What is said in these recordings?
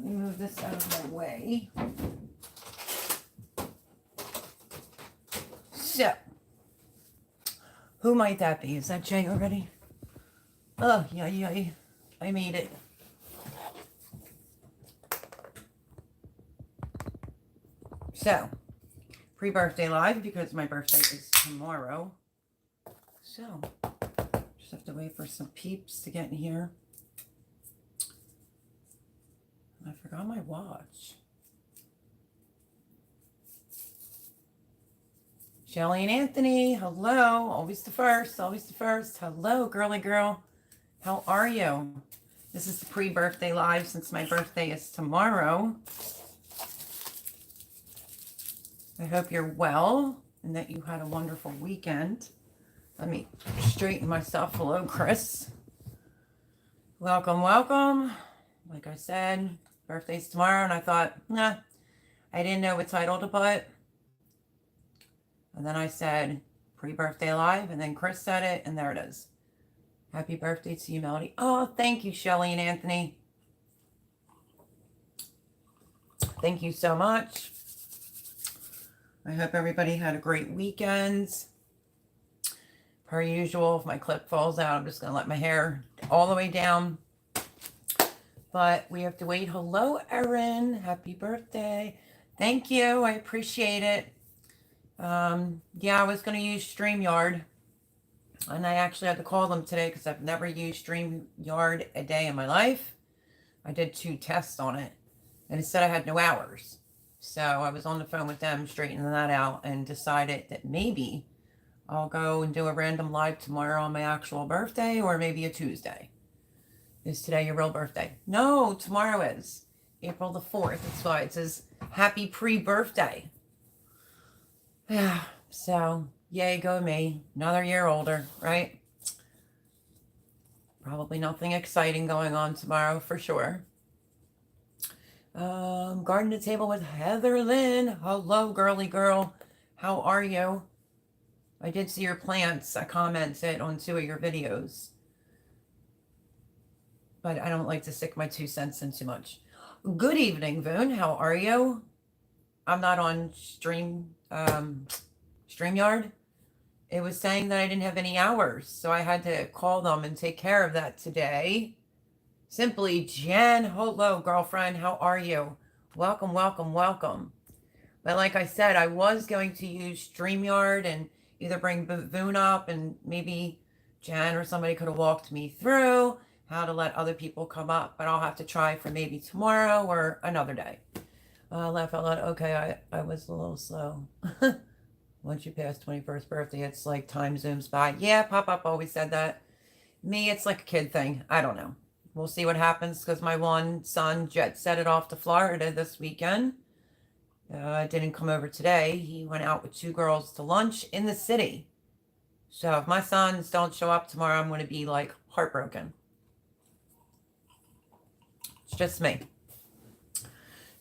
me move this out of my way. So, who might that be? Is that Jay already? Oh, yeah. I made it. So, pre-birthday live because my birthday is tomorrow. So, just have to wait for some peeps to get in here. I forgot my watch. Shelly and Anthony, hello. Always the first, always the first. Hello, girly girl. How are you? This is the pre-birthday live since my birthday is tomorrow. I hope you're well and that you had a wonderful weekend. Let me straighten myself. Hello, Chris. Welcome, welcome. Like I said, birthday's tomorrow, and I thought, nah, I didn't know what title to put. And then I said, pre-birthday live, and then Chris said it, and there it is. Happy birthday to you, Melody. Oh, thank you, Shelly and Anthony. Thank you so much. I hope everybody had a great weekend. Per usual, if my clip falls out, I'm just going to let my hair all the way down. But we have to wait. Hello, Erin. Happy birthday. Thank you. I appreciate it. Yeah, I was going to use StreamYard. And I actually had to call them today because I've never used StreamYard a day in my life. I did 2 tests on it. And it said I had no hours. So I was on the phone with them straightening that out and decided that maybe I'll go and do a random live tomorrow on my actual birthday or maybe a Tuesday. Is today your real birthday? No, tomorrow is April the 4th. That's why it says happy pre-birthday. Yeah, so yay, go me. Another year older, right? Probably nothing exciting going on tomorrow for sure. Garden to table with Heather Lynn. Hello, girly girl. How are you? I did see your plants. I commented on 2 of your videos. But I don't like to stick my 2 cents in too much. Good evening, Voon. How are you? I'm not on StreamYard. It was saying that I didn't have any hours, so I had to call them and take care of that today. Simply Jen, hello, girlfriend. How are you? Welcome, welcome, welcome. But like I said, I was going to use StreamYard and either bring Voon up and maybe Jen or somebody could have walked me through how to let other people come up. But I'll have to try for maybe tomorrow or another day. Laugh out loud. Okay, I was a little slow. Once you pass 21st birthday, it's like time zooms by. Yeah, Pop-Up always said that. Me, it's like a kid thing. I don't know. We'll see what happens because my one son jet set it off to Florida this weekend. Didn't come over today. He went out with 2 girls to lunch in the city. So if my sons don't show up tomorrow, I'm going to be like heartbroken. It's just me.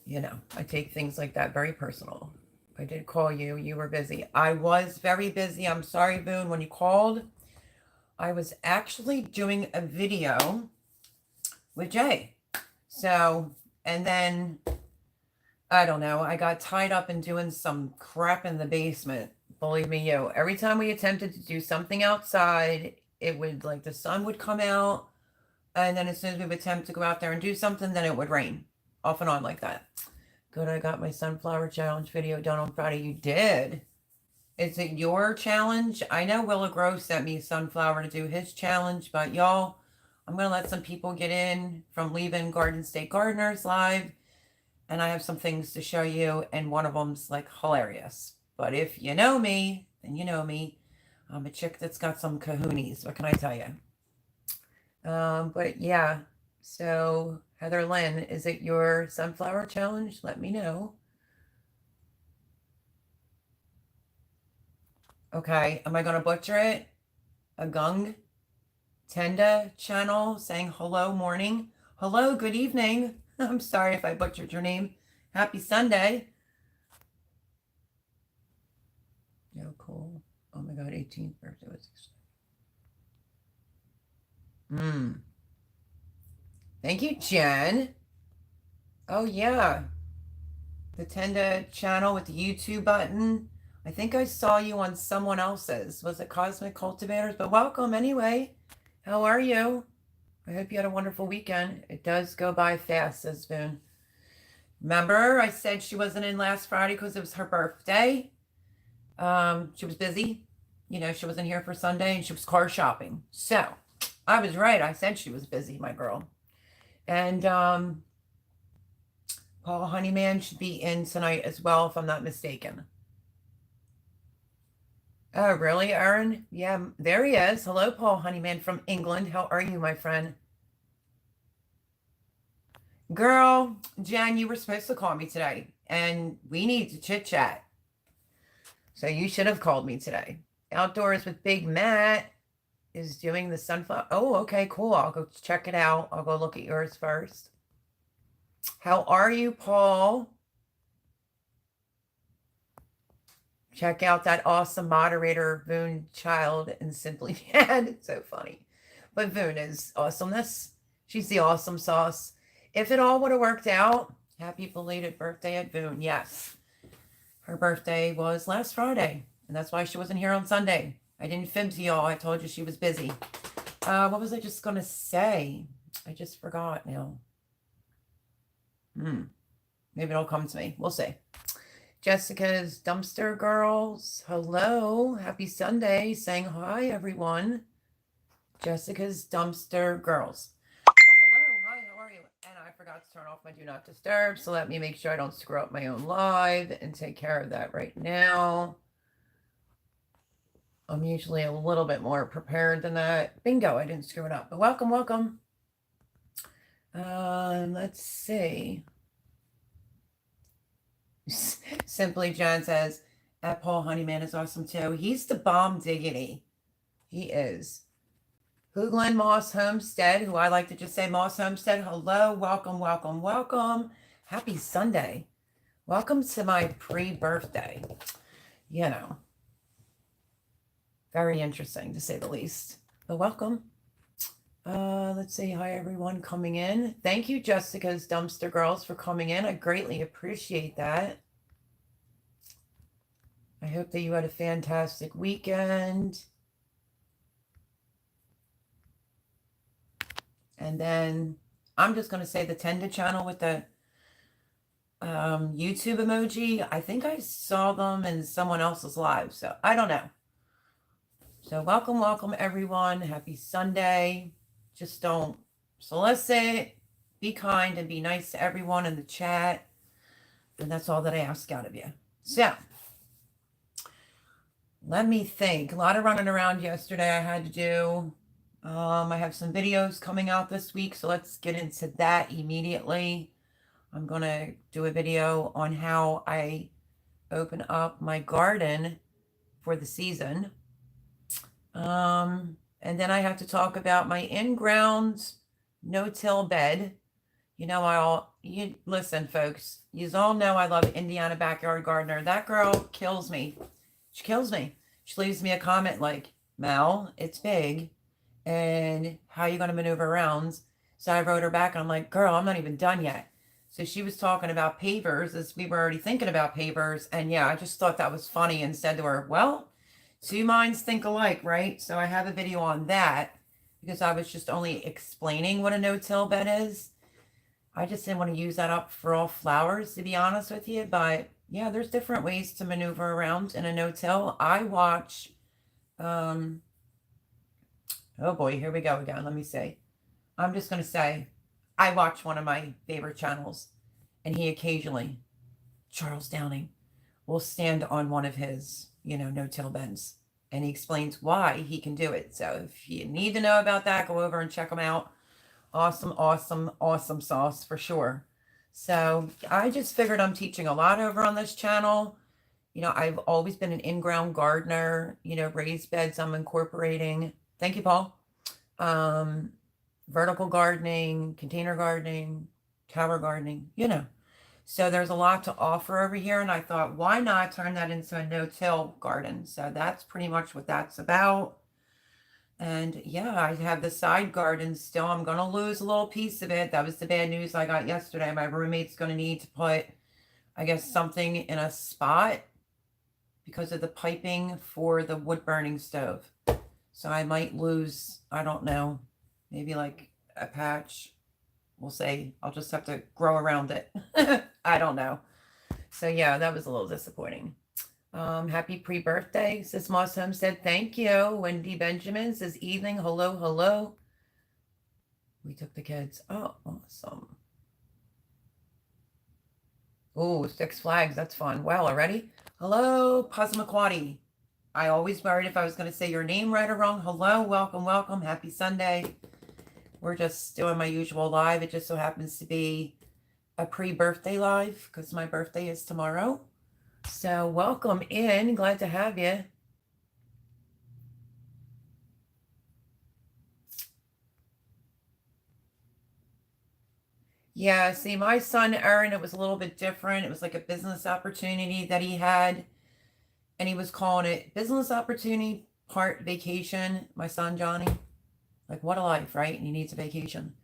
You know, I take things like that very personal. I did call you. You were busy. I was very busy. I'm sorry, Boone, when you called. I was actually doing a video with Jay. So, and then, I don't know, I got tied up in doing some crap in the basement. Believe me, every time we attempted to do something outside, it would, like, the sun would come out, and then as soon as we would attempt to go out there and do something, then it would rain. Off and on like that. Good, I got my sunflower challenge video done on Friday. You did? Is it your challenge? I know Willow Grove sent me sunflower to do his challenge, but y'all, I'm going to let some people get in from leaving Garden State Gardeners live, and I have some things to show you, and one of them's like hilarious. But if you know me, then you know me. I'm a chick that's got some kahoonies. What can I tell you? But yeah, so Heather Lynn, is it your sunflower challenge? Let me know. Okay, am I going to butcher it? A gung? Tenda channel saying hello, morning. Hello, good evening. I'm sorry if I butchered your name. Happy Sunday. Yeah, cool. Oh my God, 18th birthday was exciting. Thank you, Jen. Oh, yeah. The Tenda channel with the YouTube button. I think I saw you on someone else's. Was it Cosmic Cultivators? But welcome anyway. How are you? I hope you had a wonderful weekend. It does go by fast, says Boone. Remember, I said she wasn't in last Friday because it was her birthday. She was busy. You know, she wasn't here for Sunday and she was car shopping. So I was right. I said she was busy, my girl. And Paul Honeyman should be in tonight as well, if I'm not mistaken. Oh, really, Aaron? Yeah, there he is. Hello, Paul Honeyman from England. How are you, my friend? Girl, Jen, you were supposed to call me today, and we need to chit chat. So you should have called me today. Outdoors with Big Matt is doing the sunflower. Oh, okay, cool. I'll go check it out. I'll go look at yours first. How are you, Paul? Check out that awesome moderator, Voon Child, and Simply Jan. It's so funny. But Voon is awesomeness. She's the awesome sauce. If it all would have worked out, happy belated birthday at Voon. Yes. Her birthday was last Friday, and that's why she wasn't here on Sunday. I didn't fib to y'all. I told you she was busy. What was I just going to say? I just forgot now. Maybe it'll come to me. We'll see. Jessica's Dumpster Girls. Hello. Happy Sunday. Saying hi, everyone. Jessica's Dumpster Girls. Well, hello. Hi, how are you? And I forgot to turn off my Do Not Disturb, so let me make sure I don't screw up my own live and take care of that right now. I'm usually a little bit more prepared than that. Bingo, I didn't screw it up. But welcome, welcome. Let's see. Simply John says, that Paul Honeyman is awesome too. He's the bomb diggity. He is. Hoogland Moss Homestead, who I like to just say Moss Homestead. Hello, welcome, welcome, welcome. Happy Sunday. Welcome to my pre-birthday. You know, very interesting to say the least. But welcome. Let's say hi, everyone coming in. Thank you, Jessica's Dumpster Girls, for coming in. I greatly appreciate that. I hope that you had a fantastic weekend. And then I'm just going to say the Tenda channel with the YouTube emoji. I think I saw them in someone else's live, so I don't know. So welcome, welcome, everyone. Happy Sunday. Just don't solicit. Be kind and be nice to everyone in the chat. And that's all that I ask out of you. So let me think. A lot of running around yesterday I had to do. I have some videos coming out this week, so let's get into that immediately. I'm going to do a video on how I open up my garden for the season. And then I have to talk about my in-ground no-till bed. You know, you listen, folks. You all know I love Indiana Backyard Gardener. That girl kills me. She kills me. She leaves me a comment like, Mel, it's big. And how are you going to maneuver around? So I wrote her back and I'm like, girl, I'm not even done yet. So she was talking about pavers as we were already thinking about pavers. And yeah, I just thought that was funny and said to her, well, two minds think alike, right? So I have a video on that because I was just only explaining what a no-till bed is. I just didn't want to use that up for all flowers, to be honest with you. But yeah, there's different ways to maneuver around in a no-till. I watch, oh boy, here we go again. Let me see. I'm just going to say, I watch one of my favorite channels, and he occasionally, Charles Downing, will stand on one of his, no-till beds, and he explains why he can do it. So if you need to know about that, go over and check him out. Awesome, awesome, awesome sauce for sure. So I just figured I'm teaching a lot over on this channel. I've always been an in-ground gardener, raised beds I'm incorporating. Thank you, Paul. Vertical gardening, container gardening, tower gardening, So there's a lot to offer over here, and I thought, why not turn that into a no-till garden? So that's pretty much what that's about. And yeah, I have the side garden still. I'm going to lose a little piece of it. That was the bad news I got yesterday. My roommate's going to need to put, I guess, something in a spot because of the piping for the wood burning stove. So I might lose, I don't know, maybe like a patch. We'll say I'll just have to grow around it. I don't know. So yeah, that was a little disappointing. Happy pre-birthday, says Moss Homestead. Thank you. Wendy Benjamin says evening. Hello, hello. We took the kids. Oh, awesome. Oh, Six Flags. That's fun. Wow, already? Hello, Passamaquoddy. I always worried if I was going to say your name right or wrong. Hello, welcome, welcome. Happy Sunday. We're just doing my usual live. It just so happens to be a pre-birthday live because my birthday is tomorrow. So welcome in. Glad to have you. Yeah, see, my son, Aaron, it was a little bit different. It was like a business opportunity that he had, and he was calling it business opportunity part vacation. My son, Johnny, like what a life, right? And he needs a vacation.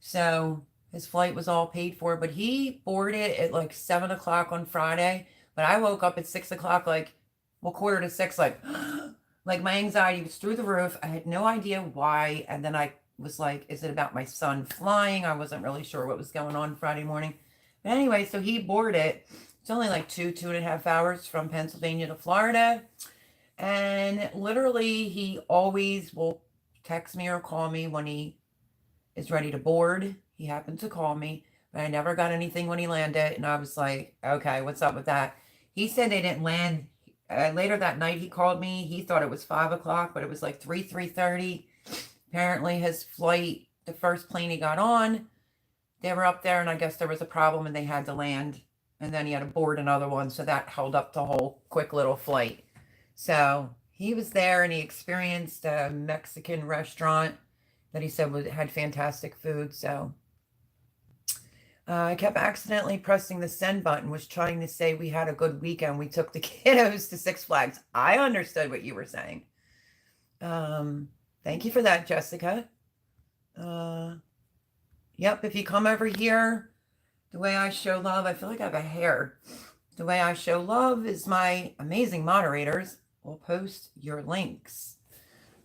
So his flight was all paid for, but he boarded at like 7 o'clock on Friday. But I woke up at 6 o'clock, like, well, quarter to six, like, like my anxiety was through the roof. I had no idea why. And then I was like, is it about my son flying? I wasn't really sure what was going on Friday morning. But anyway, so he boarded. It's only like 2.5 hours from Pennsylvania to Florida. And literally, he always will text me or call me when he is ready to board. He happened to call me, but I never got anything when he landed. And I was like, okay, what's up with that? He said they didn't land. Later that night, he called me. He thought it was 5 o'clock, but it was like 3:30. Apparently, his flight, the first plane he got on, they were up there, and I guess there was a problem, and they had to land. And then he had to board another one, so that held up the whole quick little flight. So he was there, and he experienced a Mexican restaurant that he said had fantastic food. So I kept accidentally pressing the send button, was trying to say we had a good weekend. We took the kiddos to Six Flags. I understood what you were saying. Thank you for that, Jessica. Yep, if you come over here, the way I show love, I feel like I have a hair. The way I show love is my amazing moderators will post your links.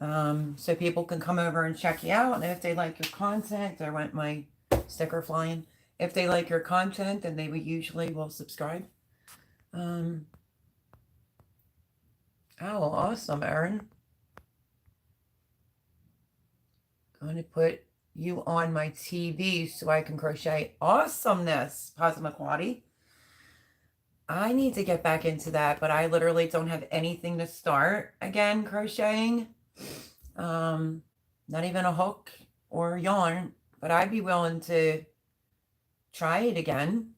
So people can come over and check you out. And if they like your content, there went my sticker flying. If they like your content, then they would usually will subscribe. Oh, awesome, Aaron. Going to put you on my TV so I can crochet. Awesomeness, Passamaquoddy. I need to get back into that, but I literally don't have anything to start again crocheting. Not even a hook or yarn, but I'd be willing to try it again.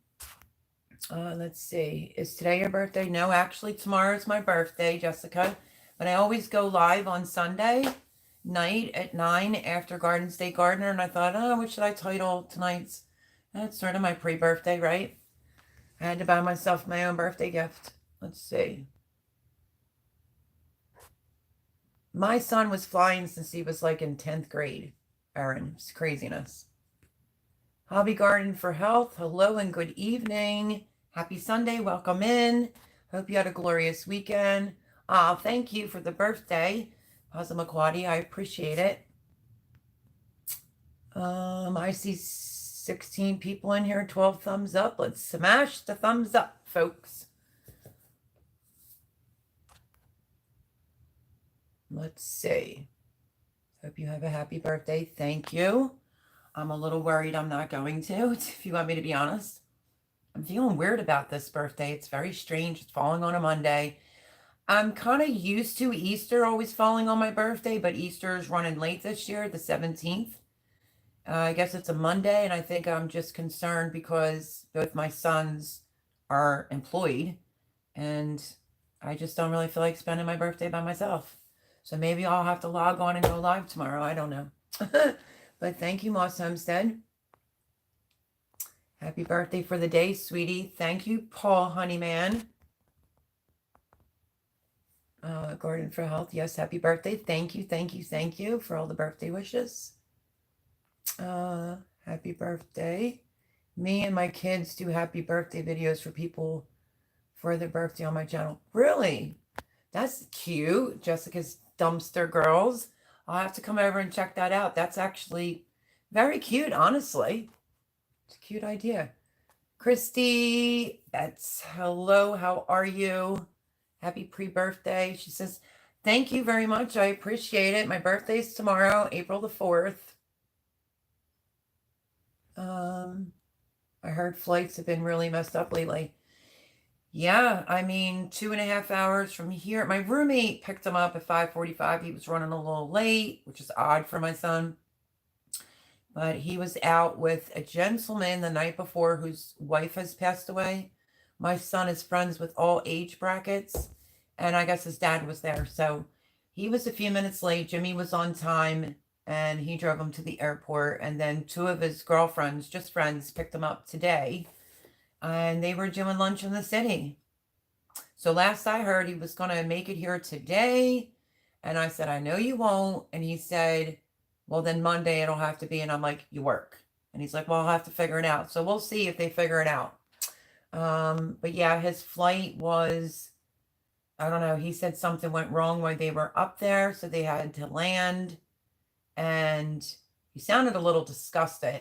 Let's see. Is today your birthday? No, actually tomorrow's my birthday, Jessica. But I always go live on Sunday night at 9 after Garden State Gardener. And I thought, oh, what should I title tonight's? That's sort of my pre-birthday, right? I had to buy myself my own birthday gift. Let's see. My son was flying since he was like in 10th grade. Aaron, it's craziness. Hobby Garden for Health. Hello and good evening. Happy Sunday. Welcome in. Hope you had a glorious weekend. Thank you for the birthday, Passamaquoddy. I appreciate it. I see 16 people in here, 12 thumbs up. Let's smash the thumbs up, folks. Let's see. Hope you have a happy birthday. Thank you. I'm a little worried I'm not going to, if you want me to be honest. I'm feeling weird about this birthday. It's very strange. It's falling on a Monday. I'm kind of used to Easter always falling on my birthday, but Easter is running late this year, the 17th. I guess it's a Monday, and I think I'm just concerned because both my sons are employed, and I just don't really feel like spending my birthday by myself. So maybe I'll have to log on and go live tomorrow. I don't know. But thank you, Moss Homestead. Happy birthday for the day, sweetie. Thank you, Paul Honeyman. Garden for Health. Yes, happy birthday. Thank you, thank you, thank you for all the birthday wishes. Happy birthday. Me and my kids do happy birthday videos for people for their birthday on my channel. Really? That's cute. Jessica's Dumpster Girls. I'll have to come over and check that out. That's actually very cute, honestly. It's a cute idea. Christy, that's hello. How are you? Happy pre-birthday. She says, thank you very much. I appreciate it. My birthday's tomorrow, April the 4th. I heard flights have been really messed up lately. Yeah, I mean, 2.5 hours from here. My roommate picked him up at 5:45. He was running a little late, which is odd for my son. But he was out with a gentleman the night before whose wife has passed away. My son is friends with all age brackets, and I guess his dad was there. So he was a few minutes late. Jimmy was on time, and he drove him to the airport. And then 2 of his girlfriends, just friends, picked him up today, and they were doing lunch in the city. So last I heard, he was going to make it here today. And I said, I know you won't. And he said, well, then Monday it'll have to be. And I'm like, you work. And he's like, well, I'll have to figure it out. So we'll see if they figure it out. But yeah, his flight was, I don't know. He said something went wrong while they were up there. So they had to land. And he sounded a little disgusted.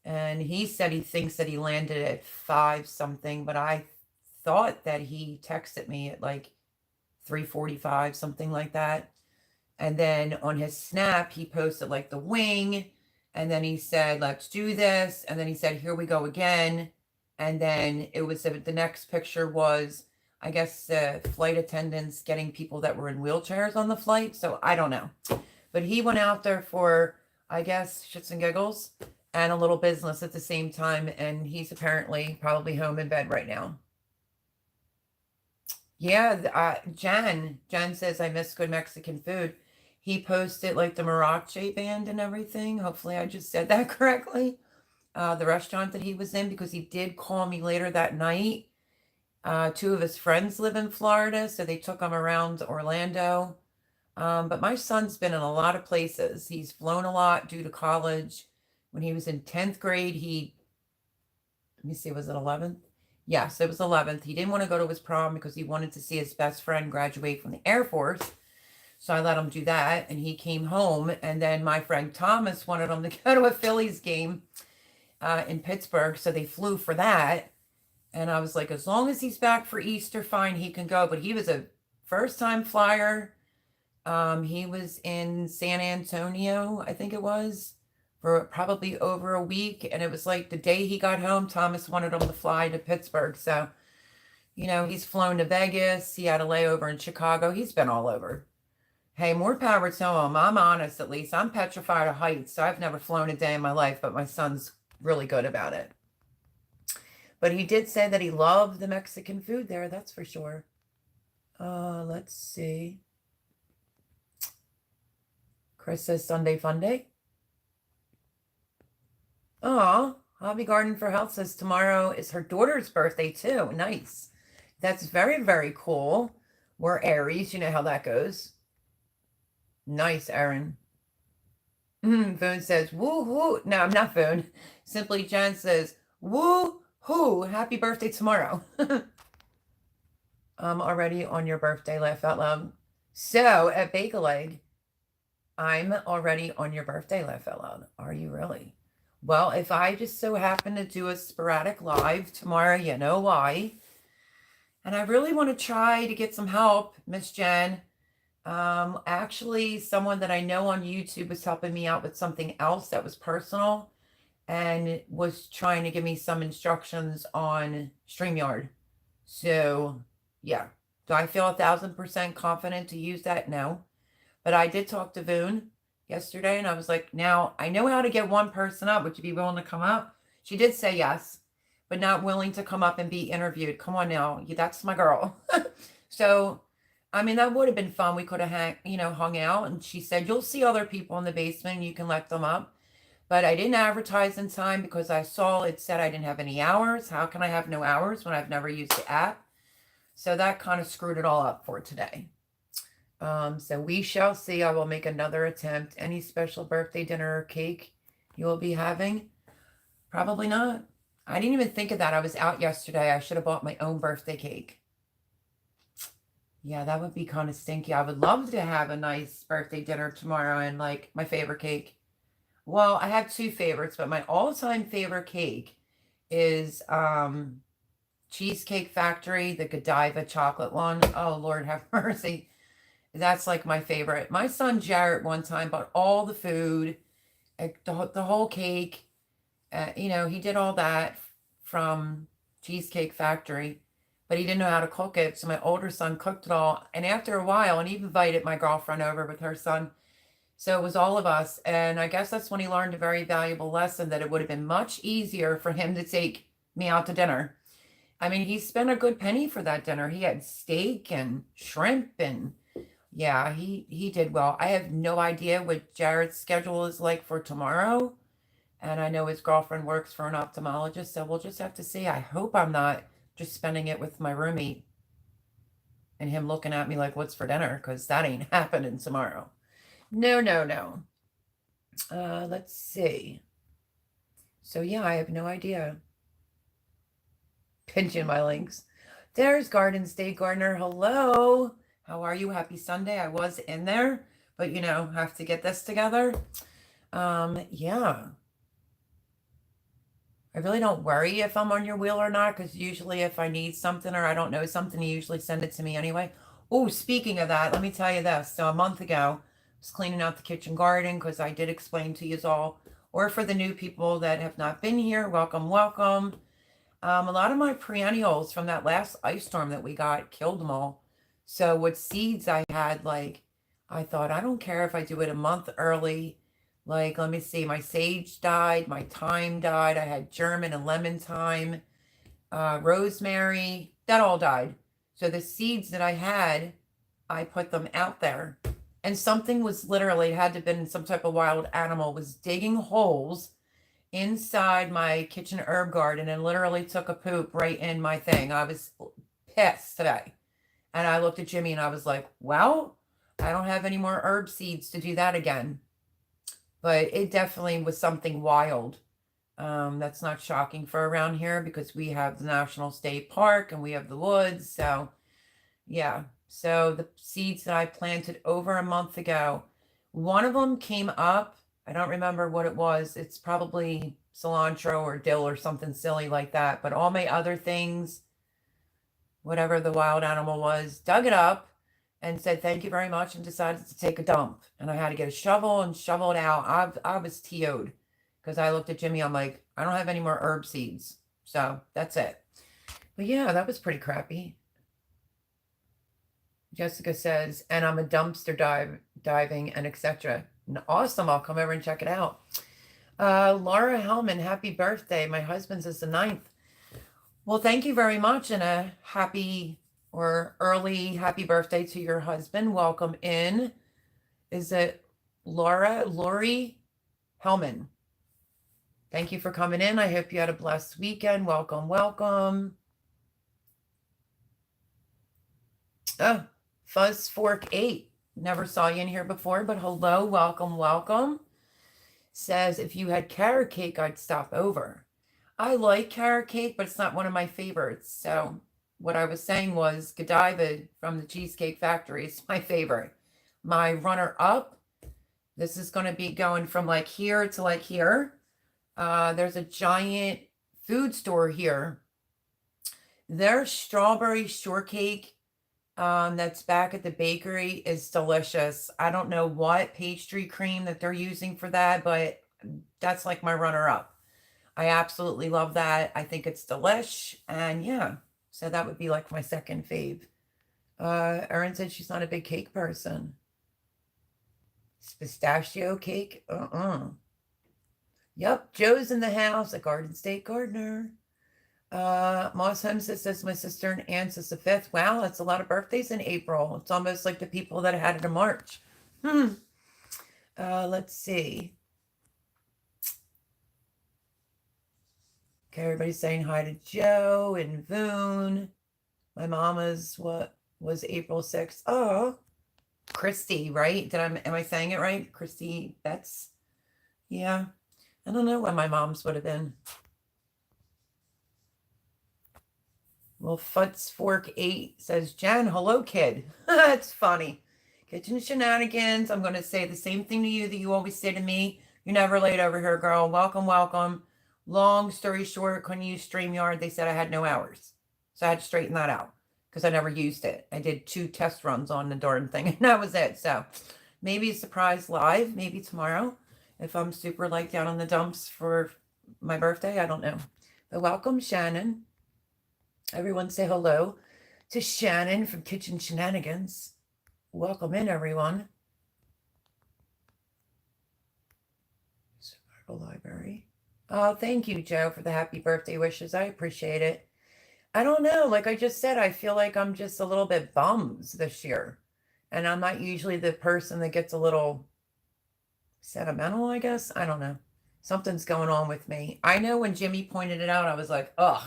And he said he thinks that he landed at 5 something. But I thought that he texted me at like 3:45, something like that. And then on his snap, he posted like the wing. And then he said, let's do this. And then he said, here we go again. And then it was the next picture was, I guess, the flight attendants getting people that were in wheelchairs on the flight. So I don't know. But he went out there for, I guess, shits and giggles and a little business at the same time. And he's apparently probably home in bed right now. Yeah, Jen says, I miss good Mexican food. He posted like the mariachi band and everything. Hopefully I just said that correctly. The restaurant that he was in, because he did call me later that night. 2 of his friends live in Florida, so they took him around Orlando. But my son's been in a lot of places. He's flown a lot due to college. When he was in 10th grade, let me see, was it 11th? Yes, it was 11th. He didn't want to go to his prom because he wanted to see his best friend graduate from the Air Force. So I let him do that, and he came home. And then my friend Thomas wanted him to go to a Phillies game in Pittsburgh, so they flew for that. And I was like, as long as he's back for Easter, fine, he can go. But he was a first-time flyer. He was in San Antonio, I think it was, for probably over a week. And it was like the day he got home, Thomas wanted him to fly to Pittsburgh. So, you know, he's flown to Vegas. He had a layover in Chicago. He's been all over. Hey, more power to him. I'm honest, at least. I'm petrified of heights, so I've never flown a day in my life, but my son's really good about it. But he did say that he loved the Mexican food there, that's for sure. Let's see. Chris says Sunday fun day. Oh, Hobby Garden for Health says tomorrow is her daughter's birthday too. Nice. That's very, very cool. We're Aries. You know how that goes. Nice, Erin. Foon says, woo-hoo. No, I'm not Foon. Simply Jen says, woo-hoo. Happy birthday tomorrow. I'm already on your birthday, laugh out loud. So, at Bagel Egg, I'm already on your birthday, laugh out loud. Are you really? Well, if I just so happen to do a sporadic live tomorrow, you know why. And I really want to try to get some help, Miss Jen. Actually, someone that I know on YouTube was helping me out with something else that was personal and was trying to give me some instructions on StreamYard. So, yeah. Do I feel 1,000% confident to use that? No. But I did talk to Voon yesterday, and I was like, now, I know how to get one person up. Would you be willing to come up? She did say yes, but not willing to come up and be interviewed. Come on now. That's my girl. So, I mean, that would have been fun. We could have hung out. And she said, you'll see other people in the basement and you can let them up. But I didn't advertise in time because I saw it said I didn't have any hours. How can I have no hours when I've never used the app? So that kind of screwed it all up for today. So we shall see. I will make another attempt. Any special birthday dinner or cake you will be having? Probably not. I didn't even think of that. I was out yesterday. I should have bought my own birthday cake. Yeah, that would be kind of stinky. I would love to have a nice birthday dinner tomorrow and like my favorite cake. Well, I have two favorites, but my all-time favorite cake is Cheesecake Factory, the Godiva chocolate one. Oh, Lord have mercy. That's like my favorite. My son Jarrett one time bought all the food, the whole cake. He did all that from Cheesecake Factory, but he didn't know how to cook it. So my older son cooked it all. And after a while, and he invited my girlfriend over with her son. So it was all of us. And I guess that's when he learned a very valuable lesson that it would have been much easier for him to take me out to dinner. I mean, he spent a good penny for that dinner. He had steak and shrimp and yeah, he did well. I have no idea what Jared's schedule is like for tomorrow. And I know his girlfriend works for an ophthalmologist, so we'll just have to see. I hope I'm not just spending it with my roommate and him looking at me like, what's for dinner? Because that ain't happening tomorrow. No, no, no. Let's see. So yeah, I have no idea. Pinching my links. There's Garden State Gardener. Hello. How are you? Happy Sunday. I was in there, but have to get this together. Yeah. I really don't worry if I'm on your wheel or not, because usually if I need something or I don't know something, you usually send it to me anyway. Oh, speaking of that, let me tell you this. So a month ago, I was cleaning out the kitchen garden because I did explain to you all, or for the new people that have not been here, welcome, welcome. A lot of my perennials from that last ice storm that we got killed them all. So what seeds I had, like, I thought, I don't care if I do it a month early. Like, let me see, my sage died, my thyme died, I had German and lemon thyme, rosemary, that all died. So the seeds that I had, I put them out there. And something was literally, had to have been some type of wild animal, was digging holes inside my kitchen herb garden and literally took a poop right in my thing. I was pissed today. And I looked at Jimmy and I was like, well, I don't have any more herb seeds to do that again. But it definitely was something wild. That's not shocking for around here because we have the National State Park and we have the woods. So, yeah. So the seeds that I planted over a month ago, one of them came up. I don't remember what it was. It's probably cilantro or dill or something silly like that. But all my other things, whatever the wild animal was, dug it up and said thank you very much and decided to take a dump. And I had to get a shovel and shovel it out. I was TO'd because I looked at Jimmy. I'm like, I don't have any more herb seeds. So that's it. But yeah, that was pretty crappy. Jessica says, and I'm a dumpster diving and etc. Awesome. I'll come over and check it out. Laura Hellman, happy birthday. My husband's is the 9th. Well, thank you very much, and a happy or early happy birthday to your husband. Welcome in. Is it Lori Hellman? Thank you for coming in. I hope you had a blessed weekend. Welcome, welcome. Oh, Fuzz Fork 8. Never saw you in here before, but hello, welcome, welcome. Says, if you had carrot cake, I'd stop over. I like carrot cake, but it's not one of my favorites. So what I was saying was Godiva from the Cheesecake Factory is my favorite. My runner-up, this is going to be going from like here to like here. There's a giant food store here. Their strawberry shortcake that's back at the bakery is delicious. I don't know what pastry cream that they're using for that, but that's like my runner-up. I absolutely love that. I think it's delish. And yeah, so that would be like my second fave. Erin said she's not a big cake person. Pistachio cake? Yep, Joe's in the house, a Garden State Gardener. Moss Homestead says my sister and aunt is the 5th. Wow, that's a lot of birthdays in April. It's almost like the people that had it in March. Let's see. Okay, everybody's saying hi to Joe and Voon. My mama's what was April 6th. Oh, Christy, right? Am I saying it right? Christy Betts? Yeah. I don't know what my mom's would have been. Well, Futz Fork 8 says, Jen, hello, kid. That's funny. Kitchen shenanigans. I'm going to say the same thing to you that you always say to me. You're never late over here, girl. Welcome, welcome. Long story short, couldn't use StreamYard. They said I had no hours. So I had to straighten that out because I never used it. I did 2 test runs on the darn thing, and that was it. So maybe a surprise live, maybe tomorrow, if I'm super like down in the dumps for my birthday. I don't know. But welcome, Shannon. Everyone say hello to Shannon from Kitchen Shenanigans. Welcome in, everyone. Survival Library. Oh, thank you, Joe, for the happy birthday wishes. I appreciate it. I don't know. Like I just said, I feel like I'm just a little bit bums this year. And I'm not usually the person that gets a little sentimental, I guess. I don't know. Something's going on with me. I know when Jimmy pointed it out, I was like, ugh.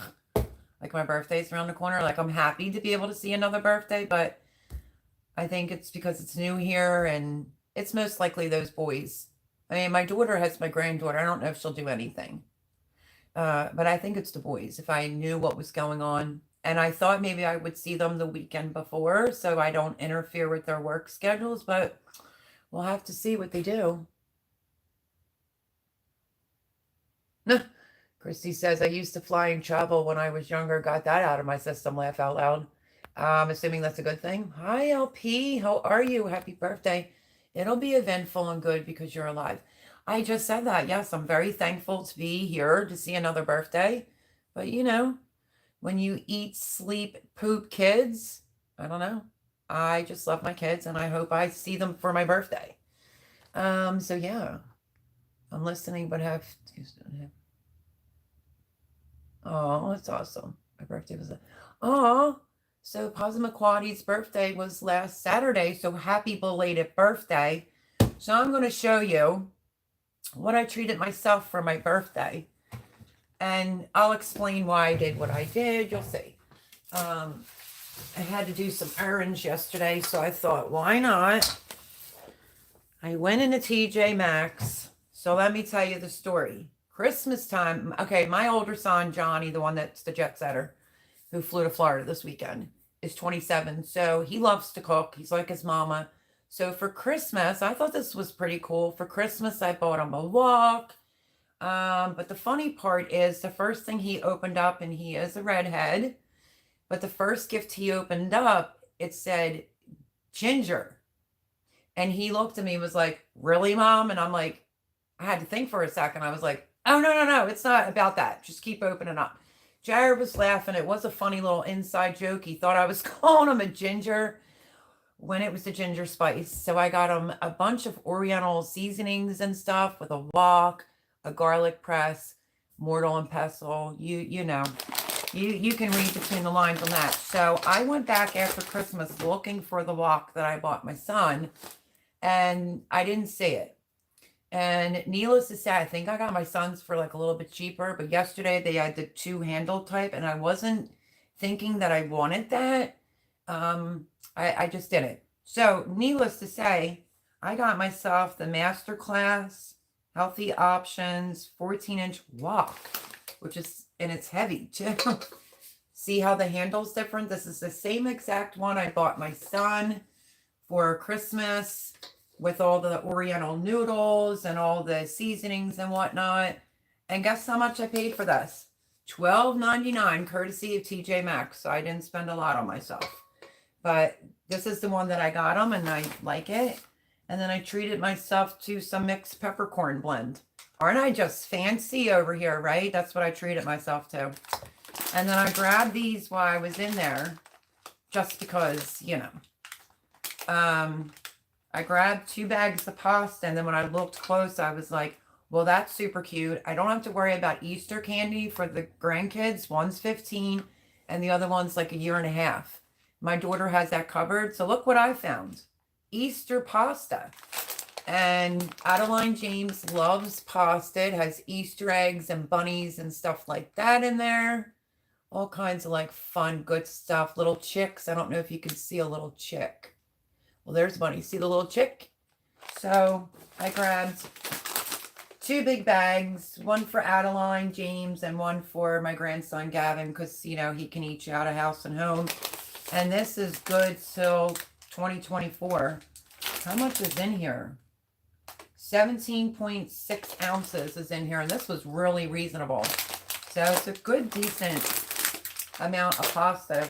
Like my birthday's around the corner. Like I'm happy to be able to see another birthday, but I think it's because it's new here and it's most likely those boys. I mean, my daughter has my granddaughter. I don't know if she'll do anything. But I think it's the boys. If I knew what was going on. And I thought maybe I would see them the weekend before so I don't interfere with their work schedules, but we'll have to see what they do. Christy says, I used to fly and travel when I was younger. Got that out of my system. Laugh out loud. I'm assuming that's a good thing. Hi, LP. How are you? Happy birthday. It'll be eventful and good because you're alive. I just said that. Yes, I'm very thankful to be here to see another birthday. But, you know, when you eat, sleep, poop kids, I don't know. I just love my kids and I hope I see them for my birthday. So, yeah. I'm listening, but have... Oh, that's awesome. My birthday was so Passamaquoddy's birthday was last Saturday, so happy belated birthday. So I'm going to show you what I treated myself for my birthday. And I'll explain why I did what I did. You'll see. I had to do some errands yesterday, so I thought, why not? I went into TJ Maxx. So let me tell you the story. Christmas time. Okay, my older son, Johnny, the one that's the jet setter who flew to Florida this weekend, is 27. So he loves to cook. He's like his mama. So for Christmas, I thought this was pretty cool. For Christmas, I bought him a wok. But the funny part is the first thing he opened up, and he is a redhead, but the first gift he opened up, it said ginger. And he looked at me and was like, really, Mom? And I'm like, I had to think for a second. I was like, oh, no, it's not about that. Just keep opening up. Jared was laughing. It was a funny little inside joke. He thought I was calling him a ginger when it was the ginger spice. So I got him a bunch of Oriental seasonings and stuff with a wok, a garlic press, mortar and pestle. You know, you can read between the lines on that. So I went back after Christmas looking for the wok that I bought my son, and I didn't see it. And needless to say, I think I got my son's for like a little bit cheaper, but yesterday they had the 2-handle type, and I wasn't thinking that I wanted that. I just didn't. So needless to say, I got myself the Masterclass Healthy Options 14-inch wok, which is, and it's heavy too. See how the handle's different? This is the same exact one I bought my son for Christmas, with all the Oriental noodles and all the seasonings and whatnot. And guess how much I paid for this? $12.99, courtesy of TJ Maxx. So I didn't spend a lot on myself. But this is the one that I got them, and I like it. And then I treated myself to some mixed peppercorn blend. Aren't I just fancy over here, right? That's what I treated myself to. And then I grabbed these while I was in there, just because, you know. I grabbed 2 bags of pasta, and then when I looked close, I was like, well, that's super cute. I don't have to worry about Easter candy for the grandkids. One's 15, and the other one's like 1.5 years. My daughter has that covered. So look what I found. Easter pasta. And Adeline James loves pasta. It has Easter eggs and bunnies and stuff like that in there. All kinds of like fun, good stuff. Little chicks. I don't know if you can see a little chick. Well, there's Bunny. See the little chick? So I grabbed 2 big bags, one for Adeline, James, and one for my grandson, Gavin, because, you know, he can eat you out of house and home. And this is good till 2024. How much is in here? 17.6 ounces is in here, and this was really reasonable. So it's a good, decent amount of pasta.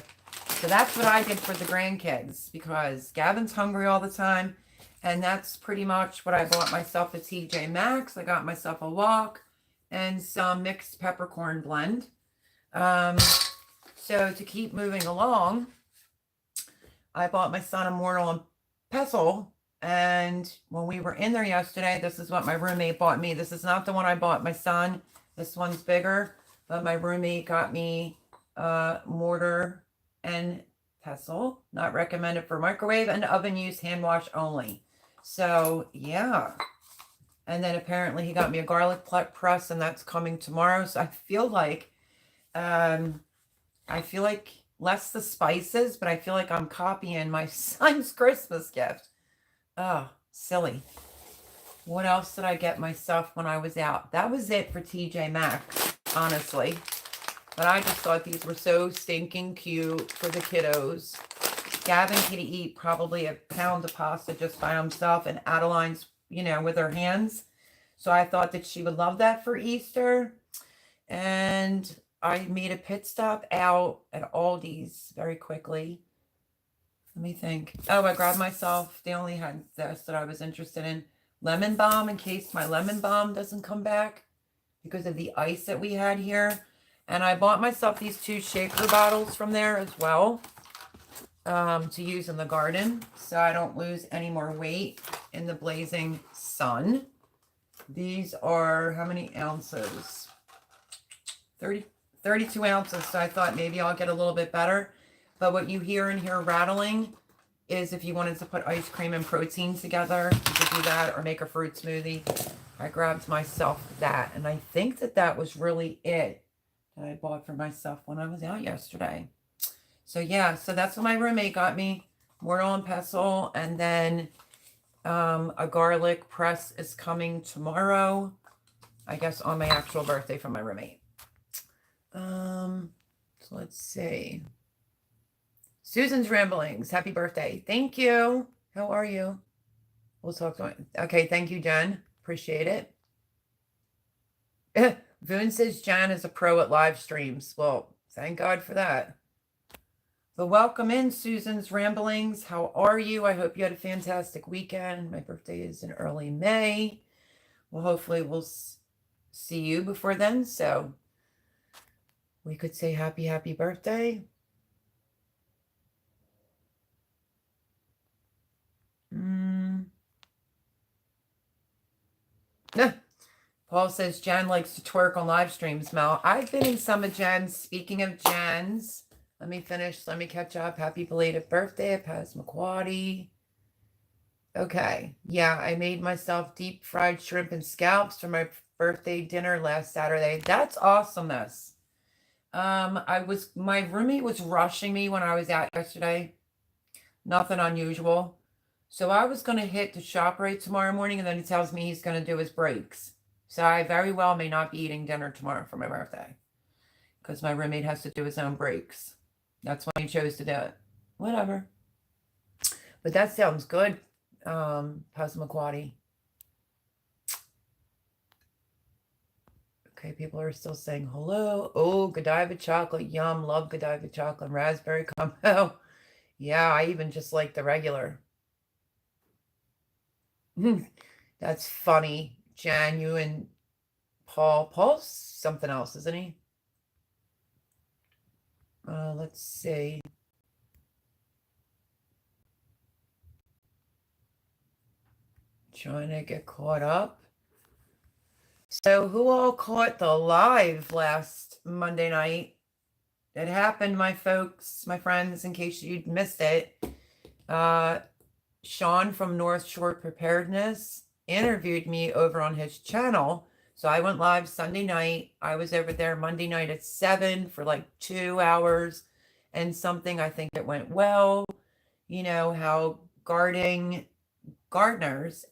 So that's what I did for the grandkids, because Gavin's hungry all the time. And that's pretty much what I bought myself at TJ Maxx. I got myself a wok and some mixed peppercorn blend. So to keep moving along, I bought my son a mortal and pestle. And when we were in there yesterday, this is what my roommate bought me. This is not the one I bought my son. This one's bigger. But my roommate got me mortar and pestle. Not recommended for microwave and oven use, hand wash only. So, yeah. And then apparently he got me a garlic press, and that's coming tomorrow. So I feel like less the spices, but I feel like I'm copying my son's Christmas gift. Oh, silly. What else did I get myself when I was out? That was it for TJ Maxx, honestly. But I just thought these were so stinking cute for the kiddos. Gavin can eat probably a pound of pasta just by himself, and Adeline's, you know, with her hands. So I thought that she would love that for Easter. And I made a pit stop out at Aldi's very quickly. Let me think. Oh, I grabbed myself, they only had this that I was interested in. Lemon balm, in case my lemon balm doesn't come back because of the ice that we had here. And I bought myself these 2 shaker bottles from there as well. To use in the garden, so I don't lose any more weight in the blazing sun. These are how many ounces? 32 ounces. So I thought maybe I'll get a little bit better. But what you hear in here rattling is if you wanted to put ice cream and protein together, you could do that, or make a fruit smoothie. I grabbed myself that, and I think that that was really it that I bought for myself when I was out yesterday. So yeah, so that's what my roommate got me, mortar and pestle, and then a garlic press is coming tomorrow, I guess on my actual birthday from my roommate. So let's see. Susan's Ramblings, happy birthday. Thank you. How are you? We'll talk to it. Okay, thank you, Jen. Appreciate it. Voon says Jen is a pro at live streams. Well, thank God for that. But welcome in, Susan's Ramblings. How are you? I hope you had a fantastic weekend. My birthday is in early May. Well, hopefully we'll see you before then. So we could say happy, happy birthday. Paul says Jen likes to twerk on live streams, Mel. I've been in some of Jen's. Speaking of Jen's, let me finish. Let me catch up. Happy belated birthday, Passamaquoddy. Okay. Yeah, I made myself deep fried shrimp and scallops for my birthday dinner last Saturday. That's awesomeness. My roommate was rushing me when I was out yesterday. Nothing unusual. So I was going to hit the ShopRite tomorrow morning, and then he tells me he's going to do his breaks. So I very well may not be eating dinner tomorrow for my birthday, because my roommate has to do his own breaks. That's why he chose to do it. Whatever. But that sounds good, Passamaquoddy. Okay, people are still saying hello. Oh, Godiva chocolate. Yum. Love Godiva chocolate. Raspberry combo. Yeah, I even just like the regular. That's funny. Jan, you and Paul. Paul's something else, isn't he? Let's see. Trying to get caught up. So who all caught the live last Monday night? It happened, my folks, my friends, in case you'd missed it. Sean from North Shore Preparedness interviewed me over on his channel. So I went live Sunday night. I was over there Monday night at 7 for like 2 hours and something. I think it went well. You know how gardeners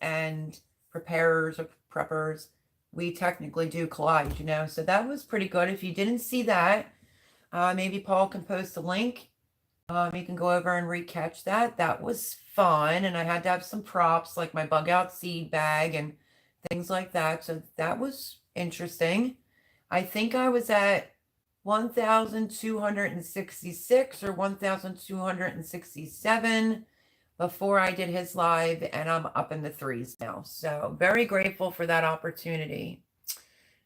and preparers or preppers, we technically do collage, you know, so that was pretty good. If you didn't see that, maybe Paul can post a link. You can go over and recatch that. That was fun, and I had to have some props like my bug out seed bag and things like that, so that was interesting. I think I was at 1,266 or 1,267 before I did his live, and I'm up in the threes now. So very grateful for that opportunity.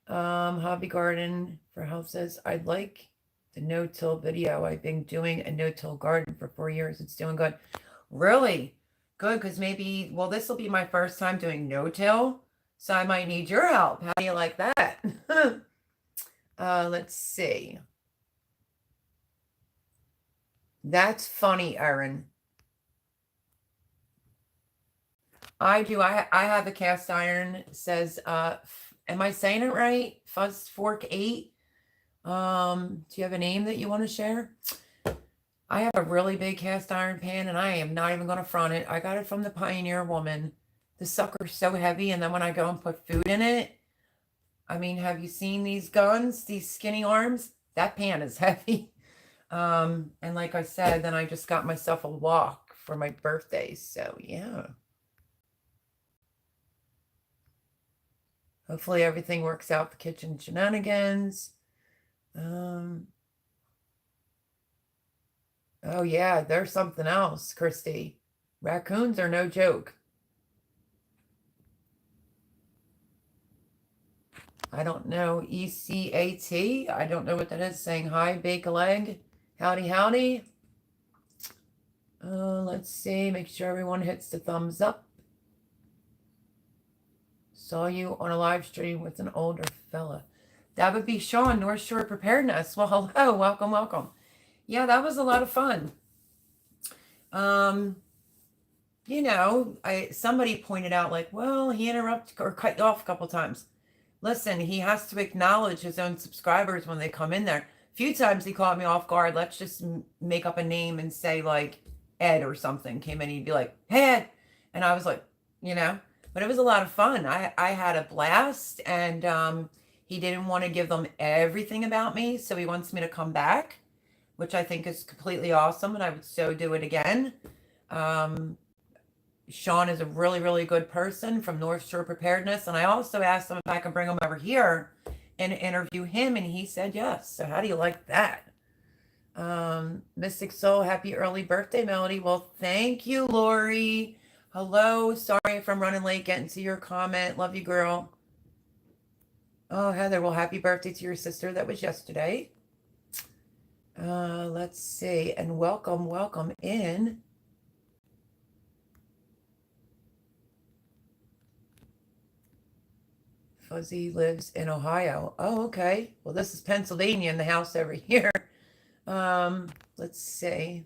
Hobby Garden for Health says, I'd like the no-till video. I've been doing a no-till garden for 4 years. It's doing good. Really? Good, because maybe, well, this will be my first time doing no-till, so I might need your help. How do you like that? Let's see. That's funny, Erin. I do. I have a cast iron. It says, am I saying it right? Fuzz Fork 8. Do you have a name that you want to share? I have a really big cast iron pan, and I am not even going to front it. I got it from the Pioneer Woman. The sucker's so heavy, and then when I go and put food in it, I mean, have you seen these guns, these skinny arms? That pan is heavy. And like I said, then I just got myself a wok for my birthday. So yeah. Hopefully everything works out the kitchen shenanigans. Oh yeah, there's something else, Christy. Raccoons are no joke. I don't know, ECAT. I don't know what that is. Saying hi, bake a leg. Howdy, howdy. Let's see. Make sure everyone hits the thumbs up. Saw you on a live stream with an older fella. That would be Sean, North Shore Preparedness. Well, hello. Welcome, welcome. Yeah, that was a lot of fun. You know, somebody pointed out, like, well, he interrupted or cut you off a couple times. Listen, he has to acknowledge his own subscribers when they come in there. A few times he caught me off guard. Let's just make up a name and say, like, Ed or something came in. He'd be like, hey, Ed. And I was like, you know, but it was a lot of fun. I had a blast, and he didn't want to give them everything about me, so he wants me to come back, which I think is completely awesome, and I would so do it again. Sean is a really, really good person from North Shore Preparedness, and I also asked him if I could bring him over here and interview him, and he said yes. So how do you like that? Mystic Soul, happy early birthday, Melody. Well, thank you, Lori. Hello. Sorry if I'm running late getting to your comment. Love you, girl. Oh, Heather, well, happy birthday to your sister. That was yesterday. Let's see. And welcome in. Fuzzy lives in Ohio. Oh, okay. Well, this is Pennsylvania in the house over here. Let's see.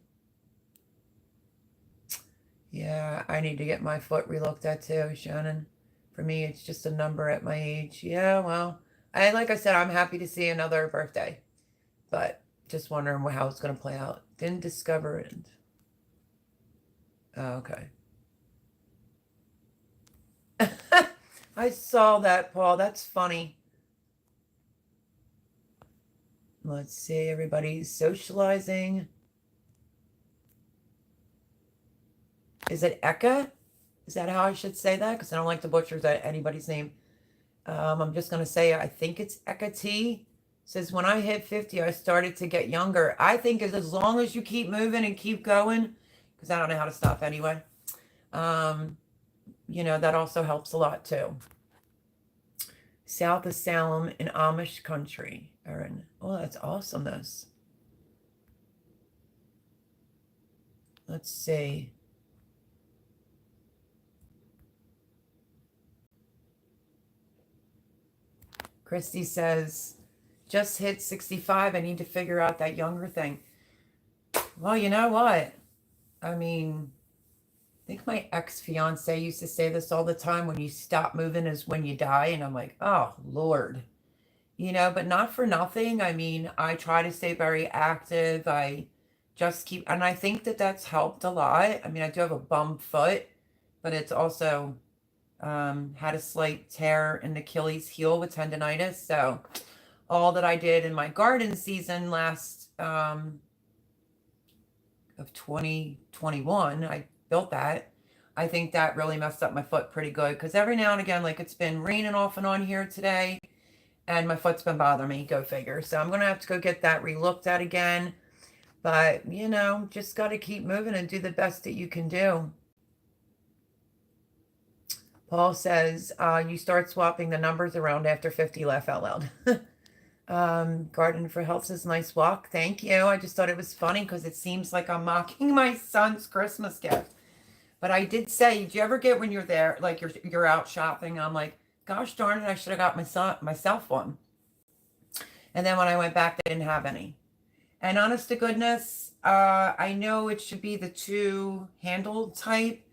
Yeah, I need to get my foot relooked at too, Shannon. For me, it's just a number at my age. Yeah, well, like I said, I'm happy to see another birthday, but just wondering how it's going to play out. Didn't discover it. Oh, okay. I saw that, Paul. That's funny. Let's see. Everybody's socializing. Is it Eka? Is that how I should say that? Because I don't like to butcher anybody's name. I'm just going to say, I think it's Eka T. Says, when I hit 50, I started to get younger. I think as long as you keep moving and keep going, because I don't know how to stop anyway, you know, that also helps a lot too. South of Salem in Amish country, Erin. Oh, that's awesomeness. Let's see. Christy says, just hit 65. I need to figure out that younger thing. Well, you know what? I mean, I think my ex-fiance used to say this all the time. When you stop moving is when you die. And I'm like, oh, Lord. You know, but not for nothing. I mean, I try to stay very active. I just keep, and I think that that's helped a lot. I mean, I do have a bum foot, but it's also had a slight tear in the Achilles heel with tendonitis. So all that I did in my garden season last of 2021, I built that. I think that really messed up my foot pretty good because every now and again, like it's been raining off and on here today, and my foot's been bothering me. Go figure. So I'm gonna have to go get that re-looked at again. But you know, just got to keep moving and do the best that you can do. Paul says, you start swapping the numbers around after 50, laugh out loud. Garden for Health says, nice walk. Thank you. I just thought it was funny because it seems like I'm mocking my son's Christmas gift. But I did say, did you ever get when you're there, like you're out shopping? I'm like, gosh darn it, I should have got myself one. And then when I went back, they didn't have any. And honest to goodness, I know it should be the 2-handle type,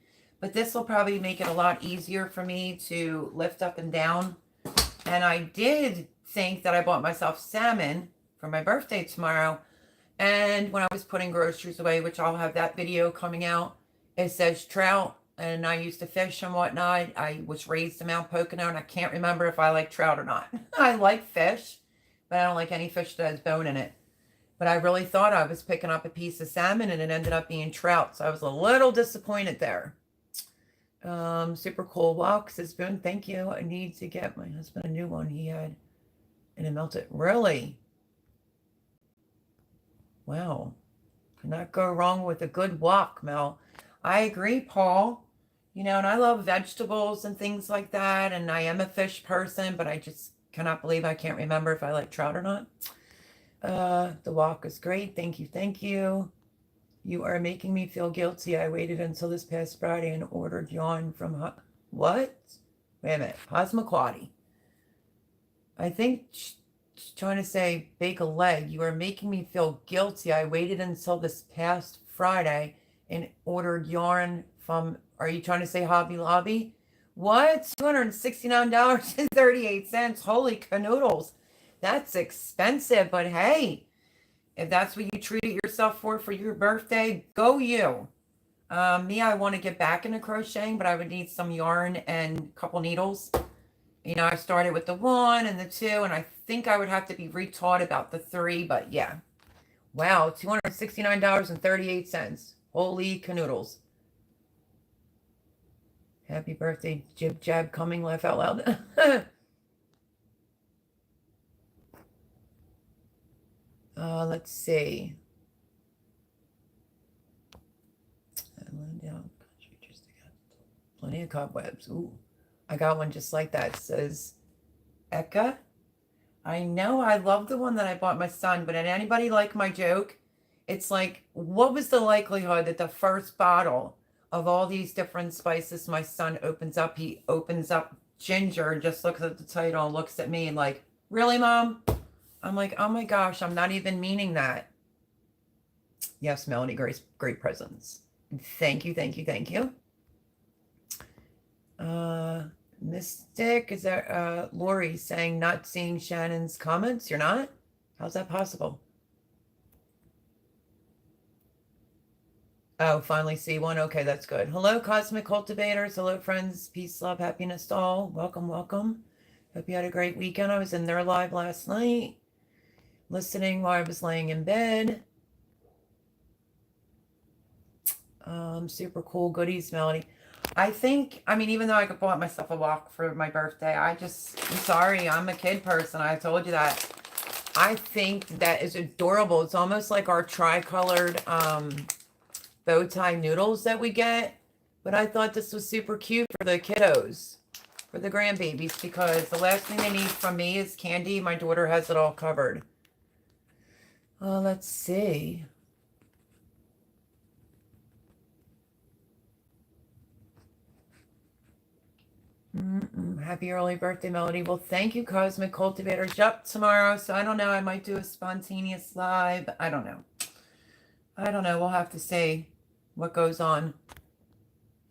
but this will probably make it a lot easier for me to lift up and down. And I did think that I bought myself salmon for my birthday tomorrow. And when I was putting groceries away, which I'll have that video coming out, it says trout. And I used to fish and whatnot. I was raised in Mount Pocono, and I can't remember if I like trout or not. I like fish, but I don't like any fish that has bone in it. But I really thought I was picking up a piece of salmon, and it ended up being trout. So I was a little disappointed there. Super cool walk, says Boone. Thank you. I need to get my husband a new one he had, and it melted. Really? Wow. Cannot go wrong with a good walk, Mel. I agree, Paul. You know, and I love vegetables and things like that, and I am a fish person, but I just cannot believe I can't remember if I like trout or not. The walk is great. Thank you. Thank you. You are making me feel guilty. I waited until this past Friday and ordered yawn from what? Wait a minute. Hasmaquoddy. I think she's trying to say bake a leg. You are making me feel guilty. I waited until this past Friday and ordered yarn from, are you trying to say Hobby Lobby? What? $269.38. Holy canoodles. That's expensive, but hey, if that's what you treated yourself for your birthday, go you. Me, I want to get back into crocheting, but I would need some yarn and a couple needles. You know, I started with the 1 and the 2, and I think I would have to be retaught about the 3, but yeah. Wow, $269.38. Holy canoodles. Happy birthday, Jib Jab coming, laugh out loud. Let's see. Plenty of cobwebs. Ooh, I got one just like that. It says Eka. I know, I love the one that I bought my son, but did anybody like my joke? It's like, what was the likelihood that the first bottle of all these different spices my son opens up, he opens up ginger and just looks at the title and looks at me and like, really, Mom? I'm like, oh my gosh, I'm not even meaning that. Yes, Melanie, great presents. Thank you, thank you, thank you. Mystic, is that Lori saying not seeing Shannon's comments? You're not? How's that possible? Oh, finally see one. Okay, that's good. Hello, Cosmic Cultivators. Hello, friends. Peace, love, happiness to all. Welcome, welcome. Hope you had a great weekend. I was in there live last night, listening while I was laying in bed. Super cool goodies, Melody. I think, I mean, even though I bought myself a walk for my birthday, I'm sorry, I'm a kid person. I told you that. I think that is adorable. It's almost like our tricolored bow tie noodles that we get. But I thought this was super cute for the kiddos, for the grandbabies, because the last thing they need from me is candy. My daughter has it all covered. Let's see. Happy early birthday, Melody. Well, thank you, Cosmic Cultivators. Yup, tomorrow. So I don't know. I might do a spontaneous live. I don't know. We'll have to see what goes on.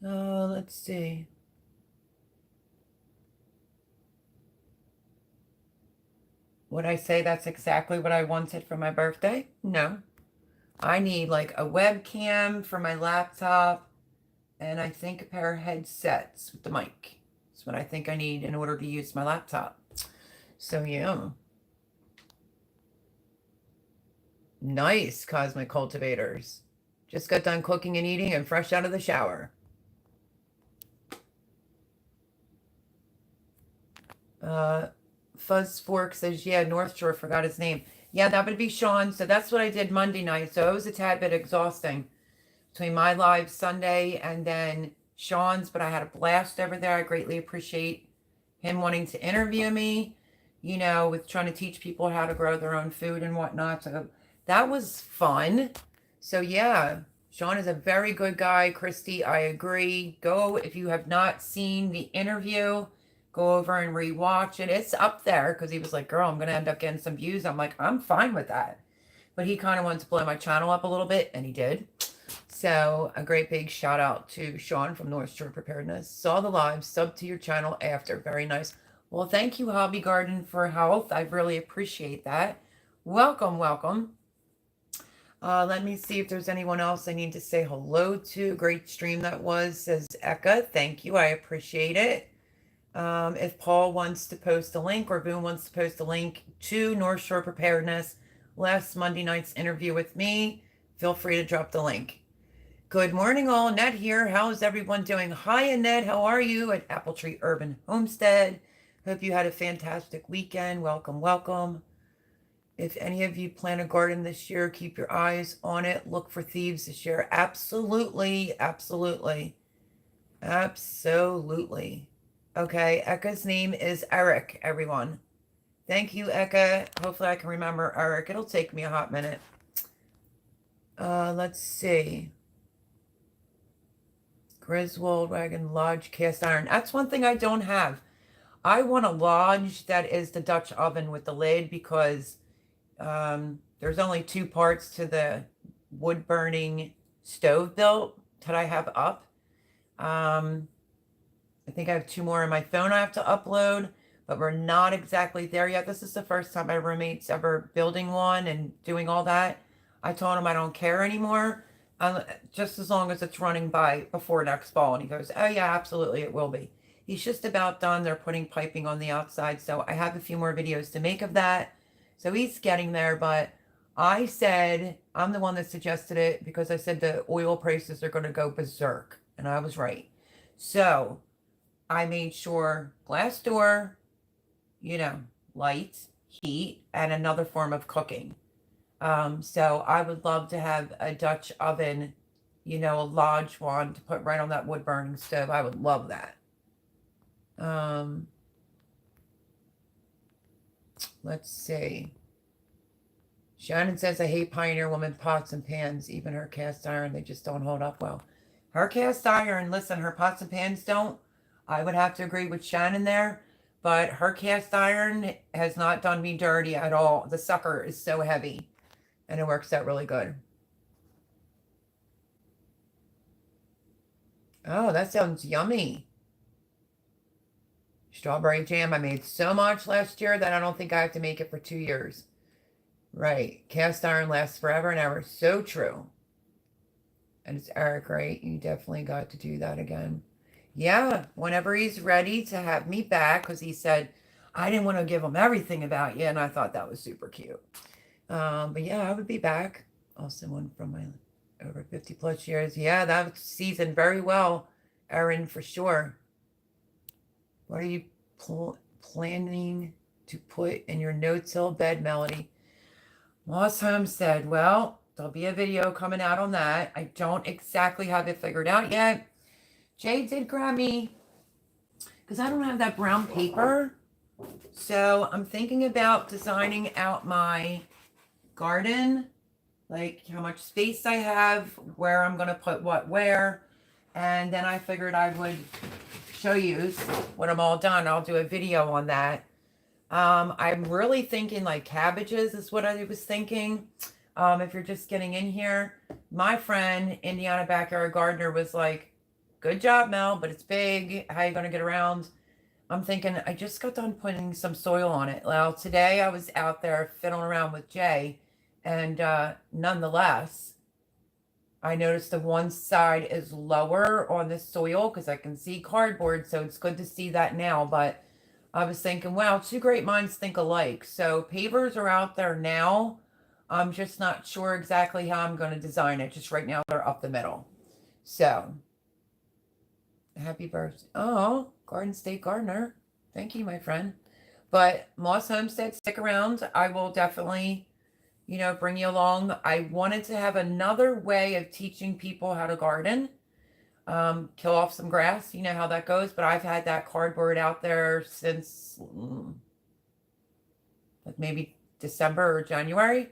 Let's see. Would I say that's exactly what I wanted for my birthday? No. I need like a webcam for my laptop and I think a pair of headsets with the mic. That's what I think I need in order to use my laptop. So yeah. Nice, Cosmic Cultivators. Just got done cooking and eating and fresh out of the shower. Fuzz Fork says, yeah, North Shore, forgot his name. Yeah, that would be Sean. So that's what I did Monday night. So it was a tad bit exhausting between my live Sunday and then Sean's, but I had a blast over there. I greatly appreciate him wanting to interview me, you know, with trying to teach people how to grow their own food and whatnot. So that was fun. So yeah, Sean is a very good guy. Christy, I agree. Go, if you have not seen the interview, go over and rewatch it. It's up there because he was like, girl, I'm going to end up getting some views. I'm like, I'm fine with that. But he kind of wanted to blow my channel up a little bit, and he did. So a great big shout out to Sean from North Shore Preparedness. Saw the live, sub to your channel after. Very nice. Well, thank you, Hobby Garden for Health. I really appreciate that. Welcome, welcome. Let me see if there's anyone else I need to say hello to. Great stream that was, says Eka. Thank you. I appreciate it. If Paul wants to post a link or Boone wants to post a link to North Shore Preparedness, last Monday night's interview with me, feel free to drop the link. Good morning, all. Annette here. How's everyone doing? Hi, Annette. How are you at Apple Tree Urban Homestead? Hope you had a fantastic weekend. Welcome, welcome. If any of you plan a garden this year, keep your eyes on it. Look for thieves this year. Absolutely, absolutely, absolutely. Okay, Eka's name is Eric, everyone. Thank you, Eka. Hopefully I can remember Eric. It'll take me a hot minute. Let's see. Griswold Wagon Lodge cast iron. That's one thing I don't have. I want a lodge that is the Dutch oven with the lid because there's only 2 parts to the wood burning stove built that I have up. I think I have 2 more on my phone I have to upload, but we're not exactly there yet. This is the first time my roommate's ever building one and doing all that. I told him I don't care anymore. Just as long as it's running by before next fall. And he goes, oh yeah, absolutely, it will be. He's just about done. They're putting piping on the outside. So I have a few more videos to make of that. So he's getting there. But I said, I'm the one that suggested it because I said the oil prices are going to go berserk. And I was right. So I made sure glass door, you know, light, heat, and another form of cooking. So I would love to have a Dutch oven, you know, a lodge one to put right on that wood burning stove. I would love that. Let's see. Shannon says, I hate Pioneer Woman pots and pans, even her cast iron. They just don't hold up well. Her cast iron, listen, her pots and pans don't. I would have to agree with Shannon there. But her cast iron has not done me dirty at all. The sucker is so heavy. And it works out really good. Oh, that sounds yummy. Strawberry jam. I made so much last year that I don't think I have to make it for 2 years. Right. Cast iron lasts forever and ever. So true. And it's Eric, right? You definitely got to do that again. Yeah. Whenever he's ready to have me back, because he said, I didn't want to give him everything about you. And I thought that was super cute. But yeah, I would be back. Also one from my over 50 plus years. Yeah, that seasoned very well, Erin, for sure. What are you planning to put in your no-till bed, Melody? Moss Homestead. Well, there'll be a video coming out on that. I don't exactly have it figured out yet. Jay did grab me because I don't have that brown paper. So I'm thinking about designing out my garden, like how much space I have, where I'm going to put what where. And then I figured I would show you when I'm all done. I'll do a video on that. I'm really thinking like cabbages is what I was thinking. If you're just getting in here, my friend, Indiana Backyard Gardener, was like, good job, Mel, but it's big. How are you going to get around? I'm thinking, I just got done putting some soil on it. Well, today I was out there fiddling around with Jay, And nonetheless, I noticed the one side is lower on the soil because I can see cardboard. So it's good to see that now. But I was thinking, wow, two great minds think alike. So pavers are out there now. I'm just not sure exactly how I'm going to design it. Just right now, they're up the middle. So, happy birthday. Oh, Garden State Gardener. Thank you, my friend. But Moss Homestead, stick around. I will definitely, bring you along. I wanted to have another way of teaching people how to garden. Kill off some grass. You know how that goes. But I've had that cardboard out there since like maybe December or January.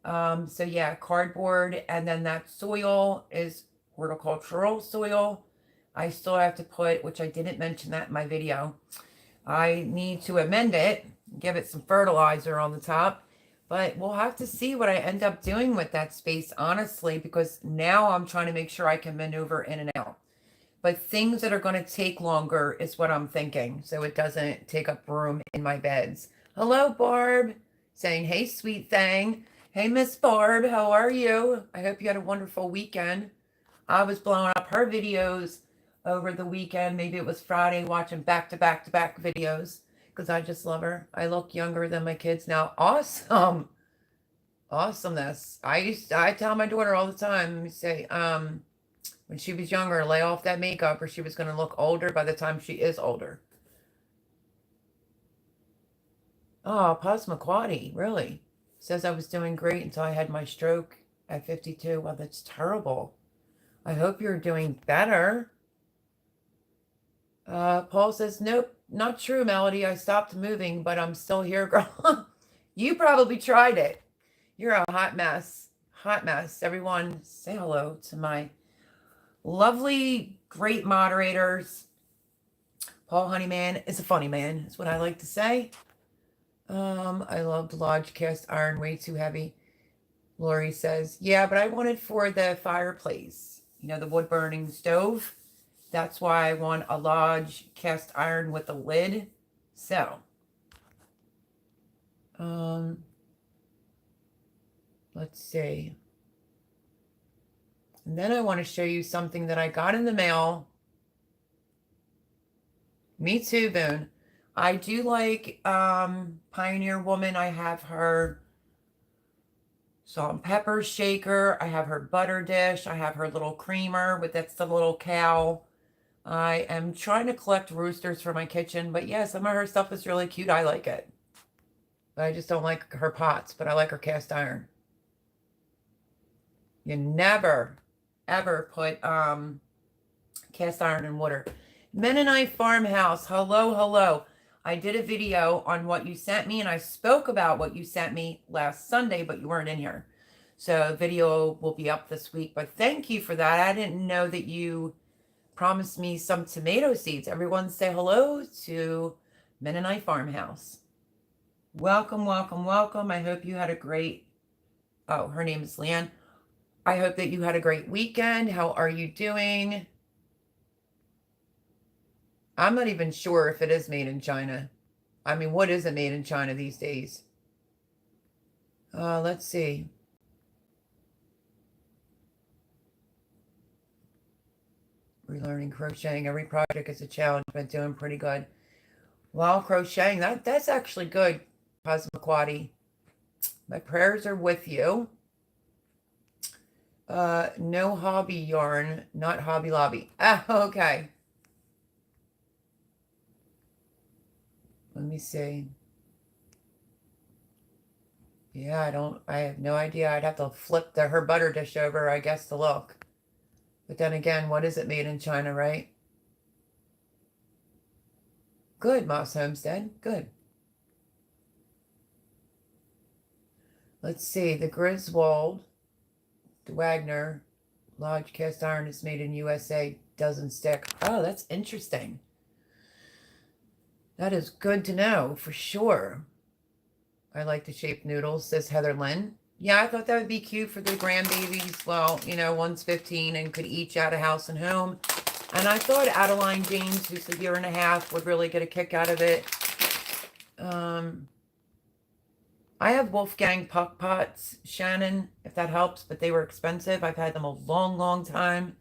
So yeah, cardboard, and then that soil is horticultural soil. I still have to put, which I didn't mention that in my video, I need to amend it, give it some fertilizer on the top, but we'll have to see what I end up doing with that space, honestly, because now I'm trying to make sure I can maneuver in and out. But things that are going to take longer is what I'm thinking, so it doesn't take up room in my beds. Hello, Barb, saying, hey, sweet thing. Hey, Miss Barb, how are you? I hope you had a wonderful weekend. I was blowing up her videos over the weekend. Maybe it was Friday, watching back-to-back-to-back videos because I just love her. I look younger than my kids now. Awesome. Awesomeness. I tell my daughter all the time, let me say, when she was younger, lay off that makeup or she was going to look older by the time she is older. Oh, Posmaquati, really? Says I was doing great until I had my stroke at 52. Well, that's terrible. I hope you're doing better. Paul says, nope, not true, Melody. I stopped moving, but I'm still here, girl. You probably tried it. You're a hot mess. Hot mess. Everyone, say hello to my lovely, great moderators. Paul Honeyman is a funny man, is what I like to say. I loved Lodge cast iron, way too heavy. Lori says, yeah, but I wanted for the fireplace, the wood burning stove. That's why I want a Lodge cast iron with a lid. So, let's see. And then I want to show you something that I got in the mail. Me too, Boone. I do like Pioneer Woman. I have her salt and pepper shaker. I have her butter dish. I have her little creamer that's the little cow. I am trying to collect roosters for my kitchen, but yeah, some of her stuff is really cute. I like it. But I just don't like her pots, but I like her cast iron. You never, ever put cast iron in water. Mennonite Farmhouse. Hello, hello. I did a video on what you sent me, and I spoke about what you sent me last Sunday, but you weren't in here. So video will be up this week, but thank you for that. I didn't know that you promised me some tomato seeds. Everyone say hello to Mennonite Farmhouse. Welcome, welcome, welcome. I hope you had a great, oh, her name is Leanne. I hope that you had a great weekend. How are you doing? I'm not even sure if it is made in China. I mean, what is it made in China these days? Let's see. Relearning crocheting. Every project is a challenge, but doing pretty good. Well, crocheting, that's actually good, Cosmoquati. My prayers are with you. No hobby yarn, not Hobby Lobby. Ah, okay. Let me see. Yeah, I have no idea. I'd have to flip her butter dish over, I guess, to look. But then again, what is it made in China, right? Good, Moss Homestead. Good. Let's see. The Griswold, the Wagner Lodge cast iron is made in USA. Doesn't stick. Oh, that's interesting. That is good to know for sure. I like the shaped noodles, says Heather Lynn. Yeah, I thought that would be cute for the grandbabies. Well, one's 15 and could each out of house and home. And I thought Adeline James, who's a year and a half, would really get a kick out of it. I have Wolfgang Puck Pots, Shannon, if that helps, but they were expensive. I've had them a long, long time.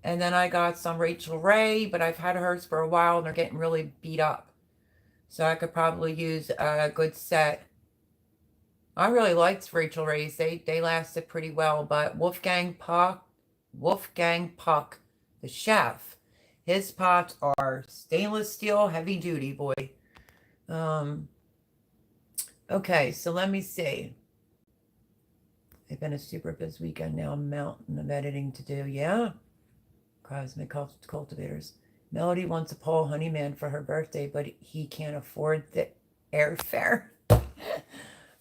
And then I got some Rachel Ray, but I've had hers for a while and they're getting really beat up. So I could probably use a good set. I really liked Rachel Ray's. They lasted pretty well, but Wolfgang Puck, the chef, his pots are stainless steel, heavy duty, boy. Um, okay, so let me see. It's been a super busy weekend now. I'm mountain of editing to do. Yeah. Cosmic Cultivators. Melody wants a Paul Honeyman for her birthday, but he can't afford the airfare.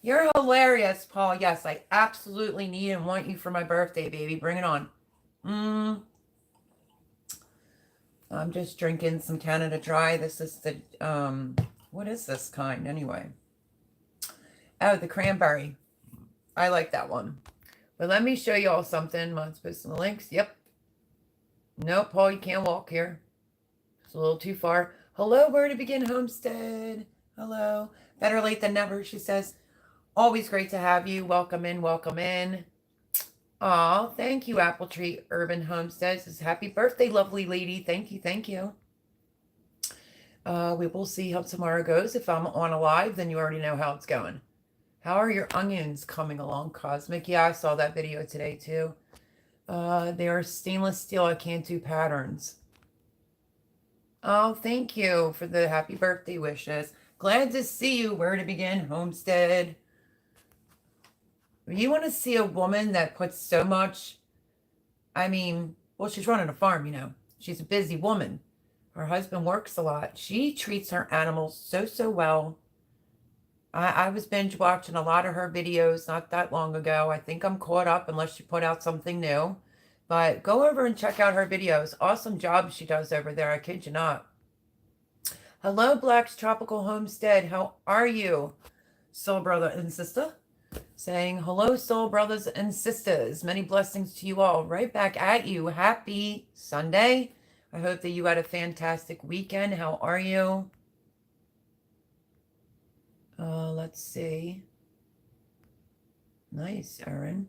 You're hilarious, Paul. Yes, I absolutely need and want you for my birthday, baby. Bring it on. I'm just drinking some Canada Dry. This is the, what is this kind anyway? Oh, the cranberry. I like that one. But let me show you all something. Let's put some links. Yep. No, Paul, you can't walk here. It's a little too far. Hello, where to begin, Homestead? Hello. Better late than never, she says. Always great to have you. Welcome in, welcome in. Aw, thank you, Apple Tree Urban Homestead. Says, happy birthday, lovely lady. Thank you, thank you. We will see how tomorrow goes. If I'm on a live, then you already know how it's going. How are your onions coming along, Cosmic? Yeah, I saw that video today, too. They are stainless steel. I can't do patterns. Oh, thank you for the happy birthday wishes. Glad to see you. Where to begin, Homestead? You want to see a woman that puts so much, I mean, well, she's running a farm, you know. She's a busy woman. Her husband works a lot. She treats her animals so well. I was binge watching a lot of her videos not that long ago. I think I'm caught up unless she put out something new. But go over and check out her videos. Awesome job she does over there. I kid you not. Hello, Black's Tropical Homestead. How are you, soul brother and sister? Saying hello, soul brothers and sisters. Many blessings to you all. Right back at you. Happy Sunday. I hope that you had a fantastic weekend. How are you? Let's see. Nice, Erin.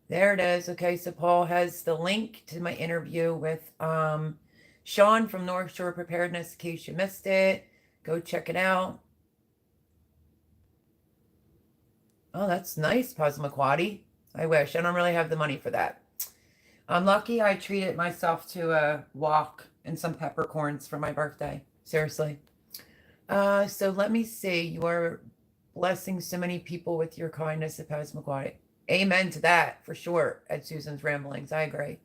There it is. Okay, so Paul has the link to my interview with Sean from North Shore Preparedness in case you missed it. Go check it out. Oh, that's nice, Passamaquoddy. I wish. I don't really have the money for that. I'm lucky I treated myself to a walk and some peppercorns for my birthday. Seriously. So let me see. You are blessing so many people with your kindness at Passamaquoddy. Amen to that, for sure, at Susan's Ramblings. I agree.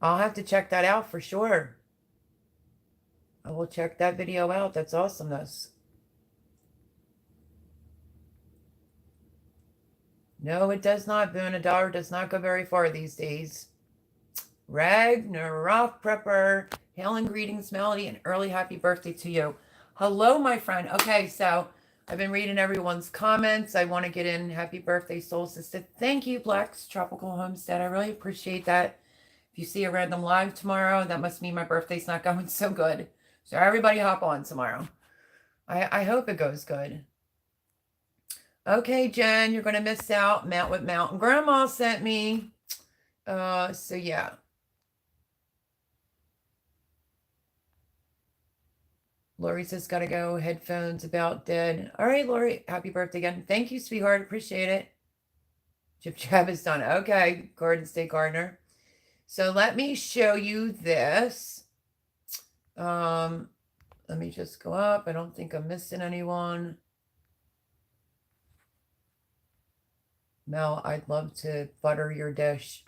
I'll have to check that out for sure. I will check that video out. That's awesomeness. No, it does not, Boone. $1 does not go very far these days. Ragnarok Prepper. Hail and greetings, Melody, and early happy birthday to you. Hello, my friend. Okay, so I've been reading everyone's comments. I want to get in happy birthday, soul sister. Thank you, Black's Tropical Homestead. I really appreciate that. If you see a random live tomorrow, that must mean my birthday's not going so good. So everybody hop on tomorrow. I hope it goes good. Okay, Jen, you're going to miss out. Mount what Mountain Grandma sent me. So yeah. Lori says, gotta go. Headphones about dead. All right, Lori. Happy birthday again. Thank you, sweetheart. Appreciate it. Chip Chab is done. Okay, Garden State Gardener. So let me show you this. Let me just go up. I don't think I'm missing anyone. Mel, I'd love to butter your dish.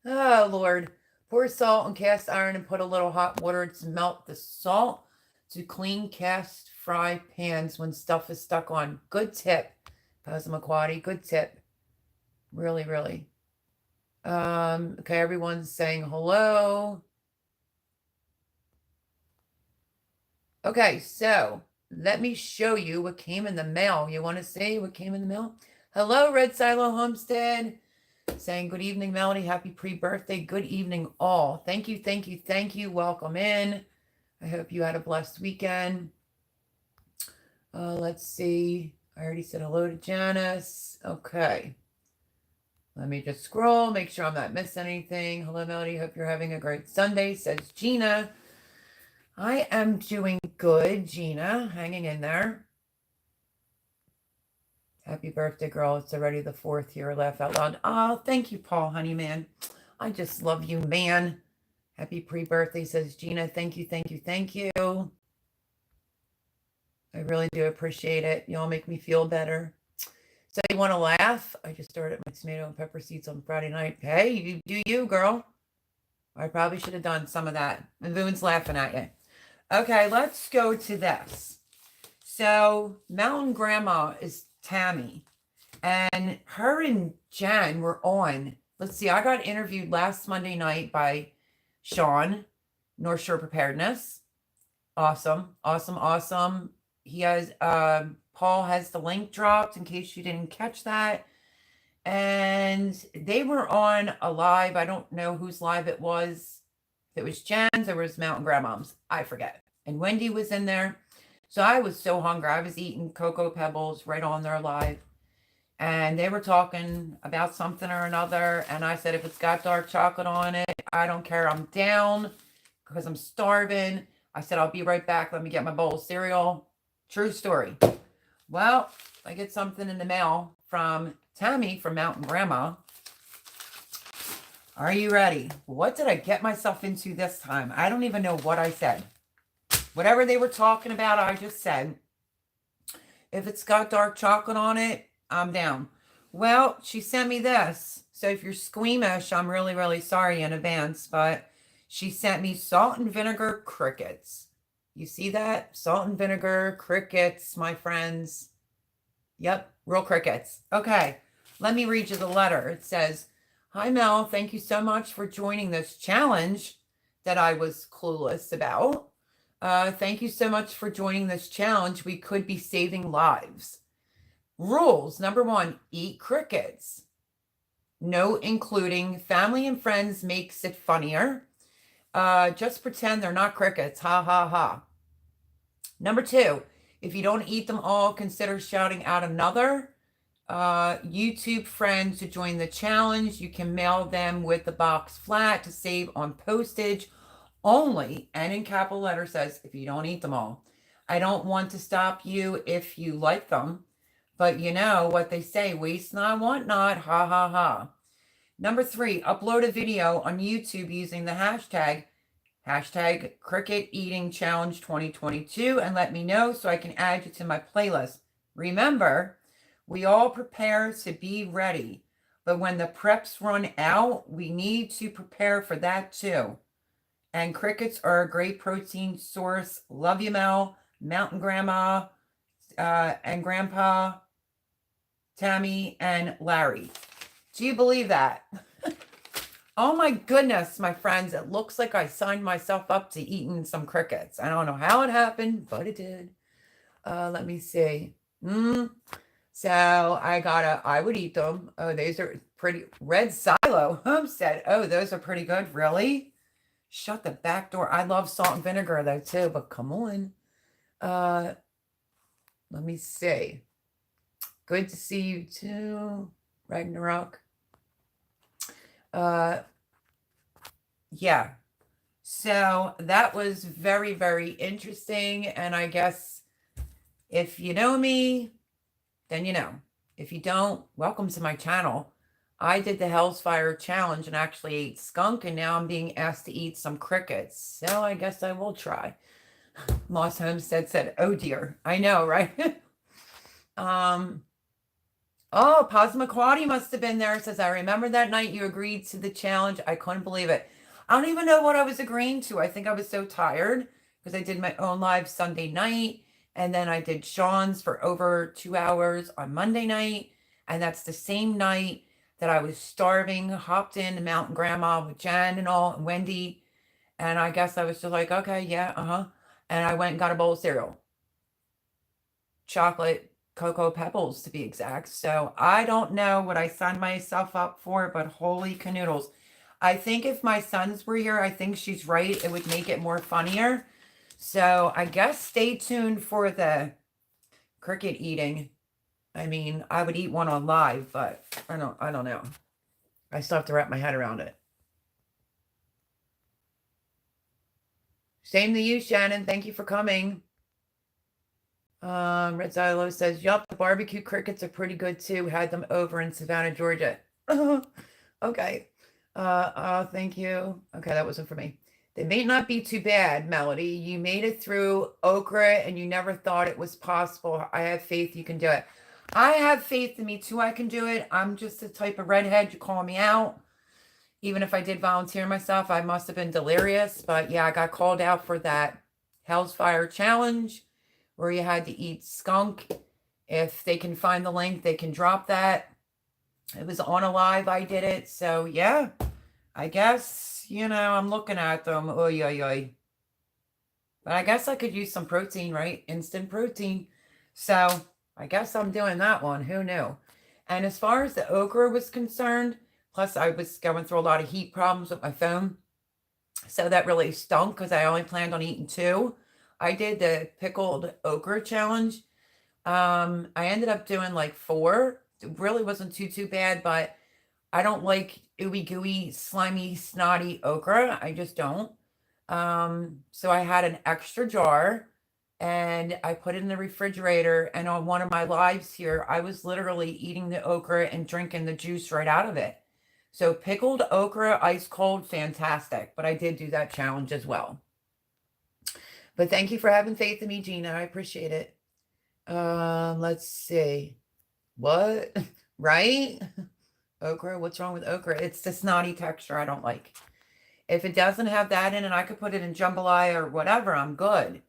Oh, Lord. Pour salt and cast iron and put a little hot water to melt the salt to clean cast fry pans when stuff is stuck on. Good tip, Passamaquoddy. Good tip. Really, really. Okay, everyone's saying hello. Okay, so let me show you what came in the mail. You want to see what came in the mail? Hello, Red Silo Homestead. Saying good evening, Melody. Happy pre-birthday. Good evening, all. Thank you, thank you, thank you. Welcome in. I hope you had a blessed weekend. Let's see. I already said hello to Janice. Okay. Let me just scroll, make sure I'm not missing anything. Hello, Melody. Hope you're having a great Sunday, says Gina. I am doing good, Gina. Hanging in there. Happy birthday, girl. It's already the 4th year. Laugh out loud. Oh, thank you, Paul, honey, man. I just love you, man. Happy pre-birthday, says Gina. Thank you, thank you, thank you. I really do appreciate it. You all make me feel better. So you want to laugh? I just started my tomato and pepper seeds on Friday night. Hey, you do you, girl. I probably should have done some of that. And Boone's laughing at you. Okay, let's go to this. So Mountain Grandma is Tammy. And her and Jen were on. Let's see, I got interviewed last Monday night by Sean, North Shore Preparedness. Awesome, awesome, awesome. He has Paul has the link dropped in case you didn't catch that. And they were on a live. I don't know whose live it was. If it was Jen's or it was Mountain Grandmom's, I forget. And Wendy was in there. So I was so hungry. I was eating Cocoa Pebbles right on their live. And they were talking about something or another. And I said, if it's got dark chocolate on it, I don't care. I'm down because I'm starving. I said, I'll be right back. Let me get my bowl of cereal. True story. Well, I get something in the mail from Tammy from Mountain Grandma. Are you ready? What did I get myself into this time? I don't even know what I said. Whatever they were talking about, I just said. If it's got dark chocolate on it, I'm down. Well, she sent me this. So if you're squeamish, I'm really, really sorry in advance. But she sent me salt and vinegar crickets. You see that? Salt and vinegar crickets, my friends. Yep, real crickets. Okay, let me read you the letter. It says, hi, Mel. Thank you so much for joining this challenge that I was clueless about. Thank you so much for joining this challenge. We could be saving lives. Rules. Number 1, eat crickets. No including family and friends makes it funnier. Just pretend they're not crickets. Ha, ha, ha. Number 2, if you don't eat them all, consider shouting out another YouTube friend to join the challenge. You can mail them with the box flat to save on postage only. And in capital letter says, if you don't eat them all. I don't want to stop you if you like them. But you know what they say, waste not, want not, ha, ha, ha. Number 3, upload a video on YouTube using the hashtag Cricket Eating Challenge 2022 and let me know so I can add you to my playlist. Remember, we all prepare to be ready, but when the preps run out, we need to prepare for that too. And crickets are a great protein source. Love you, Mel, Mountain Grandma, and Grandpa, Tammy, and Larry. Do you believe that? Oh my goodness, my friends. It looks like I signed myself up to eating some crickets. I don't know how it happened, but it did. Let me see. So I would eat them. Oh, these are pretty. Red Silo said, oh, those are pretty good. Really? Shut the back door. I love salt and vinegar though too, but come on. Let me see. Good to see you too, Ragnarok. Yeah. So that was very, very interesting. And I guess if you know me, then you know. If you don't, welcome to my channel. I did the Hell's Fire Challenge and actually ate skunk, and now I'm being asked to eat some crickets. So I guess I will try. Moss Homestead said, oh dear. I know, right? Oh, Passamaquoddy must have been there. It says, I remember that night you agreed to the challenge. I couldn't believe it. I don't even know what I was agreeing to. I think I was so tired because I did my own live Sunday night. And then I did Sean's for over 2 hours on Monday night. And that's the same night that I was starving, hopped in to Mountain Grandma with Jen and all, and Wendy. And I guess I was just like, okay, yeah, And I went and got a bowl of cereal. Chocolate Cocoa Pebbles to be exact. So I don't know what I signed myself up for, but holy canoodles. I think if my sons were here, I think she's right. It would make it more funnier. So I guess stay tuned for the cricket eating. I mean, I would eat one on live, but I don't know. I still have to wrap my head around it. Same to you, Shannon. Thank you for coming. Red Xylo says, yup, the barbecue crickets are pretty good too. Had them over in Savannah, Georgia. Okay. Thank you. Okay, that wasn't for me. They may not be too bad, Melody. You made it through okra and you never thought it was possible. I have faith you can do it. I have faith in me too. I can do it. I'm just the type of redhead. You call me out. Even if I did volunteer myself, I must have been delirious. But yeah, I got called out for that Hell's Fire challenge where you had to eat skunk. If they can find the link, they can drop that. It was on a live. I did it. So yeah, I guess, you know, I'm looking at them. Oy, oy, oy. But I guess I could use some protein, right? Instant protein. So I guess I'm doing that one. Who knew? And as far as the okra was concerned, plus I was going through a lot of heat problems with my phone. So that really stunk because I only planned on eating 2. I did the pickled okra challenge. I ended up doing like 4. It really wasn't too bad, but I don't like ooey gooey, slimy, snotty okra. I just don't. So I had an extra jar and I put it in the refrigerator. And on one of my lives here, I was literally eating the okra and drinking the juice right out of it. So pickled okra, ice cold, fantastic. But I did do that challenge as well. But thank you for having faith in me, Gina. I appreciate it. Let's see. What? Right? Okra, what's wrong with okra? It's the snotty texture I don't like. If it doesn't have that in it, I could put it in jambalaya or whatever. I'm good.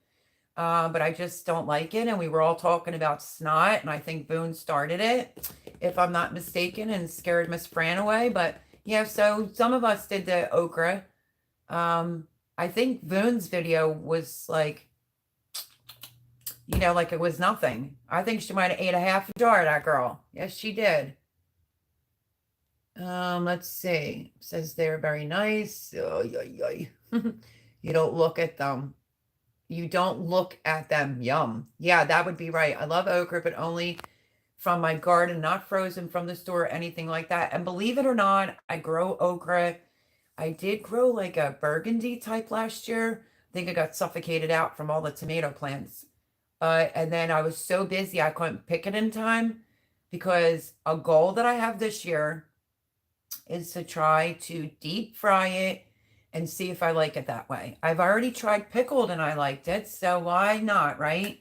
But I just don't like it. And we were all talking about snot, and I think Boone started it, if I'm not mistaken, and scared Miss Fran away. But yeah, so some of us did the okra. I think Boone's video was like, you know, like it was nothing. I think she might have ate a half a jar, that girl. Yes, she did. Let's see. It says they're very nice. Oh, you don't look at them. You don't look at them. Yum. Yeah, that would be right. I love okra, but only from my garden, not frozen from the store or anything like that. And believe it or not, I grow okra. I did grow like a burgundy type last year. I think I got suffocated out from all the tomato plants. And then I was so busy I couldn't pick it in time, because a goal that I have this year is to try to deep fry it and see if I like it that way. I've already tried pickled and I liked it, so why not, right?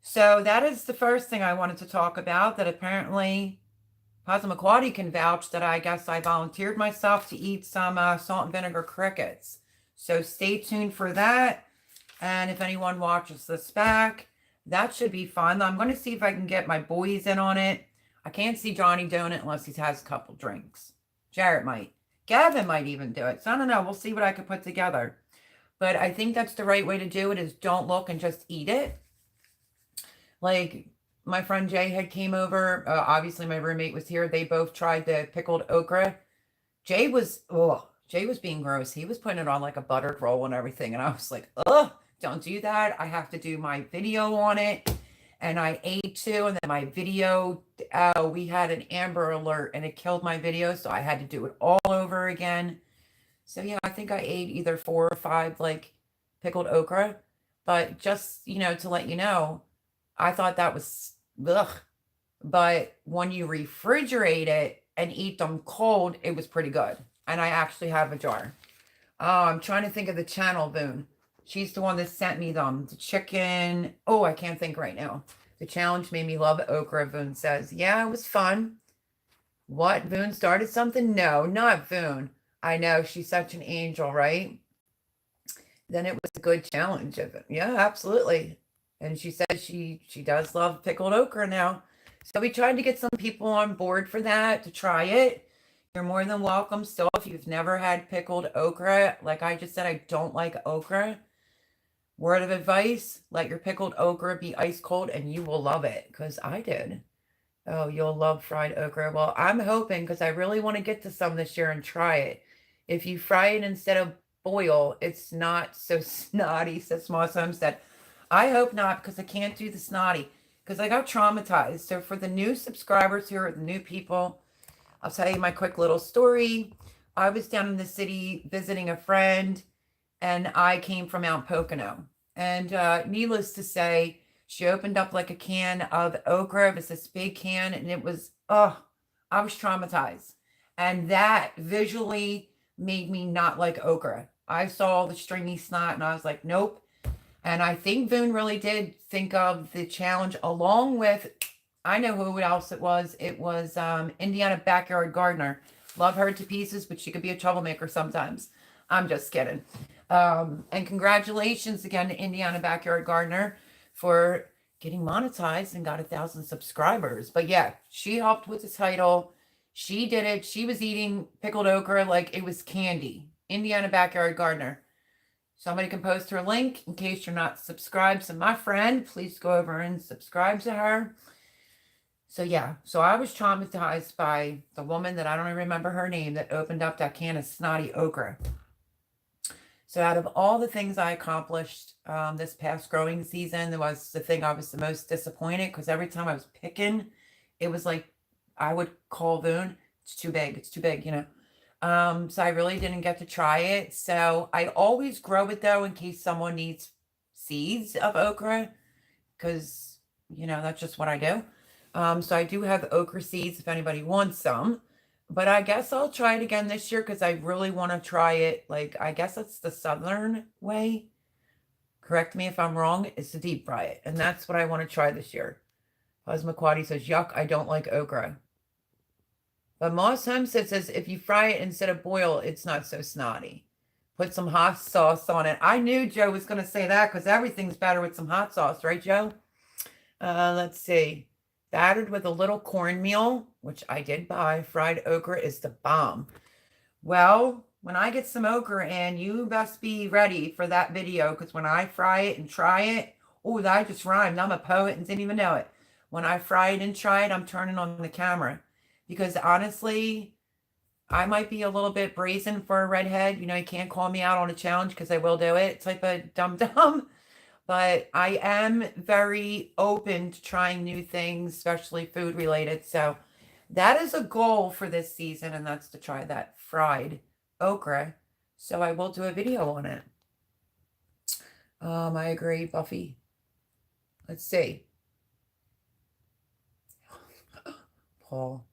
So that is the first thing I wanted to talk about, that apparently Passamaquoddy can vouch that I guess I volunteered myself to eat some salt and vinegar crickets. So stay tuned for that. And if anyone watches this back, that should be fun. I'm going to see if I can get my boys in on it. I can't see Johnny doing it unless he has a couple drinks. Jarrett might. Gavin might even do it. So I don't know. We'll see what I can put together. But I think that's the right way to do it, is don't look and just eat it. Like my friend Jay had came over. Obviously, my roommate was here. They both tried the pickled okra. Jay was being gross. He was putting it on like a buttered roll and everything. And I was like, ugh, don't do that. I have to do my video on it. And I ate too. And then my video, we had an Amber Alert and it killed my video. So I had to do it all over again. So yeah, I think I ate either 4 or 5 like pickled okra. But just, you know, to let you know, I thought that was ugh. But when you refrigerate it and eat them cold, it was pretty good. And I actually have a jar. Oh, I'm trying to think of the channel, Boone. She's the one that sent me them. The chicken. Oh, I can't think right now. The challenge made me love okra, Boone says. Yeah, it was fun. What? Boone started something? No, not Boone. I know. She's such an angel, right? Then it was a good challenge of it. Yeah, absolutely. And she says she does love pickled okra now. So we tried to get some people on board for that, to try it. You're more than welcome. Still, if you've never had pickled okra, like I just said, I don't like okra. Word of advice, let your pickled okra be ice cold and you will love it, because I did. Oh, you'll love fried okra. Well, I'm hoping, because I really want to get to some this year and try it. If you fry it instead of boil, it's not so snotty, says Moss Homestead. I hope not, because I can't do the snotty, because I got traumatized. So for the new subscribers here, the new people, I'll tell you my quick little story. I was down in the city visiting a friend, and I came from Mount Pocono. And needless to say, she opened up like a can of okra. It was this big can, and it was, oh, I was traumatized. And that visually made me not like okra. I saw the stringy snot, and I was like, nope. And I think Boone really did think of the challenge, along with, I know who else it was. It was Indiana Backyard Gardener. Love her to pieces, but she could be a troublemaker sometimes. I'm just kidding. And congratulations again to Indiana Backyard Gardener for getting monetized and got 1,000 subscribers. But yeah, she helped with the title. She did it. She was eating pickled okra like it was candy. Indiana Backyard Gardener. Somebody can post her link in case you're not subscribed. So my friend, please go over and subscribe to her. So yeah, so I was traumatized by the woman that I don't even remember her name that opened up that can of snotty okra. So out of all the things I accomplished this past growing season, that was the thing I was the most disappointed, because every time I was picking, it was like I would call Boone, it's too big, you know. So I really didn't get to try it. So I always grow it though in case someone needs seeds of okra, because you know that's just what I do. So I do have okra seeds if anybody wants some. But I guess I'll try it again this year because I really want to try it. Like, I guess it's the southern way. Correct me if I'm wrong. It's to deep fry it. And that's what I want to try this year. Osmaquati says, yuck, I don't like okra. But Moss Homestead says, if you fry it instead of boil, it's not so snotty. Put some hot sauce on it. I knew Joe was going to say that because everything's better with some hot sauce. Right, Joe? Let's see. Battered with a little cornmeal, which I did buy. Fried okra is the bomb. Well, when I get some okra in, you best be ready for that video, because when I fry it and try it, oh, that just rhymed. I'm a poet and didn't even know it. When I fry it and try it, I'm turning on the camera, because honestly, I might be a little bit brazen for a redhead. You know, you can't call me out on a challenge because I will do it. Type of dumb. But I am very open to trying new things, especially food related. So that is a goal for this season, and that's to try that fried okra. So I will do a video on it. I agree, Buffy. Let's see. Paul.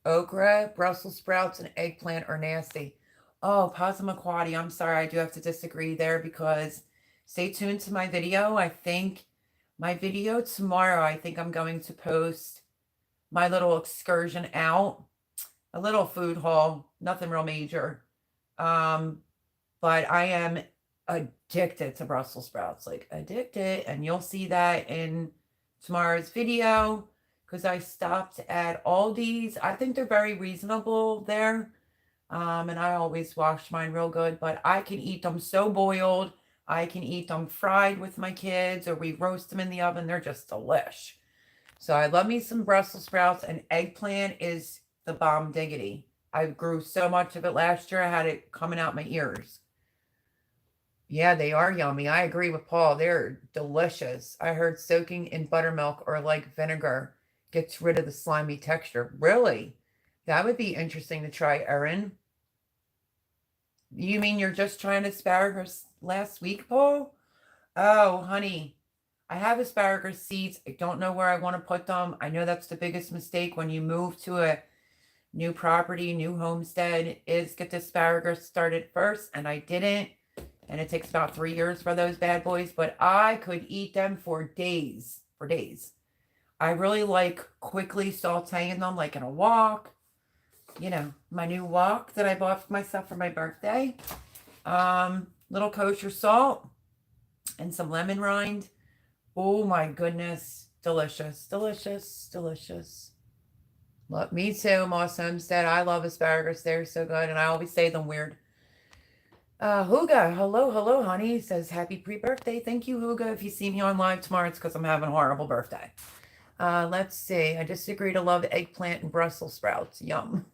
Okra, Brussels sprouts, and eggplant are nasty. Oh, Passamaquoddy, I'm sorry, I do have to disagree there, because stay tuned to my video. I think my video tomorrow, I think I'm going to post my little excursion out, a little food haul, nothing real major. But I am addicted to Brussels sprouts, like addicted, and you'll see that in tomorrow's video, because I stopped at Aldi's. I think they're very reasonable there. And I always wash mine real good, but I can eat them so boiled. I can eat them fried with my kids, or we roast them in the oven. They're just delish. So I love me some Brussels sprouts, and eggplant is the bomb diggity. I grew so much of it last year. I had it coming out my ears. Yeah, they are yummy. I agree with Paul. They're delicious. I heard soaking in buttermilk or like vinegar gets rid of the slimy texture. Really? That would be interesting to try, Erin. You mean you're just trying asparagus last week, Paul? Oh, honey, I have asparagus seeds. I don't know where I want to put them. I know that's the biggest mistake when you move to a new property, new homestead, is get the asparagus started first, and I didn't. And it takes about 3 years for those bad boys, but I could eat them for days, I really like quickly sauteing them, like in a wok. You know, my new wok that I bought for myself for my birthday. Little kosher salt and some lemon rind. Oh my goodness. Delicious, delicious, delicious. Me too, Moss Homestead. I love asparagus. They're so good, and I always say them weird. Huga, hello, honey. Says happy pre-birthday. Thank you, Huga. If you see me on live tomorrow, it's because I'm having a horrible birthday. Let's see. I disagree to love eggplant and Brussels sprouts. Yum.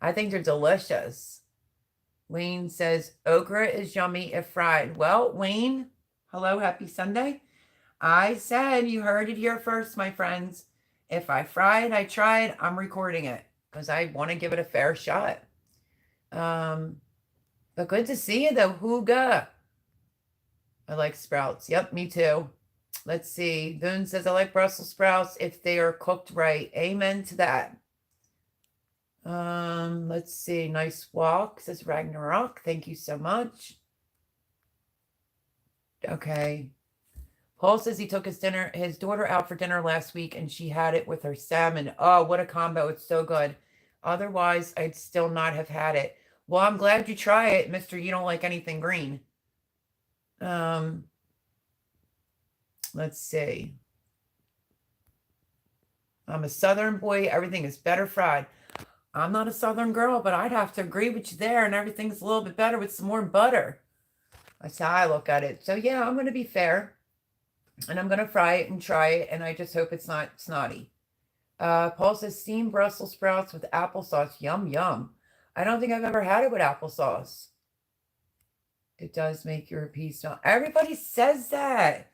I think they're delicious. Wayne says okra is yummy if fried. Well, Wayne, hello, happy Sunday. I said you heard it here first, my friends. If I fried, I tried. I'm recording it because I want to give it a fair shot. But good to see you though, Hooga. I like sprouts. Yep, me too. Let's see. Boone says I like Brussels sprouts if they are cooked right. Amen to that. Let's see. Nice walk, says Ragnarok. Thank you so much. Okay. Paul says he took his daughter out for dinner last week and she had it with her salmon. Oh, what a combo. It's so good. Otherwise, I'd still not have had it. Well, I'm glad you try it, Mr. You don't like anything green. Let's see. I'm a Southern boy. Everything is better fried. I'm not a Southern girl, but I'd have to agree with you there. And everything's a little bit better with some more butter. That's how I look at it. So yeah, I'm going to be fair. And I'm going to fry it and try it. And I just hope it's not snotty. Paul says steamed Brussels sprouts with applesauce. Yum, yum. I don't think I've ever had it with applesauce. It does make your peas. Everybody says that.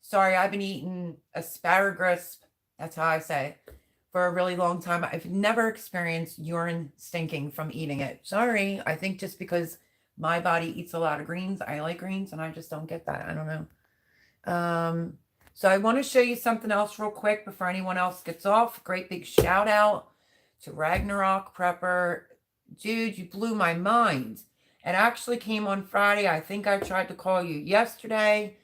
Sorry, I've been eating asparagus. That's how I say it. For a really long time. I've never experienced urine stinking from eating it. Sorry. I think just because my body eats a lot of greens. I like greens and I just don't get that. I don't know. So I want to show you something else real quick before anyone else gets off. Great big shout out to Ragnarok Prepper. Dude, you blew my mind. It actually came on Friday. I think I tried to call you yesterday.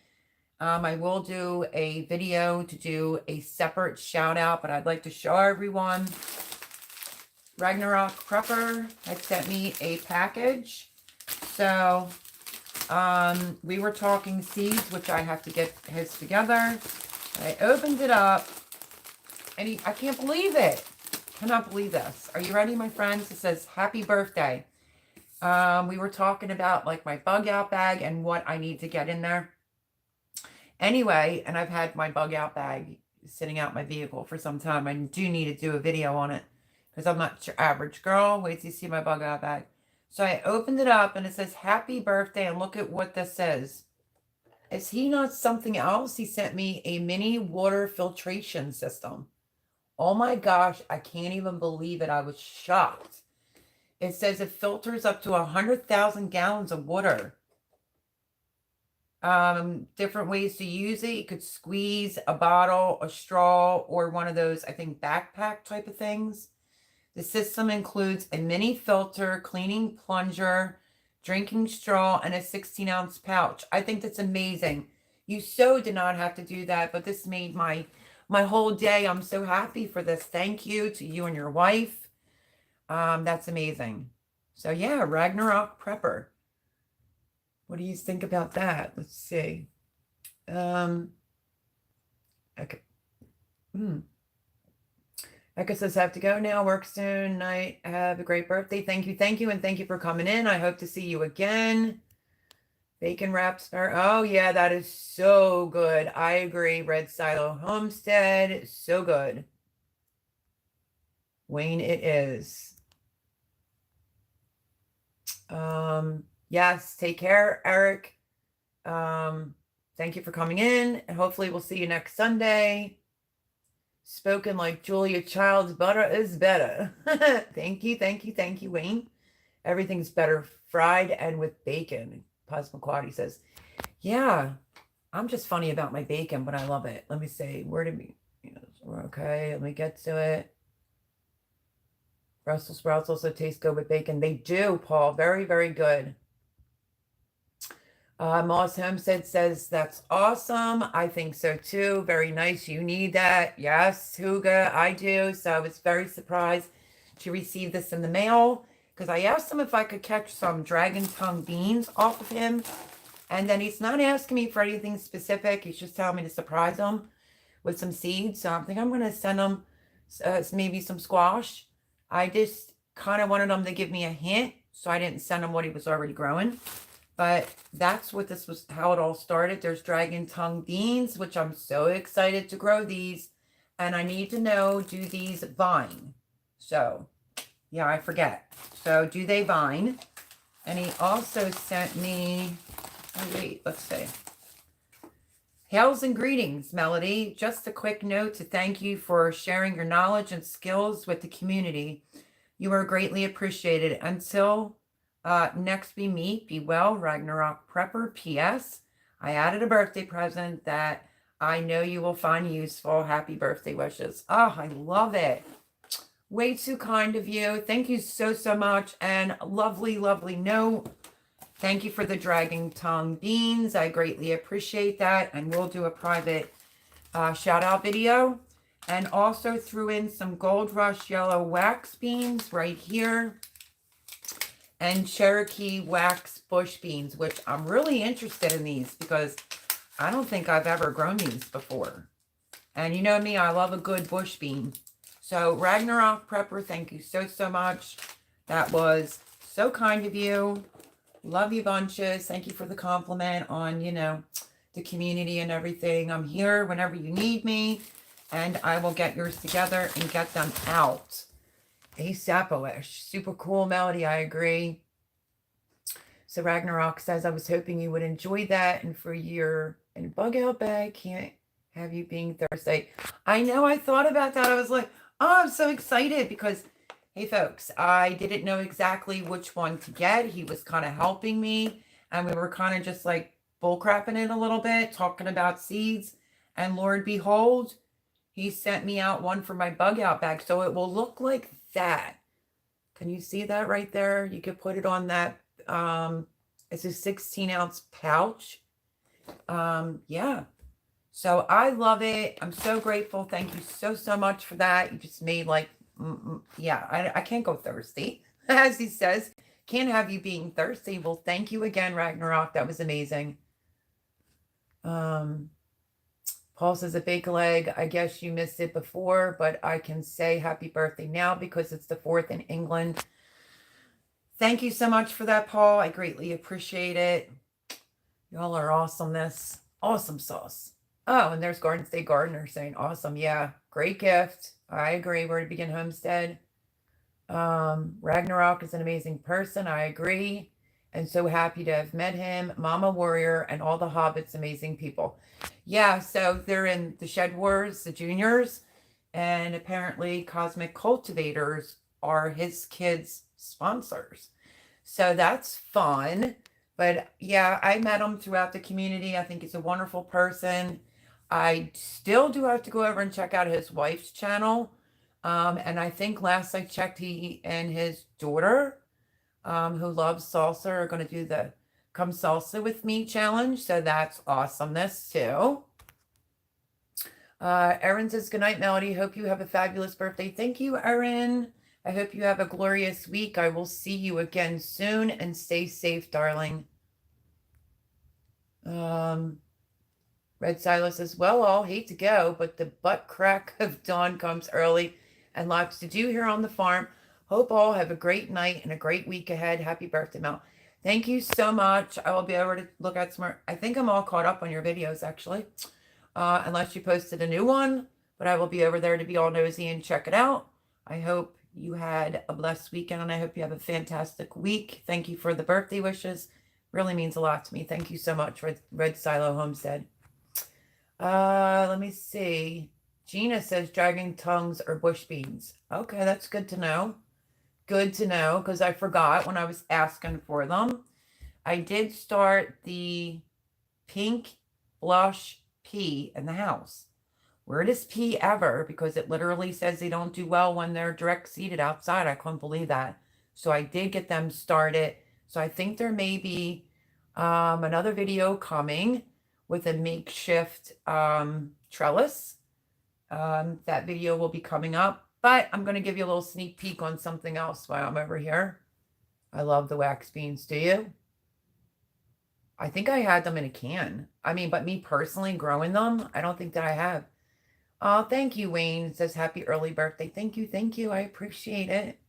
I will do a video to do a separate shout out, but I'd like to show everyone. Ragnarok Prepper had sent me a package. So we were talking seeds, which I have to get his together. I opened it up and I can't believe it. Cannot believe this. Are you ready, my friends? It says happy birthday. We were talking about like my bug out bag and what I need to get in there. Anyway, and I've had my bug out bag sitting out my vehicle for some time. I do need to do a video on it because I'm not your average girl. Wait till you see my bug out bag. So I opened it up and it says happy birthday and look at what this says. Is he not something else? He sent me a mini water filtration system. Oh my gosh, I can't even believe it. I was shocked. It says it filters up to 100,000 gallons of water. Different ways to use it. You could squeeze a bottle, a straw, or one of those, I think, backpack type of things. The system includes a mini filter, cleaning plunger, drinking straw, and a 16-ounce pouch. I think that's amazing. You so did not have to do that, but this made my whole day. I'm so happy for this. Thank you to you and your wife. That's amazing. So yeah, Ragnarok Prepper. What do you think about that? Let's see. Okay. Eka says, have to go now. Work soon. Night. Have a great birthday. Thank you. Thank you. And thank you for coming in. I hope to see you again. Bacon wraps. Oh, yeah. That is so good. I agree. Red Silo Homestead. So good. Wayne, it is. Yes, take care, Eric. Thank you for coming in, and hopefully we'll see you next Sunday. Spoken like Julia Child's butter is better. Thank you, Wayne. Everything's better fried and with bacon. Cosmoquati says, yeah, I'm just funny about my bacon, but I love it. Let me see, where did we, okay, let me get to it. Brussels sprouts also taste good with bacon. They do, Paul. Very, very good. Moss Homestead says, that's awesome. I think so too. Very nice. You need that. Yes, Huga, I do. So I was very surprised to receive this in the mail because I asked him if I could catch some dragon tongue beans off of him. And then he's not asking me for anything specific. He's just telling me to surprise him with some seeds. So I think I'm going to send him maybe some squash. I just kind of wanted him to give me a hint. So I didn't send him what he was already growing. But that's what this was, how it all started. There's dragon tongue beans, which I'm so excited to grow these. And I need to know, do these vine? So, yeah, I forget. So, do they vine? And he also sent me, oh wait, let's see. Hails and greetings, Melody. Just a quick note to thank you for sharing your knowledge and skills with the community. You are greatly appreciated. Until next we meet, be well, Ragnarok Prepper. P.S. I added a birthday present that I know you will find useful. Happy birthday wishes. Oh, I love it. Way too kind of you. Thank you so, so much. And lovely, lovely note. Thank you for the dragon tongue beans. I greatly appreciate that. And we'll do a private shout out video. And also threw in some Gold Rush yellow wax beans right here. And Cherokee wax bush beans, which I'm really interested in these because I don't think I've ever grown these before. And you know me, I love a good bush bean. So Ragnarok Prepper, thank you so, so much. That was so kind of you. Love you bunches. Thank you for the compliment on, you know, the community and everything. I'm here whenever you need me. And I will get yours together and get them out. ASAP-ish. Super cool, Melody. I agree. So Ragnarok says, I was hoping you would enjoy that. And for your bug out bag, can't have you being Thursday. I know, I thought about that. I was like, oh, I'm so excited because, hey, folks, I didn't know exactly which one to get. He was kind of helping me. And we were kind of just like bullcrapping it a little bit, talking about seeds. And Lord behold, he sent me out one for my bug out bag. So it will look like that. Can you see that right there? You could put it on that. It's a 16-ounce pouch. Yeah. So I love it. I'm so grateful. Thank you so, so much for that. You just made like, yeah, I can't go thirsty. As he says, can't have you being thirsty. Well, thank you again, Ragnarok. That was amazing. Paul says a bake leg. I guess you missed it before, but I can say happy birthday now because it's the 4th in England. Thank you so much for that, Paul. I greatly appreciate it. Y'all are awesomeness. Awesome sauce. Oh, and there's Garden State Gardener saying awesome. Yeah, great gift. I agree. Where to begin, Homestead. Ragnarok is an amazing person. I agree. And so happy to have met him. Mama Warrior and all the Hobbits, amazing people. Yeah, so they're in the Shed Wars, the juniors. And apparently Cosmic Cultivators are his kids' sponsors. So that's fun. But yeah, I met him throughout the community. I think he's a wonderful person. I still do have to go over and check out his wife's channel. And I think last I checked, he and his daughter, who loves salsa, are going to do the Come Salsa With Me challenge. So that's awesomeness too. Erin says, good night, Melody. Hope you have a fabulous birthday. Thank you, Erin. I hope you have a glorious week. I will see you again soon and stay safe, darling. Red Silas says, well, I'll hate to go, but the butt crack of dawn comes early and lots to do here on the farm. Hope all have a great night and a great week ahead. Happy birthday, Mel. Thank you so much. I will be able to look at some more. I think I'm all caught up on your videos, actually, unless you posted a new one, but I will be over there to be all nosy and check it out. I hope you had a blessed weekend, and I hope you have a fantastic week. Thank you for the birthday wishes. Really means a lot to me. Thank you so much, Red Silo Homestead. Let me see. Gina says dragon tongues or bush beans. Okay, that's good to know. Good to know, because I forgot when I was asking for them. I did start the pink blush pea in the house. Weirdest pea ever, because it literally says they don't do well when they're direct seeded outside. I couldn't believe that. So I did get them started. So I think there may be another video coming with a makeshift trellis. That video will be coming up, but I'm going to give you a little sneak peek on something else while I'm over here. I love the wax beans. Do you? I think I had them in a can. I mean, but me personally growing them, I don't think that I have. Oh, thank you, Wayne. It says happy early birthday. Thank you. Thank you. I appreciate it.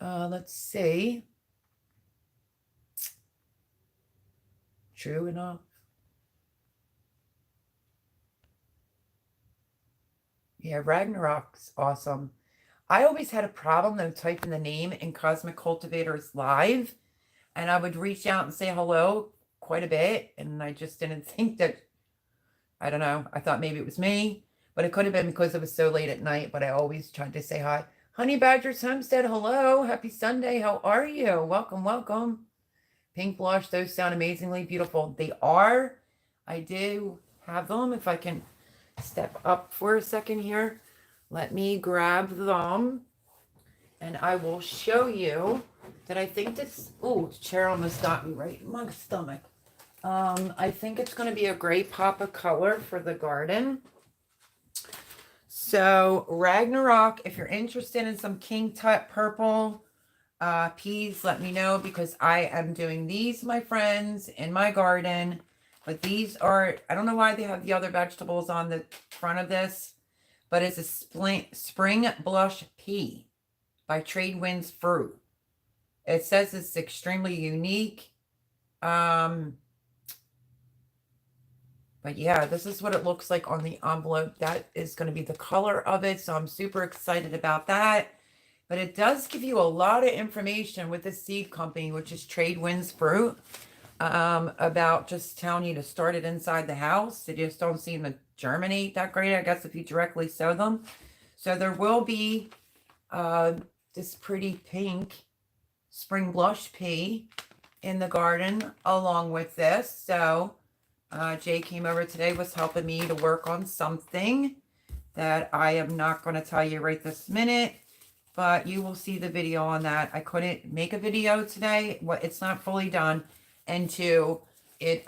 Let's see. True enough. Yeah, Ragnarok's awesome. I always had a problem though typing the name in Cosmic Cultivators Live, and I would reach out and say hello quite a bit, and I just didn't think that, I don't know, I thought maybe it was me, but it could have been because it was so late at night, but I always tried to say hi. Honey Badger's Homestead, hello, happy Sunday, how are you? Welcome, welcome. Pink blush, those sound amazingly beautiful. They are. I do have them. If I can step up for a second here, let me grab them and I will show you that I think this, oh, the chair almost got me right in my stomach. I think it's going to be a great pop of color for the garden. So Ragnarok, if you're interested in some King Tut purple peas, let me know, because I am doing these, my friends, in my garden. But these are, I don't know why they have the other vegetables on the front of this, but it's a spring blush pea by Trade Winds Fruit. It says it's extremely unique. But yeah, this is what it looks like on the envelope. That is going to be the color of it. So I'm super excited about that. But it does give you a lot of information with the seed company, which is Trade Winds Fruit, about just telling you to start it inside the house. They just don't seem to germinate that great, I guess, if you directly sow them. So there will be this pretty pink spring blush pea in the garden along with this. So Jay came over today, was helping me to work on something that I am not going to tell you right this minute, but you will see the video on that. I couldn't make a video today. It's not fully done until it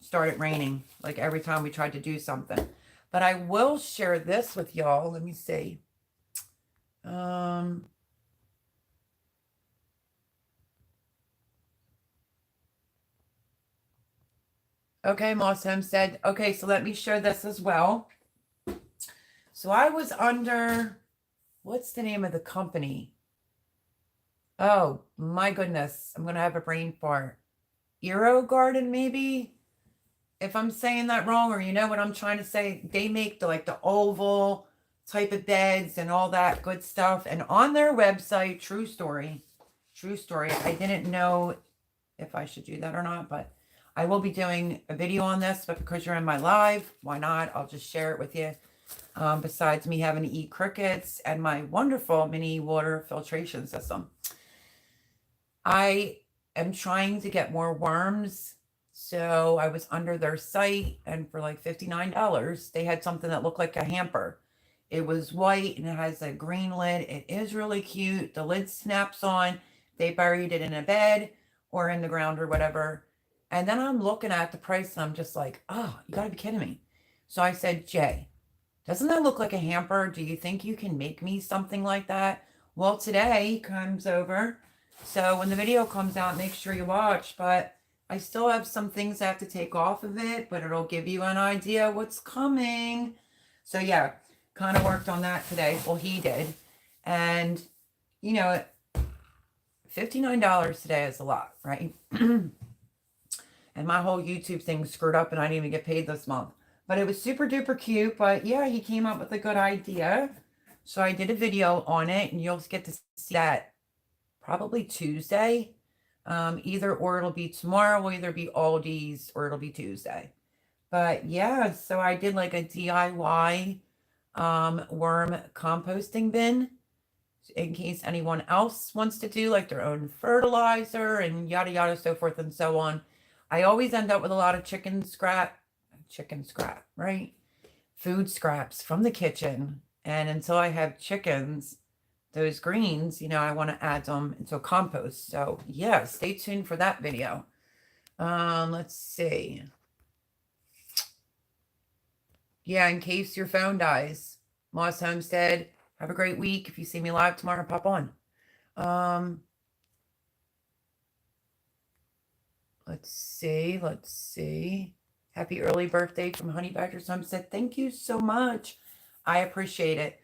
started raining, like every time we tried to do something. But I will share this with y'all. Let me see. Okay, Moss Homestead. Okay, so let me share this as well. So I was under, what's the name of the company? Oh, my goodness. I'm going to have a brain fart. Eero Garden, maybe? If I'm saying that wrong, or you know what I'm trying to say, they make the oval type of beds and all that good stuff. And on their website, true story, I didn't know if I should do that or not, but I will be doing a video on this, but because you're in my live, why not? I'll just share it with you. Besides me having to eat crickets and my wonderful mini water filtration system. I am trying to get more worms. So I was under their site, and for like $59, they had something that looked like a hamper. It was white and it has a green lid. It is really cute. The lid snaps on. They buried it in a bed or in the ground or whatever. And then I'm looking at the price and I'm just like, oh, you gotta be kidding me. So I said, Jay, doesn't that look like a hamper? Do you think you can make me something like that? Well, today he comes over. So when the video comes out, make sure you watch. But I still have some things I have to take off of it, but it'll give you an idea what's coming. So yeah, kind of worked on that today. Well, he did. And, you know, $59 today is a lot, right? And my whole YouTube thing screwed up and I didn't even get paid this month. But it was super duper cute. But yeah, he came up with a good idea. So I did a video on it, and you'll get to see that probably Tuesday. Either or it'll be tomorrow, will either be Aldi's or it'll be Tuesday. But yeah, so I did like a DIY worm composting bin in case anyone else wants to do like their own fertilizer and yada yada, so forth and so on. I always end up with a lot of chicken scrap, right? Food scraps from the kitchen. And until I have chickens, those greens, you know, I want to add them into a compost. So yeah, stay tuned for that video. Let's see. Yeah, in case your phone dies. Moss Homestead, have a great week. If you see me live tomorrow, pop on. Let's see. Happy early birthday from Honey Badger's Homestead. Thank you so much. I appreciate it.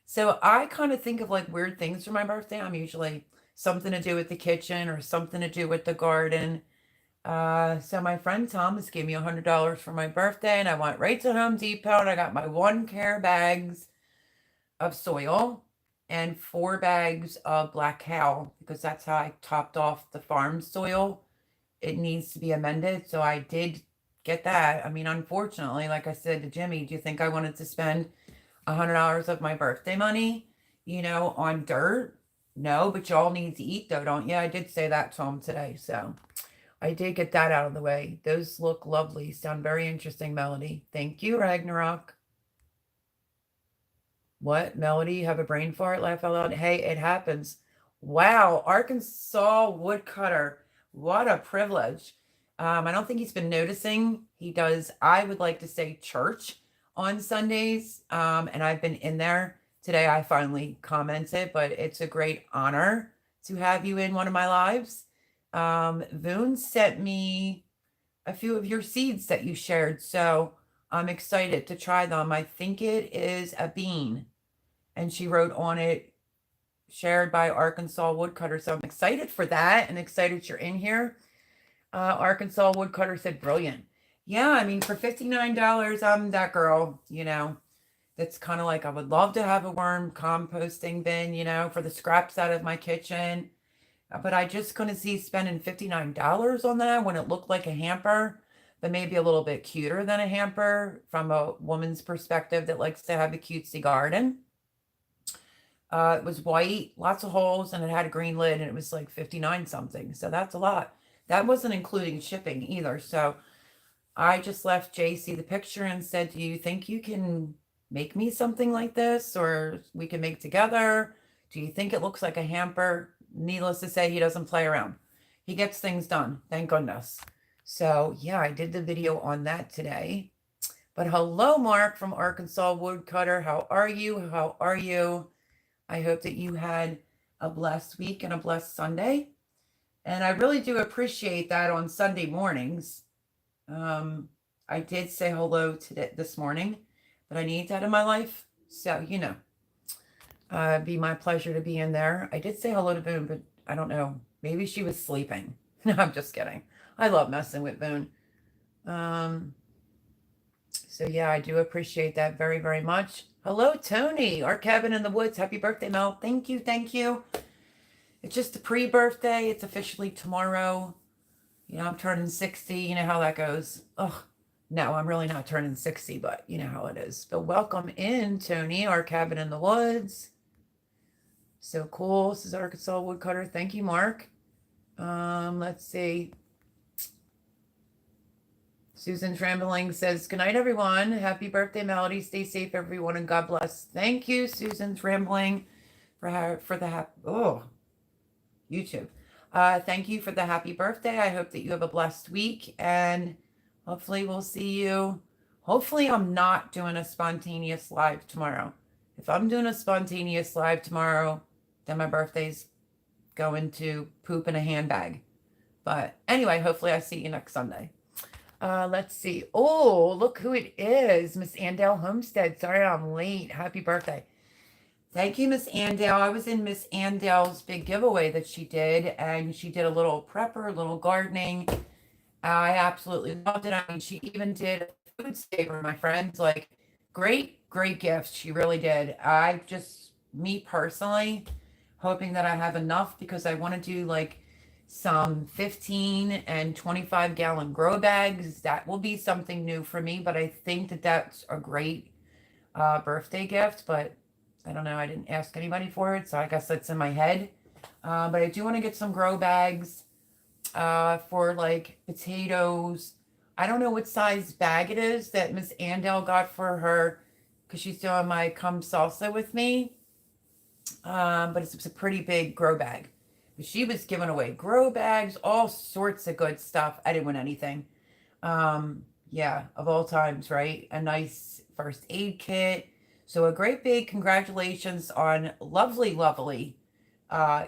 So I kind of think of like weird things for my birthday. I'm usually something to do with the kitchen or something to do with the garden. So my friend Thomas gave me $100 for my birthday, and I went right to Home Depot and I got my 1 care bags of soil and 4 bags of black cow because that's how I topped off the farm soil. It needs to be amended. So I did get that. I mean, unfortunately, like I said to Jimmy, do you think I wanted to spend $100 of my birthday money, on dirt? No, but y'all need to eat though, don't you? I did say that to him today. So I did get that out of the way. Those look lovely. Sound very interesting, Melody. Thank you, Ragnarok. What, Melody? You have a brain fart? Laugh out loud. Hey, it happens. Wow, Arkansas woodcutter. What a privilege. I don't think he's been noticing. He does, I would like to say, church on Sundays. And I've been in there today. I finally commented, but it's a great honor to have you in one of my lives. Voon sent me a few of your seeds that you shared, so I'm excited to try them. I think it is a bean, and she wrote on it, shared by Arkansas Woodcutter. So I'm excited for that and excited you're in here. Arkansas Woodcutter said, brilliant. Yeah, I mean, for $59, I'm that girl, that's kind of like, I would love to have a worm composting bin, for the scraps out of my kitchen. But I just couldn't see spending $59 on that when it looked like a hamper, but maybe a little bit cuter than a hamper from a woman's perspective that likes to have a cutesy garden. It was white, lots of holes, and it had a green lid, and it was like 59 something. So that's a lot. That wasn't including shipping either. So I just left JC the picture and said, do you think you can make me something like this, or we can make together? Do you think it looks like a hamper? Needless to say, he doesn't play around. He gets things done, thank goodness. So yeah, I did the video on that today. But hello, Mark from Arkansas Woodcutter. How are you? How are you? I hope that you had a blessed week and a blessed Sunday. And I really do appreciate that on Sunday mornings. I did say hello today this morning, but I need that in my life. So, be my pleasure to be in there. I did say hello to Boone, but I don't know. Maybe she was sleeping. No, I'm just kidding. I love messing with Boone. So yeah, I do appreciate that very, very much. Hello, Tony, our cabin in the woods. Happy birthday, Mel. Thank you. Thank you. It's just a pre-birthday. It's officially tomorrow. I'm turning 60. You know how that goes. Oh, no, I'm really not turning 60, but you know how it is. But welcome in, Tony, our cabin in the woods. So cool. This is Arkansas Woodcutter. Thank you, Mark. Let's see. Susan Trembling says, good night, everyone. Happy birthday, Melody. Stay safe, everyone, and God bless. Thank you, Susan Trembling, for the YouTube. Thank you for the happy birthday. I hope that you have a blessed week, and hopefully we'll see you. Hopefully I'm not doing a spontaneous live tomorrow. If I'm doing a spontaneous live tomorrow, then my birthday's going to poop in a handbag. But anyway, hopefully I see you next Sunday. Let's see. Oh, look who it is. Miss Andell Homestead. Sorry I'm late. Happy birthday. Thank you, Miss Andell. I was in Miss Andell's big giveaway that she did, and she did a little prepper, a little gardening. I absolutely loved it. I mean, she even did a food saver, my friends. Like, great, great gifts. She really did. Me personally, hoping that I have enough because I want to do like some 15 and 25 gallon grow bags. That will be something new for me, but I think that that's a great birthday gift, but I don't know. I didn't ask anybody for it, so I guess that's in my head. But I do want to get some grow bags for like potatoes. I don't know what size bag it is that Miss Andell got for her because she's doing my come salsa with me. But it's a pretty big grow bag. She was giving away grow bags, all sorts of good stuff. I didn't win anything. Yeah, of all times, right? A nice first aid kit. So a great big congratulations on lovely, lovely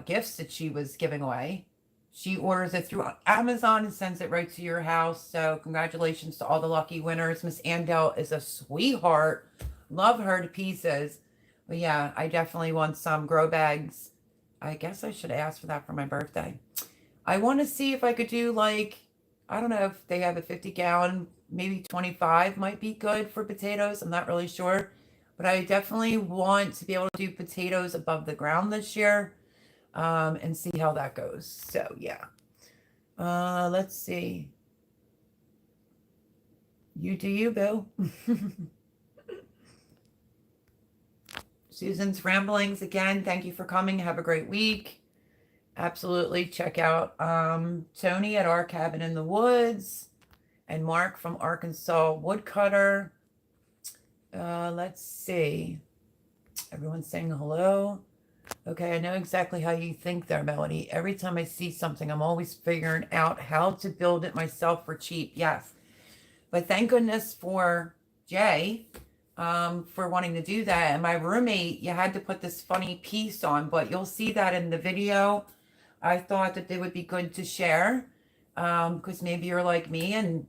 gifts that she was giving away. She orders it through Amazon and sends it right to your house. So congratulations to all the lucky winners. Miss Andell is a sweetheart. Love her to pieces. But yeah, I definitely want some grow bags. I guess I should ask for that for my birthday. I want to see if I could do like I don't know if they have a 50-gallon, maybe 25 might be good for potatoes. I'm not really sure. But I definitely want to be able to do potatoes above the ground this year, and see how that goes. So, yeah. Let's see. You do you, Bill. Susan's ramblings again. Thank you for coming. Have a great week. Absolutely. Check out Tony at Our Cabin in the Woods and Mark from Arkansas Woodcutter. Let's see. Everyone's saying hello. Okay, I know exactly how you think there, Melody. Every time I see something, I'm always figuring out how to build it myself for cheap. Yes. But thank goodness for Jay, for wanting to do that. And my roommate, you had to put this funny piece on, but you'll see that in the video. I thought that they would be good to share, because maybe you're like me, and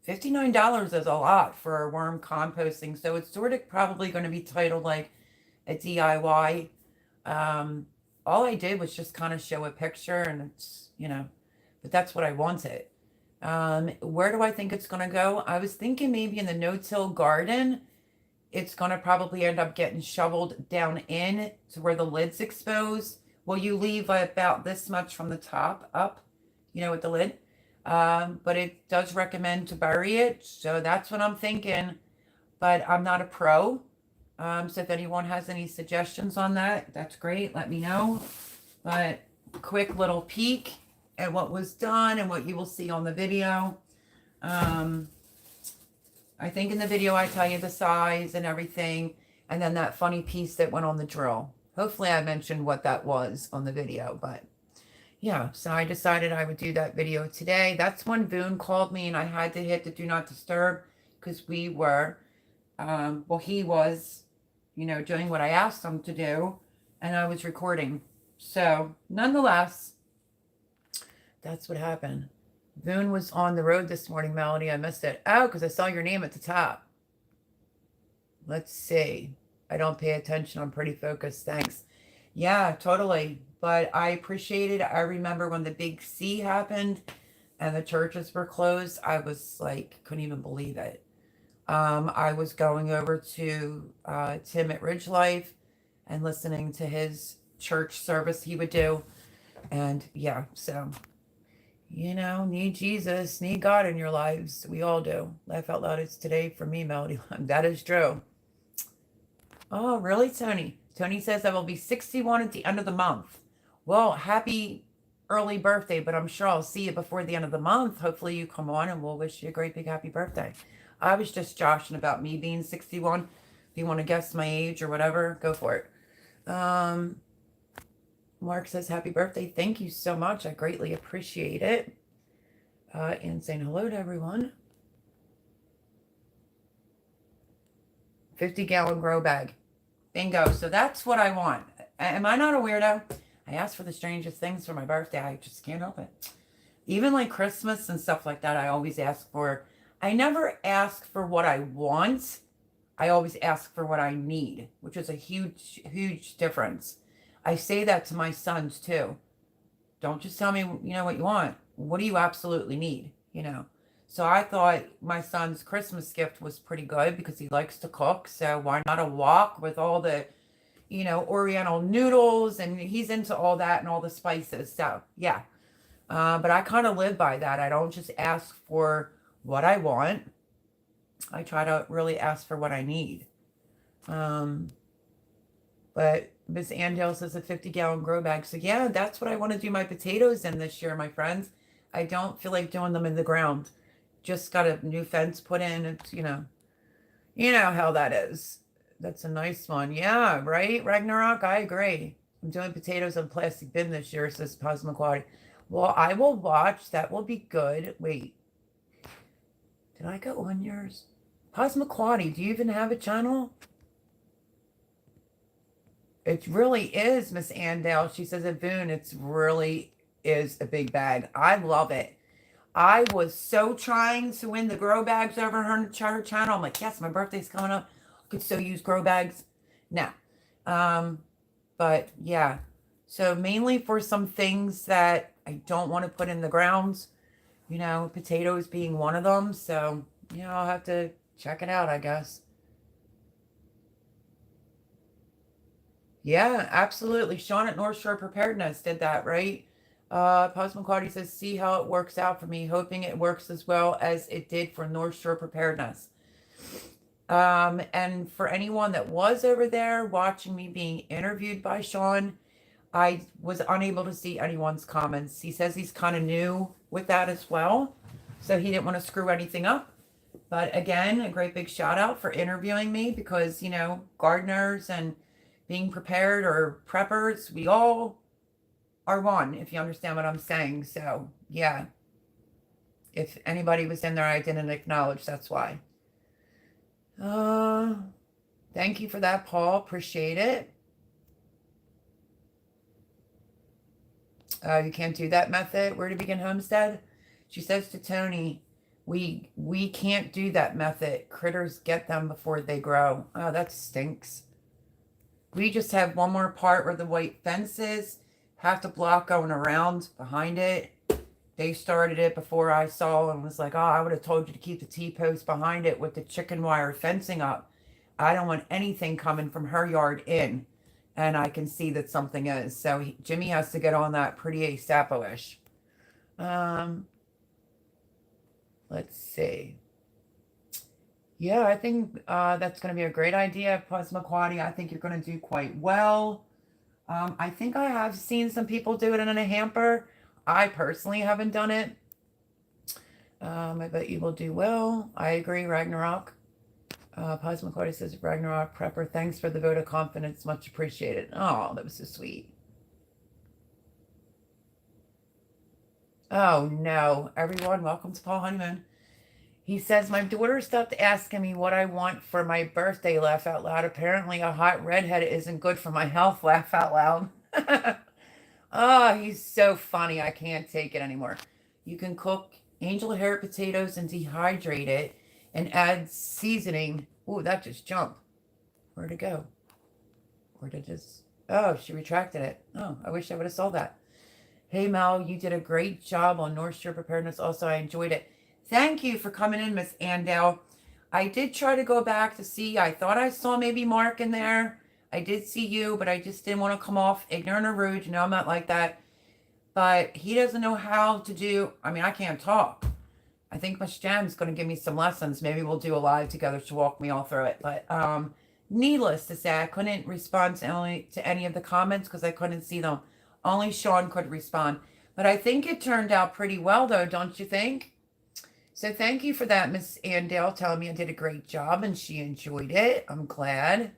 $59 is a lot for worm composting. So it's sort of probably going to be titled like a DIY. All I did was just kind of show a picture, and it's, but that's what I wanted. Where do I think it's going to go? I was thinking maybe in the no-till garden. It's going to probably end up getting shoveled down in to where the lid's exposed. Well, you leave about this much from the top up, with the lid. But it does recommend to bury it. So that's what I'm thinking. But I'm not a pro. So if anyone has any suggestions on that, that's great. Let me know. But quick little peek at what was done and what you will see on the video. I think in the video I tell you the size and everything. And then that funny piece that went on the drill. Hopefully I mentioned what that was on the video. But yeah, so I decided I would do that video today. That's when Boone called me and I had to hit the do not disturb, because we were, he was, doing what I asked him to do, and I was recording. So nonetheless, that's what happened. Boone was on the road this morning, Melody. I missed it. Oh, because I saw your name at the top. Let's see. I don't pay attention. I'm pretty focused. Thanks. Yeah, totally. But I appreciate it. I remember when the big C happened and the churches were closed. I was like, couldn't even believe it. I was going over to Tim at Ridge Life and listening to his church service he would do. And yeah, so, need Jesus, need God in your lives. We all do. Laugh out loud. It's today for me, Melody. That is true. Oh, really, Tony? Tony says I will be 61 at the end of the month. Well, happy early birthday, but I'm sure I'll see you before the end of the month. Hopefully you come on and we'll wish you a great big happy birthday. I was just joshing about me being 61. If you want to guess my age or whatever, go for it. Mark says happy birthday. Thank you so much. I greatly appreciate it. And saying hello to everyone. 50-gallon grow bag. Bingo. So that's what I want. Am I not a weirdo? I asked for the strangest things for my birthday. I just can't help it. Even like Christmas and stuff like that, I always ask for. I never ask for what I want. I always ask for what I need, which is a huge, huge difference. I say that to my sons too. Don't just tell me, what you want. What do you absolutely need, So I thought my son's Christmas gift was pretty good because he likes to cook. So why not a wok with all the, Oriental noodles, and he's into all that and all the spices. So yeah. But I kind of live by that. I don't just ask for what I want. I try to really ask for what I need. But Miss Andale says a 50-gallon grow bag. So yeah, that's what I want to do my potatoes in this year, my friends. I don't feel like doing them in the ground. Just got a new fence put in. It's, you know how that is. That's a nice one. Yeah, right, Ragnarok? I agree. I'm doing potatoes on plastic bin this year, says Cosmoquati. Well, I will watch. That will be good. Wait. Did I go on yours? Cosmoquati, do you even have a channel? It really is, Miss Andale. She says at Boone, it really is a big bag. I love it. I was so trying to win the grow bags over her channel. I'm like, yes, my birthday's coming up. I could still use grow bags. No. But yeah. So mainly for some things that I don't want to put in the grounds. You know, potatoes being one of them. So, you know, I'll have to check it out, I guess. Yeah, absolutely. Sean at North Shore Preparedness did that, right? Post McCarty says, see how it works out for me, hoping it works as well as it did for North Shore Preparedness. And for anyone that was over there watching me being interviewed by Sean, I was unable to see anyone's comments. He says he's kind of new with that as well, so he didn't want to screw anything up. But again, a great big shout out for interviewing me because, you know, gardeners and being prepared or preppers, we all are one, if you understand what I'm saying. So, yeah, if anybody was in there I didn't acknowledge, that's why. Uh, Thank you for that, Paul. Appreciate it. You can't do that method. Where to begin homestead? She says to Tony, we can't do that method. Critters get them before they grow. Oh, that stinks. We just have one more part where the white fence is. Half the block going around behind it. They started it before I saw and was like, oh, I would have told you to keep the T-post behind it with the chicken wire fencing up. I don't want anything coming from her yard in. And I can see that something is. So Jimmy has to get on that pretty ASAP-ish. Let's see. Yeah, I think that's going to be a great idea, Pusmaquoddy. I think you're going to do quite well. I think I have seen some people do it in a hamper. I personally haven't done it. I bet you will do well. I agree, Ragnarok. Pusmaquoddy says, Ragnarok Prepper, thanks for the vote of confidence. Much appreciated. Oh, that was so sweet. Oh, no. Everyone, welcome to Paul Honeymoon. He says, my daughter stopped asking me what I want for my birthday, laugh out loud. Apparently a hot redhead isn't good for my health, laugh out loud. Oh, he's so funny. I can't take it anymore. You can cook angel hair potatoes and dehydrate it and add seasoning. Ooh, that just jumped. Where'd it go? Where did this? Oh, she retracted it. Oh, I wish I would have saw that. Hey, Mel, you did a great job on North Shore Preparedness. Also, I enjoyed it. Thank you for coming in, Miss Andel. I did try to go back to see. I thought I saw maybe Mark in there. I did see you, but I just didn't want to come off ignorant or rude. You know, I'm not like that. But he doesn't know how to do. I mean, I can't talk. I think Miss Jam's going to give me some lessons. Maybe we'll do a live together to walk me all through it. But needless to say, I couldn't respond to any of the comments because I couldn't see them. Only Sean could respond. But I think it turned out pretty well, though, don't you think? So thank you for that, Miss Andale, telling me I did a great job and she enjoyed it. I'm glad.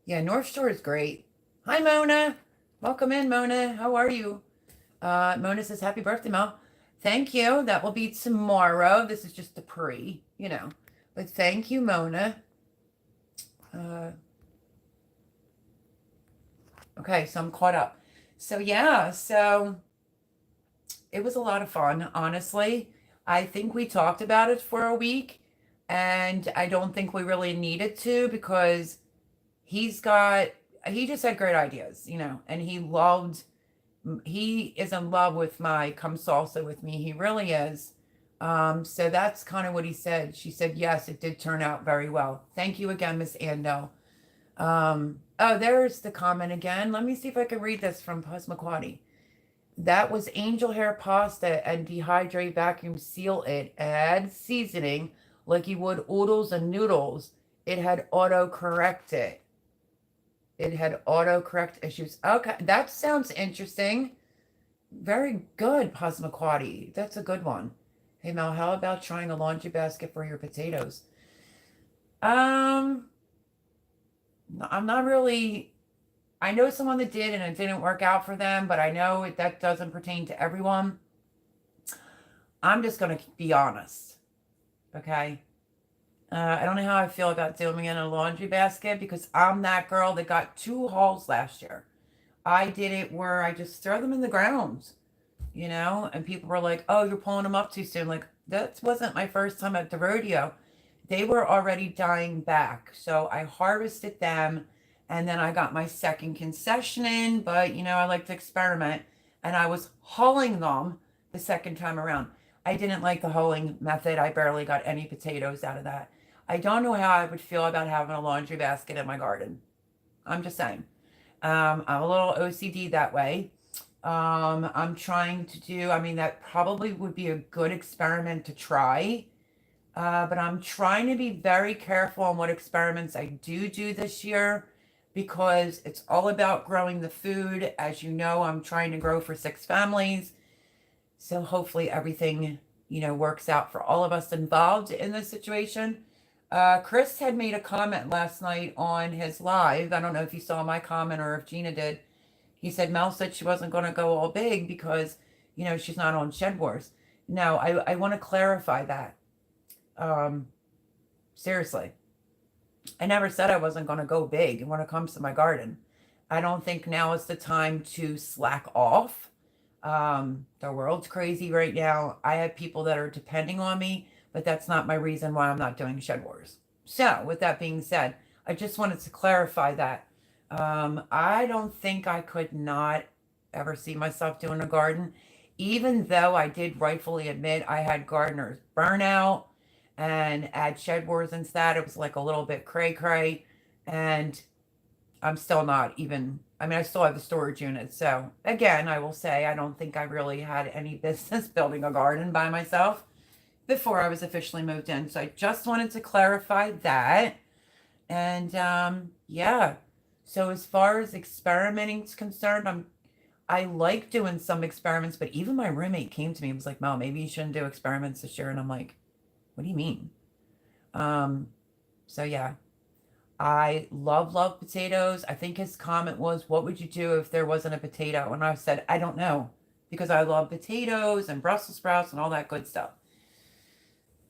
Yeah, North Shore is great. Hi, Mona. Welcome in, Mona. How are you? Mona says, happy birthday, Mel. Thank you. That will be tomorrow. This is just the pre, you know. But thank you, Mona. Okay, so I'm caught up. So, yeah, so it was a lot of fun, honestly. I think we talked about it for a week, and I don't think we really needed to because he just had great ideas, you know, and he is in love with my come salsa with me. He really is. So that's kind of what he said. She said, yes, it did turn out very well. Thank you again, Miss Ando. Oh, there's the comment again. Let me see if I can read this from Pusmaquoddy. That was angel hair pasta and dehydrate, vacuum seal it, add seasoning like you would oodles and noodles. It had auto-correct it. It had auto-correct issues. Okay, that sounds interesting. Very good, Pusmaquoddy. That's a good one. Hey, Mel, how about trying a laundry basket for your potatoes? I'm not really... I know someone that did and it didn't work out for them, but I know that doesn't pertain to everyone. I'm just going to be honest, okay? I don't know how I feel about doing it in a laundry basket because I'm that girl that got 2 hauls last year. I did it where I just throw them in the ground, you know? And people were like, oh, you're pulling them up too soon. Like, that wasn't my first time at the rodeo. They were already dying back. So I harvested them. And then I got my second concession in, but, you know, I like to experiment. And I was hauling them the second time around. I didn't like the hoeing method. I barely got any potatoes out of that. I don't know how I would feel about having a laundry basket in my garden. I'm just saying. I'm a little OCD that way. I'm trying to do, I mean, that probably would be a good experiment to try. But I'm trying to be very careful on what experiments I do this year because it's all about growing the food. As you know, I'm trying to grow for 6 families. So hopefully everything, works out for all of us involved in this situation. Chris had made a comment last night on his live. I don't know if you saw my comment or if Gina did. He said Mel said she wasn't going to go all big because, she's not on Shed Wars. No, I want to clarify that. Seriously. I never said I wasn't going to go big when it comes to my garden. I don't think now is the time to slack off. The world's crazy right now. I have people that are depending on me, but that's not my reason why I'm not doing Shed Wars. So with that being said, I just wanted to clarify that. I don't think I could not ever see myself doing a garden, even though I did rightfully admit I had gardener's burnout and at Shed Wars and that, it was like a little bit cray-cray, and I'm still not even, I mean, I still have the storage unit. So again, I will say, I don't think I really had any business building a garden by myself before I was officially moved in. So I just wanted to clarify that. And yeah, so as far as experimenting is concerned, I like doing some experiments, but even my roommate came to me and was like, Mel, maybe you shouldn't do experiments this year. And I'm like, what do you mean? So yeah, I love potatoes. I think his comment was, what would you do if there wasn't a potato? And I said, I don't know, because I love potatoes and Brussels sprouts and all that good stuff.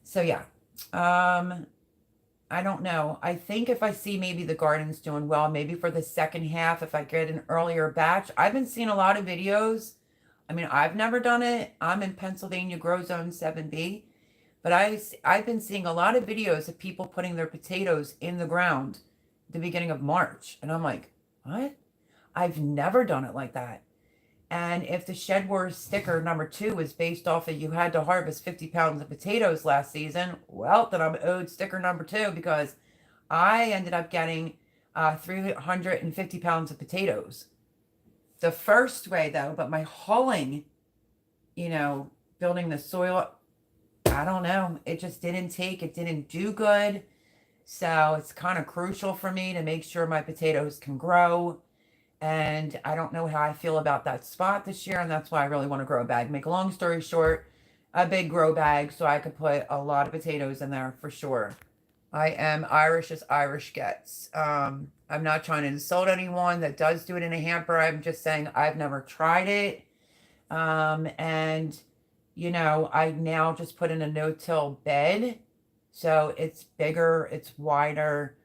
So yeah, I don't know. I think if I see maybe the garden's doing well, maybe for the second half, if I get an earlier batch. I've been seeing a lot of videos. I mean, I've never done it. I'm in Pennsylvania Grow Zone 7B. But I've been seeing a lot of videos of people putting their potatoes in the ground at the beginning of March. And I'm like, what? I've never done it like that. And if the Shed Wars sticker number 2 is based off of you had to harvest 50 pounds of potatoes last season, well, then I'm owed sticker number 2 because I ended up getting 350 pounds of potatoes. The first way, though, but my hulling, building the soil, I don't know. It just it didn't do good. So it's kind of crucial for me to make sure my potatoes can grow. And I don't know how I feel about that spot this year. And that's why I really want to grow a bag. Make a long story short, a big grow bag so I could put a lot of potatoes in there for sure. I am Irish as Irish gets. I'm not trying to insult anyone that does do it in a hamper. I'm just saying I've never tried it. And I now just put in a no-till bed. So it's bigger, it's wider.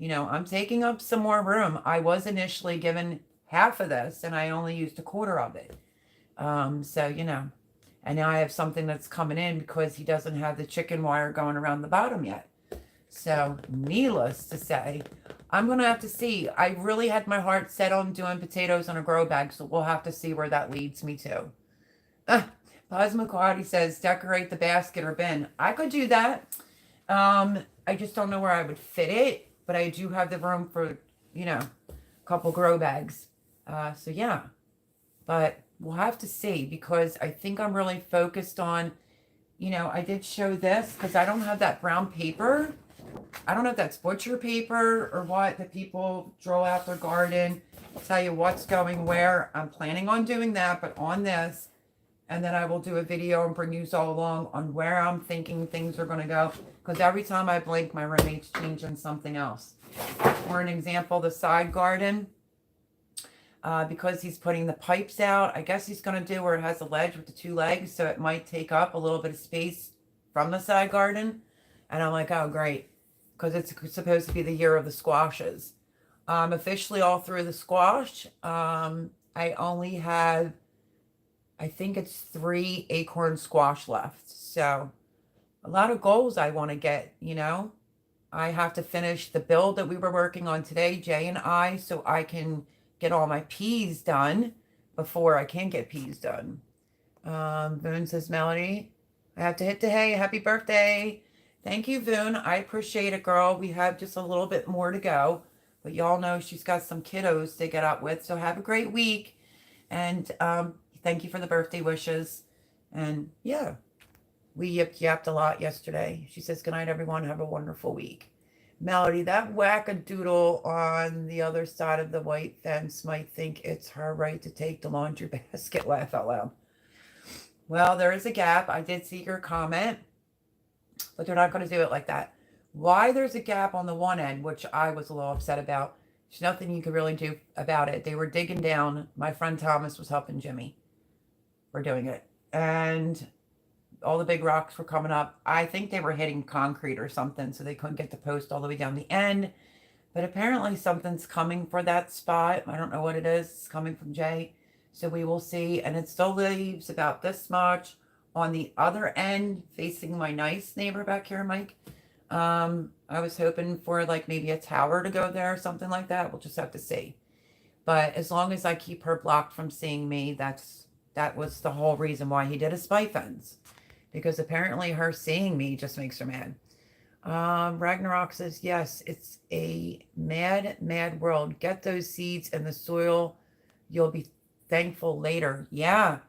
I'm taking up some more room. I was initially given half of this and I only used a quarter of it. So, and now I have something that's coming in because he doesn't have the chicken wire going around the bottom yet. So needless to say, I'm going to have to see. I really had my heart set on doing potatoes in a grow bag. So we'll have to see where that leads me to. Paz McCarty says, decorate the basket or bin. I could do that. I just don't know where I would fit it, but I do have the room for, a couple grow bags. So yeah, but we'll have to see because I think I'm really focused on, I did show this because I don't have that brown paper. I don't know if that's butcher paper or what that people draw out their garden, tell you what's going where. I'm planning on doing that, but on this, and then I will do a video and bring you all along on where I'm thinking things are going to go. Because every time I blink, my roommate's changing something else. For an example, the side garden, because he's putting the pipes out, I guess he's going to do where it has a ledge with the 2 legs. So it might take up a little bit of space from the side garden. And I'm like, oh, great. Because it's supposed to be the year of the squashes. Officially all through the squash. I only have, I think it's 3 acorn squash left. So a lot of goals I want to get, I have to finish the build that we were working on today, Jay and I, so I can get all my peas done before I can get peas done. Boone says, Melody, I have to hit the hay. Happy birthday. Thank you, Voon. I appreciate it, girl. We have just a little bit more to go. But y'all know she's got some kiddos to get up with. So have a great week. And thank you for the birthday wishes. And yeah, we yapped a lot yesterday. She says, good night, everyone. Have a wonderful week. Melody, that wackadoodle on the other side of the white fence might think it's her right to take the laundry basket. Laugh out loud. Well, there is a gap. I did see your comment, but they're not going to do it like that. Why there's a gap on the one end, which I was a little upset about, there's nothing you could really do about it. They were digging down. My friend Thomas was helping Jimmy. We're doing it. And all the big rocks were coming up. I think they were hitting concrete or something, so they couldn't get the post all the way down the end. But apparently something's coming for that spot. I don't know what it is. It's coming from Jay. So we will see. And it still leaves about this much on the other end, facing my nice neighbor back here, Mike. I was hoping for like maybe a tower to go there or something like that. We'll just have to see. But as long as I keep her blocked from seeing me, that was the whole reason why he did a spy fence. Because apparently her seeing me just makes her mad. Ragnarok says, yes, it's a mad, mad world. Get those seeds in the soil. You'll be thankful later. Yeah.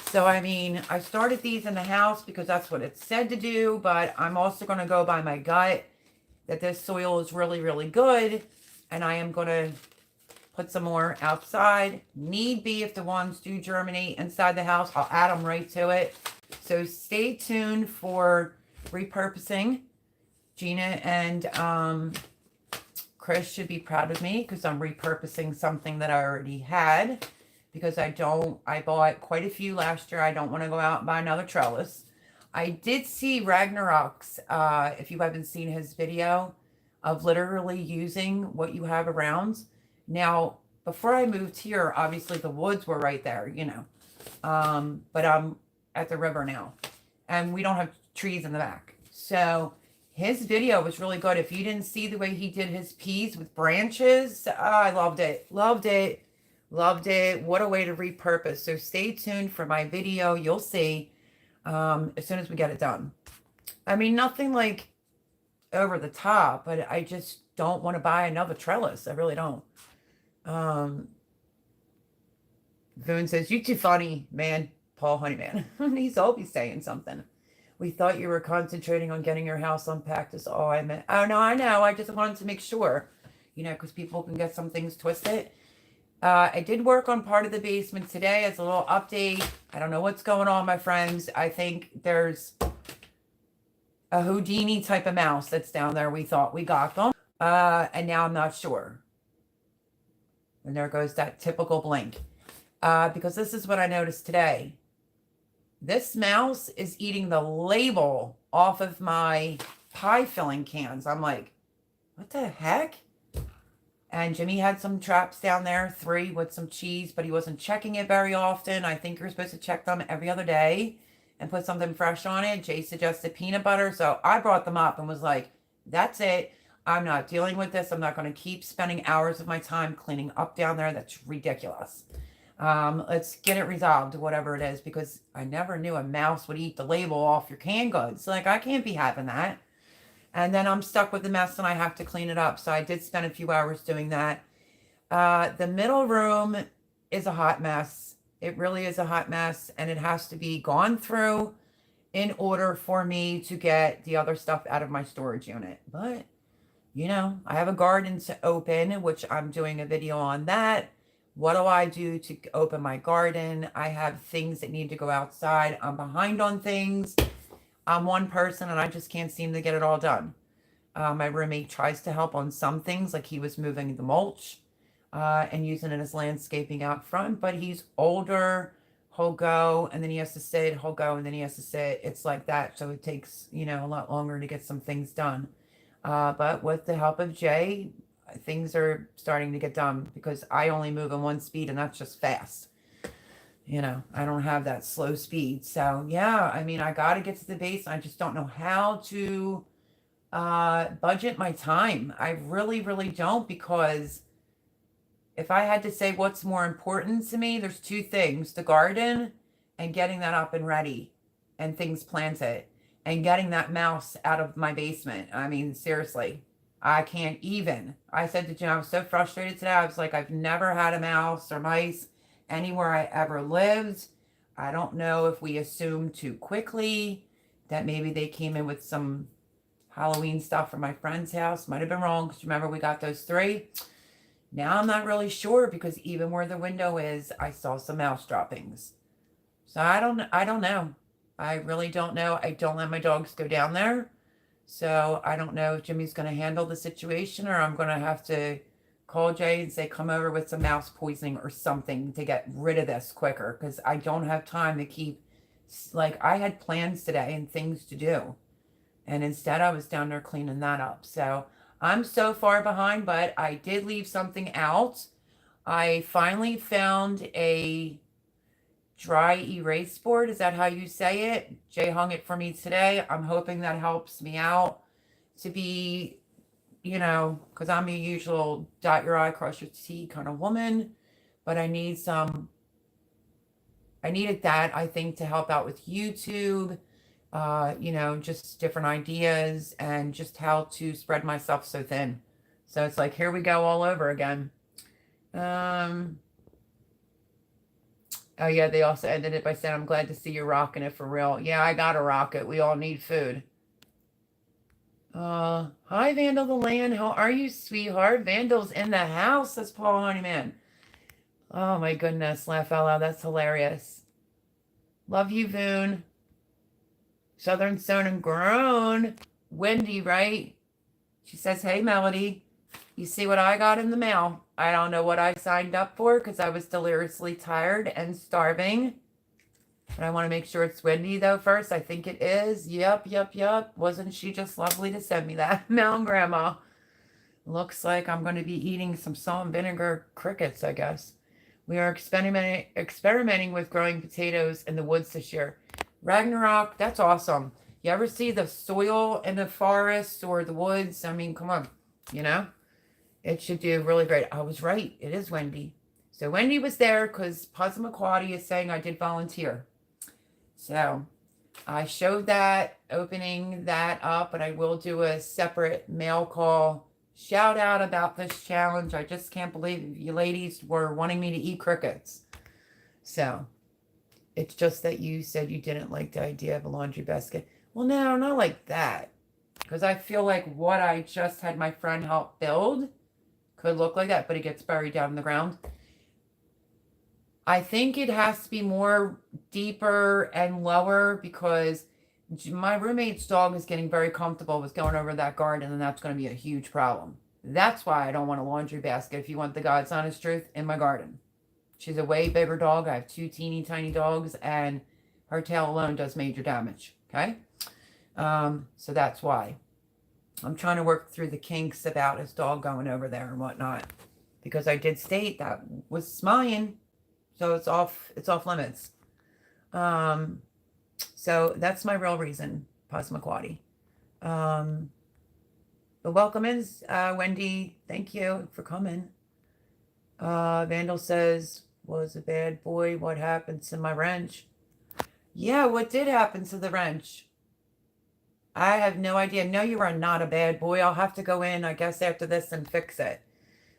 So, I mean, I started these in the house because that's what it said to do. But I'm also going to go by my gut that this soil is really, really good. And I am going to put some more outside. Need be, if the ones do germinate inside the house, I'll add them right to it. So stay tuned for repurposing. Gina and Chris should be proud of me because I'm repurposing something that I already had, because I bought quite a few last year. I don't want to go out and buy another trellis. I did see Ragnarok's, if you haven't seen his video of literally using what you have around. Now, before I moved here, obviously the woods were right there, you know. But I'm at the river now, and we don't have trees in the back. So his video was really good. If you didn't see the way he did his peas with branches, I loved it. Loved it. Loved it. What a way to repurpose. So stay tuned for my video. You'll see as soon as we get it done. I mean, nothing like over the top, but I just don't want to buy another trellis. I really don't. Voon says, you too funny, man. Paul Honeyman. He's always saying something. We thought you were concentrating on getting your house unpacked is all I meant. Oh, no, I know. I just wanted to make sure, you know, because people can get some things twisted. I did work on part of the basement today as a little update. I don't know what's going on, my friends. I think there's a Houdini type of mouse that's down there. We thought we got them. And now I'm not sure. And there goes that typical blink. Because this is what I noticed today. This mouse is eating the label off of my pie filling cans. I'm like, what the heck? And Jimmy had some traps down there, 3 with some cheese, but he wasn't checking it very often. I think you're supposed to check them every other day and put something fresh on it. Jay suggested peanut butter. So I brought them up and was like, that's it. I'm not dealing with this. I'm not going to keep spending hours of my time cleaning up down there. That's ridiculous. Let's get it resolved, whatever it is, because I never knew a mouse would eat the label off your canned goods. Like, I can't be having that. And then I'm stuck with the mess and I have to clean it up. So I did spend a few hours doing that. The middle room is a hot mess. It really is a hot mess, and it has to be gone through in order for me to get the other stuff out of my storage unit. But, you know, I have a garden to open, which I'm doing a video on that. What do I do to open my garden? I have things that need to go outside. I'm behind on things. I'm one person and I just can't seem to get it all done. My roommate tries to help on some things, like he was moving the mulch and using it as landscaping out front, but he's older. He'll go and then he has to sit, he'll go and then he has to sit. It's like that. So it takes, you know, a lot longer to get some things done. But with the help of Jay, things are starting to get done, because I only move in 1 speed and that's just fast. You know, I don't have that slow speed. So yeah, I mean, I got to get to the base. I just don't know how to budget my time. I really, really don't, because if I had to say what's more important to me, there's 2 things: the garden and getting that up and ready. and things planted and getting that mouse out of my basement. I mean, seriously, I can't even. I said to Jim, I was so frustrated today. I was like, I've never had a mouse or mice anywhere I ever lived. I don't know if we assumed too quickly that maybe they came in with some Halloween stuff from my friend's house. Might have been wrong, because remember we got those 3. Now I'm not really sure, because even where the window is, I saw some mouse droppings. So I don't know. I really don't know. I don't let my dogs go down there. So I don't know if Jimmy's going to handle the situation, or I'm going to have to call Jay and say, come over with some mouse poisoning or something to get rid of this quicker, because I don't have time to keep, like, I had plans today and things to do. And instead I was down there cleaning that up. So I'm so far behind, but I did leave something out. I finally found a dry erase board. Is that how you say it? Jay hung it for me today. I'm hoping that helps me out to be, you know, because I'm a usual dot your I, cross your T kind of woman. But I needed that, I think, to help out with YouTube. You know, just different ideas and just how to spread myself so thin. So it's like, here we go all over again. Oh yeah, they also ended it by saying, I'm glad to see you rocking it for real. Yeah, I gotta rock it. We all need food. Hi Vandal the Land. How are you, sweetheart? Vandal's in the house, says Paul Honeyman. Oh my goodness, laugh out loud. That's hilarious. Love you, Voon. Southern Stone and Grown. Wendy, right? She says, hey, Melody, you see what I got in the mail? I don't know what I signed up for because I was deliriously tired and starving. But I want to make sure it's Wendy, though, first. I think it is. Yep. Wasn't she just lovely to send me that? Mountain Grandma. Looks like I'm going to be eating some salt and vinegar crickets, I guess. We are experimenting with growing potatoes in the woods this year. Ragnarok, that's awesome. You ever see the soil in the forest or the woods? I mean, come on, you know? It should do really great. I was right. It is Wendy. So Wendy was there because Passamaquoddy is saying I did volunteer. So I showed that, opening that up, and I will do a separate mail call shout out about this challenge. I just can't believe you ladies were wanting me to eat crickets. So it's just that you said you didn't like the idea of a laundry basket. Well, no, not like that. Because I feel like what I just had my friend help build could look like that, but it gets buried down in the ground. I think it has to be more deeper and lower because my roommate's dog is getting very comfortable with going over that garden, and that's going to be a huge problem. That's why I don't want a laundry basket, if you want the God's honest truth, in my garden. She's a way bigger dog. I have 2 teeny tiny dogs, and her tail alone does major damage. Okay? So that's why. I'm trying to work through the kinks about his dog going over there and whatnot. Because I did state that was mine. So it's off limits. So that's my real reason, Passamaquoddy. But welcome in, Wendy. Thank you for coming. Vandal says, was a bad boy. What happened to my wrench? Yeah, what did happen to the wrench? I have no idea. No, you are not a bad boy. I'll have to go in, I guess, after this and fix it.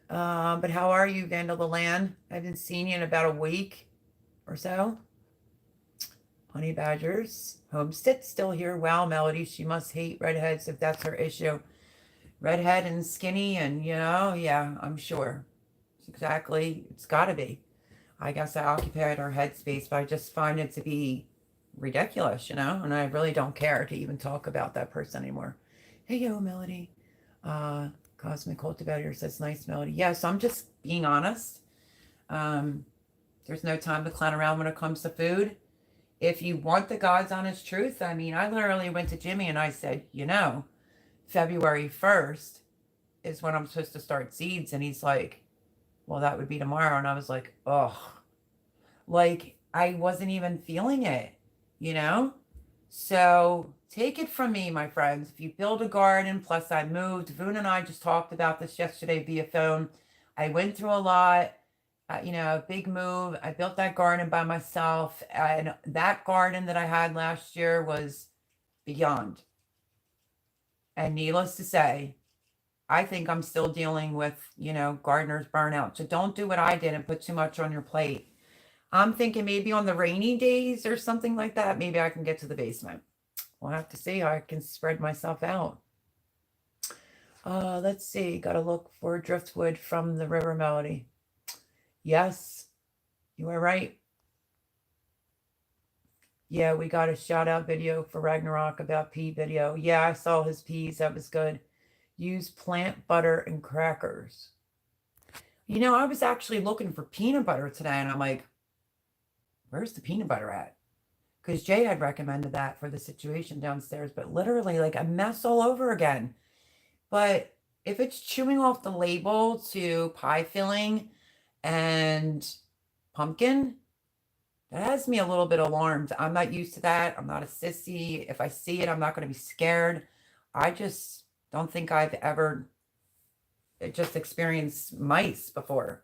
But how are you, Vandal the Land? I haven't seen you in about a week or so. Honey Badgers. Homestead still here. Wow, Melody, she must hate redheads if that's her issue. Redhead and skinny and, you know, yeah, I'm sure. Exactly. It's got to be. I guess I occupied her headspace, but I just find it to be ridiculous, you know, and I really don't care to even talk about that person anymore. Hey, yo, Melody. Cosmic Cultivator says, nice, Melody. Yeah, so I'm just being honest. There's no time to clown around when it comes to food. If you want the God's honest truth, I mean, I literally went to Jimmy and I said, you know, February 1st is when I'm supposed to start seeds. And he's like, well, that would be tomorrow. And I was like, oh, like I wasn't even feeling it, you know? So take it from me, my friends. If you build a garden, plus I moved, Voon and I just talked about this yesterday via phone. I went through a lot. you know, a big move. I built that garden by myself, and that garden that I had last year was beyond. And needless to say, I think I'm still dealing with, you know, gardener's burnout. So don't do what I did and put too much on your plate. I'm thinking maybe on the rainy days or something like that, maybe I can get to the basement. We'll have to see how I can spread myself out. Let's see. Got to look for driftwood from the river melody. Yes, you are right. Yeah, we got a shout out video for Ragnarok about pea video. Yeah, I saw his peas. That was good. Use plant butter and crackers. You know, I was actually looking for peanut butter today, and I'm like, where's the peanut butter at? Because Jay had recommended that for the situation downstairs, but literally like a mess all over again. But if it's chewing off the label to pie filling and pumpkin, that has me a little bit alarmed. I'm not used to that. I'm not a sissy. If I see it, I'm not going to be scared. I just don't think I've ever just experienced mice before.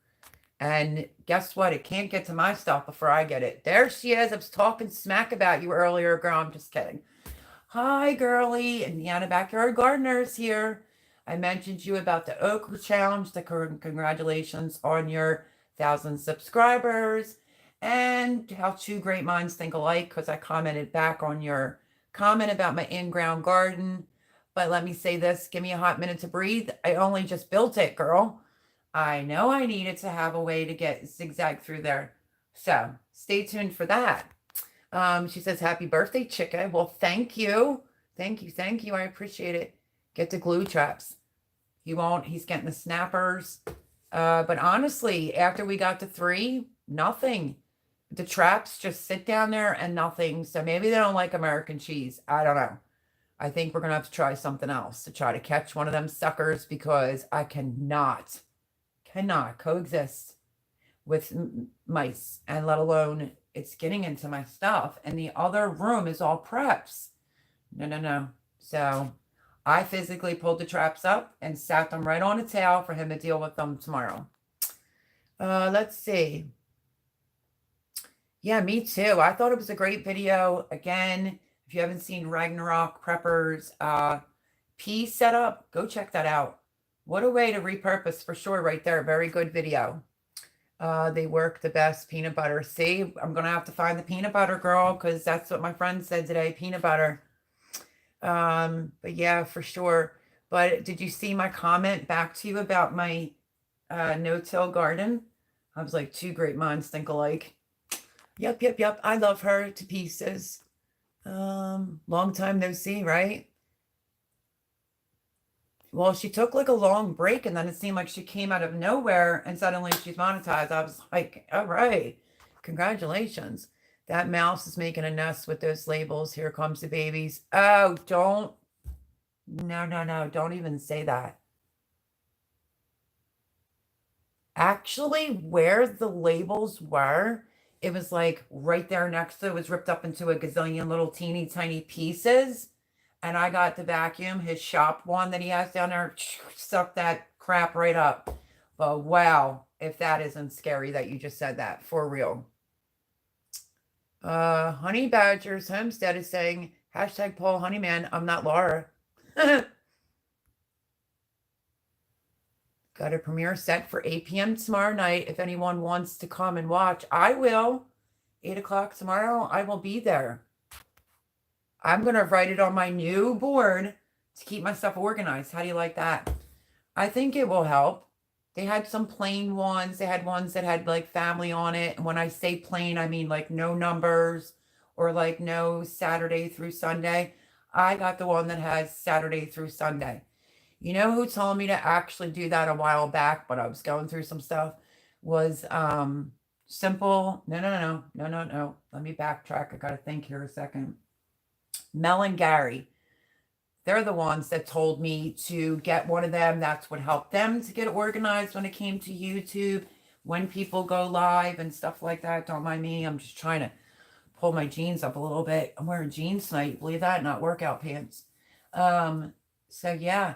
And guess what? It can't get to my stuff before I get it. There she is. I was talking smack about you earlier, girl. I'm just kidding. Hi, girly. Indiana Backyard Gardeners here. I mentioned you about the Ogre Challenge. Congratulations on your 1,000 subscribers. And how two great minds think alike, because I commented back on your comment about my in-ground garden. But let me say this. Give me a hot minute to breathe. I only just built it, girl. I know I needed to have a way to get zigzag through there. So stay tuned for that. She says, happy birthday, Chica. Well, thank you. Thank you. Thank you. I appreciate it. Get the glue traps. He won't. He's getting the snappers. But honestly, after we got to 3, nothing. The traps just sit down there and nothing. So maybe they don't like American cheese. I don't know. I think we're going to have to try something else to try to catch one of them suckers, because I cannot coexist with mice, and let alone it's getting into my stuff. And the other room is all preps. No. So I physically pulled the traps up and sat them right on a towel for him to deal with them tomorrow. Let's see. Yeah, me too. I thought it was a great video. Again, if you haven't seen Ragnarok Preppers pea setup, go check that out. What a way to repurpose, for sure, right there. Very good video. They work the best. Peanut butter. See, I'm going to have to find the peanut butter, girl, because that's what my friend said today, peanut butter. But yeah, for sure. But did you see my comment back to you about my no-till garden? I was like, two great minds think alike. Yep. I love her to pieces. Long time no see, right? Well, she took like a long break, and then it seemed like she came out of nowhere and suddenly she's monetized. I was like, all right, congratulations. That mouse is making a nest with those labels. Here comes the babies. Oh, no. Don't even say that. Actually, where the labels were, it was like right there next to it, was ripped up into a gazillion little teeny tiny pieces. And I got to vacuum his shop one that he has down there, suck that crap right up. But wow, if that isn't scary that you just said that, for real. Honey Badgers Homestead is saying, hashtag Paul Honeyman, I'm not Laura. Got a premiere set for 8 p.m. tomorrow night. If anyone wants to come and watch, I will. 8 o'clock tomorrow, I will be there. I'm going to write it on my new board to keep my stuff organized. How do you like that? I think it will help. They had some plain ones. They had ones that had like family on it. And when I say plain, I mean like no numbers or like no Saturday through Sunday. I got the one that has Saturday through Sunday. You know who told me to actually do that a while back, but I was going through some stuff, was Simple. No. Let me backtrack. I got to think here a second. Mel and Gary. They're the ones that told me to get one of them. That's what helped them to get organized when it came to YouTube, when people go live and stuff like that. Don't mind me. I'm just trying to pull my jeans up a little bit. I'm wearing jeans tonight. Believe that? Not workout pants. So yeah.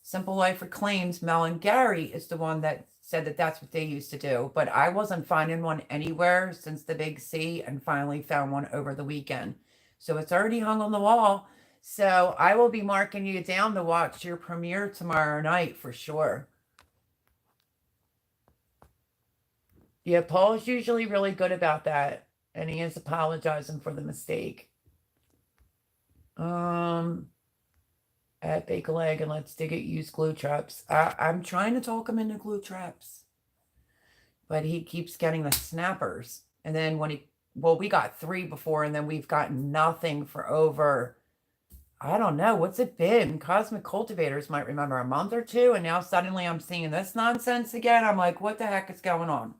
Simple Life Reclaims, Mel and Gary is the one that said that that's what they used to do. But I wasn't finding one anywhere since the big C and finally found one over the weekend. So it's already hung on the wall. So I will be marking you down to watch your premiere tomorrow night for sure. Yeah, Paul's usually really good about that. And he is apologizing for the mistake. At Bake a Leg and Let's Dig It use glue traps. I'm trying to talk him into glue traps. But he keeps getting the snappers. And then we got 3 before, and then we've gotten nothing for over, I don't know, what's it been? Cosmic Cultivators might remember a month or 2, and now suddenly I'm seeing this nonsense again. I'm like, what the heck is going on?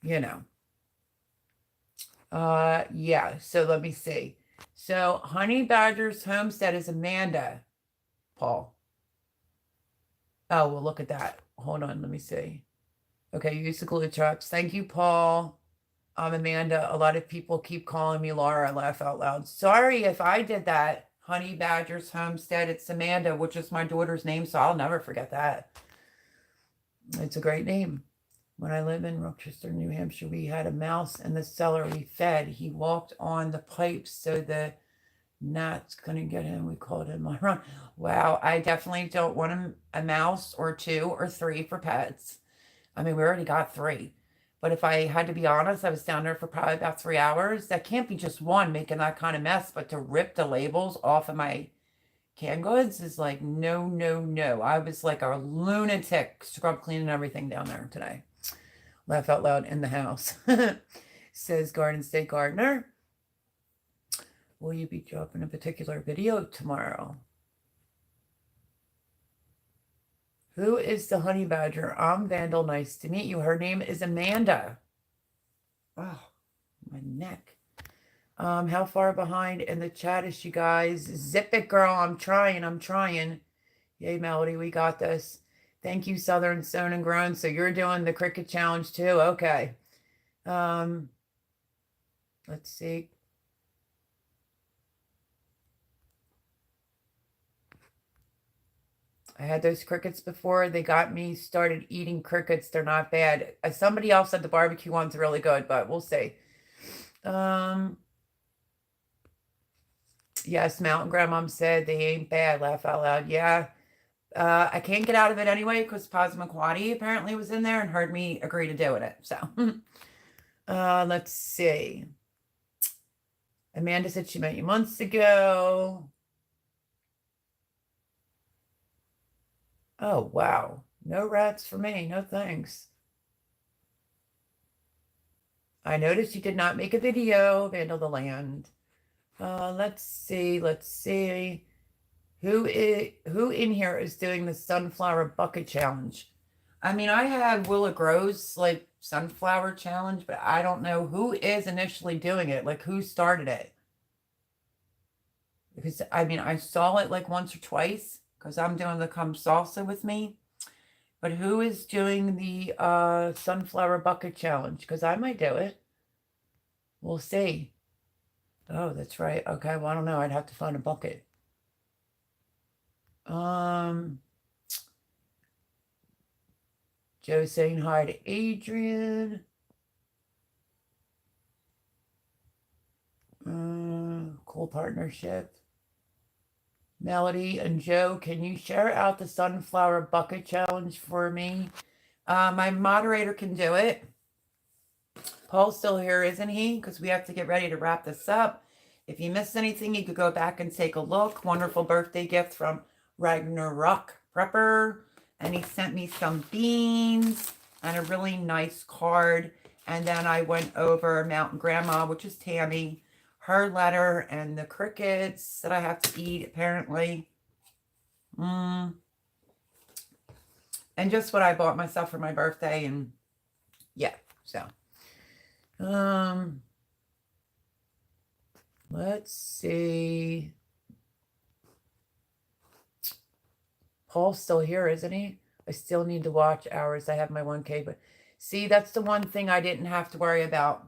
You know. Yeah, so let me see. So Honey Badger's homestead is Amanda, Paul. Oh, well, look at that. Hold on, let me see. Okay, use the glue traps. Thank you, Paul. Amanda. A lot of people keep calling me Laura. I laugh out loud. Sorry if I did that. Honey Badger's homestead. It's Amanda, which is my daughter's name, so I'll never forget that. It's a great name. When I lived in Rochester, New Hampshire, we had a mouse in the cellar we fed. He walked on the pipes, so the gnats couldn't get him. We called him Myron. Wow, I definitely don't want a mouse or 2 or 3 for pets. I mean, we already got 3. But if I had to be honest, I was down there for probably about 3 hours. That can't be just one making that kind of mess, but to rip the labels off of my canned goods is like, no, no, no. I was like a lunatic scrub cleaning everything down there today. Laugh out loud in the house. Says Garden State Gardener. Will you be dropping a particular video tomorrow? Who is the honey badger? I'm Vandal. Nice to meet you. Her name is Amanda. Oh, my neck. How far behind in the chat is she, guys? Zip it, girl. I'm trying. Yay, Melody. We got this. Thank you, Southern Sown and Grown. So you're doing the cricket challenge too? Okay. Let's see. I had those crickets before. They got me started eating crickets. They're not bad. Somebody else said the barbecue one's really good, but we'll see. Yes, Mountain Grandmom said they ain't bad. Laugh out loud. Yeah. I can't get out of it anyway because Pasmaquoddy apparently was in there and heard me agree to doing it. So, let's see. Amanda said she met you months ago. Oh, wow. No rats for me. No thanks. I noticed you did not make a video, Vandal the Land. Let's see. Who in here is doing the sunflower bucket challenge? I mean, I had Willa Grows like sunflower challenge, but I don't know who is initially doing it. Like, who started it? Because, I mean, I saw it like once or twice because I'm doing the Come Salsa with me. But who is doing the sunflower bucket challenge? Because I might do it. We'll see. Oh, that's right. Okay, well, I don't know. I'd have to find a bucket. Joe saying hi to Adrian. Cool partnership. Melody and Joe, can you share out the sunflower bucket challenge for me? My moderator can do it. Paul's still here, isn't he? Because we have to get ready to wrap this up. If you missed anything, you could go back and take a look. Wonderful birthday gift from Ragnarok Prepper. And he sent me some beans and a really nice card. And then I went over Mountain Grandma, which is Tammy, her letter, and the crickets that I have to eat, apparently. And just what I bought myself for my birthday. And yeah, so. Let's see. Paul's still here, isn't he? I still need to watch hours. I have my 1K, but see, that's the one thing I didn't have to worry about.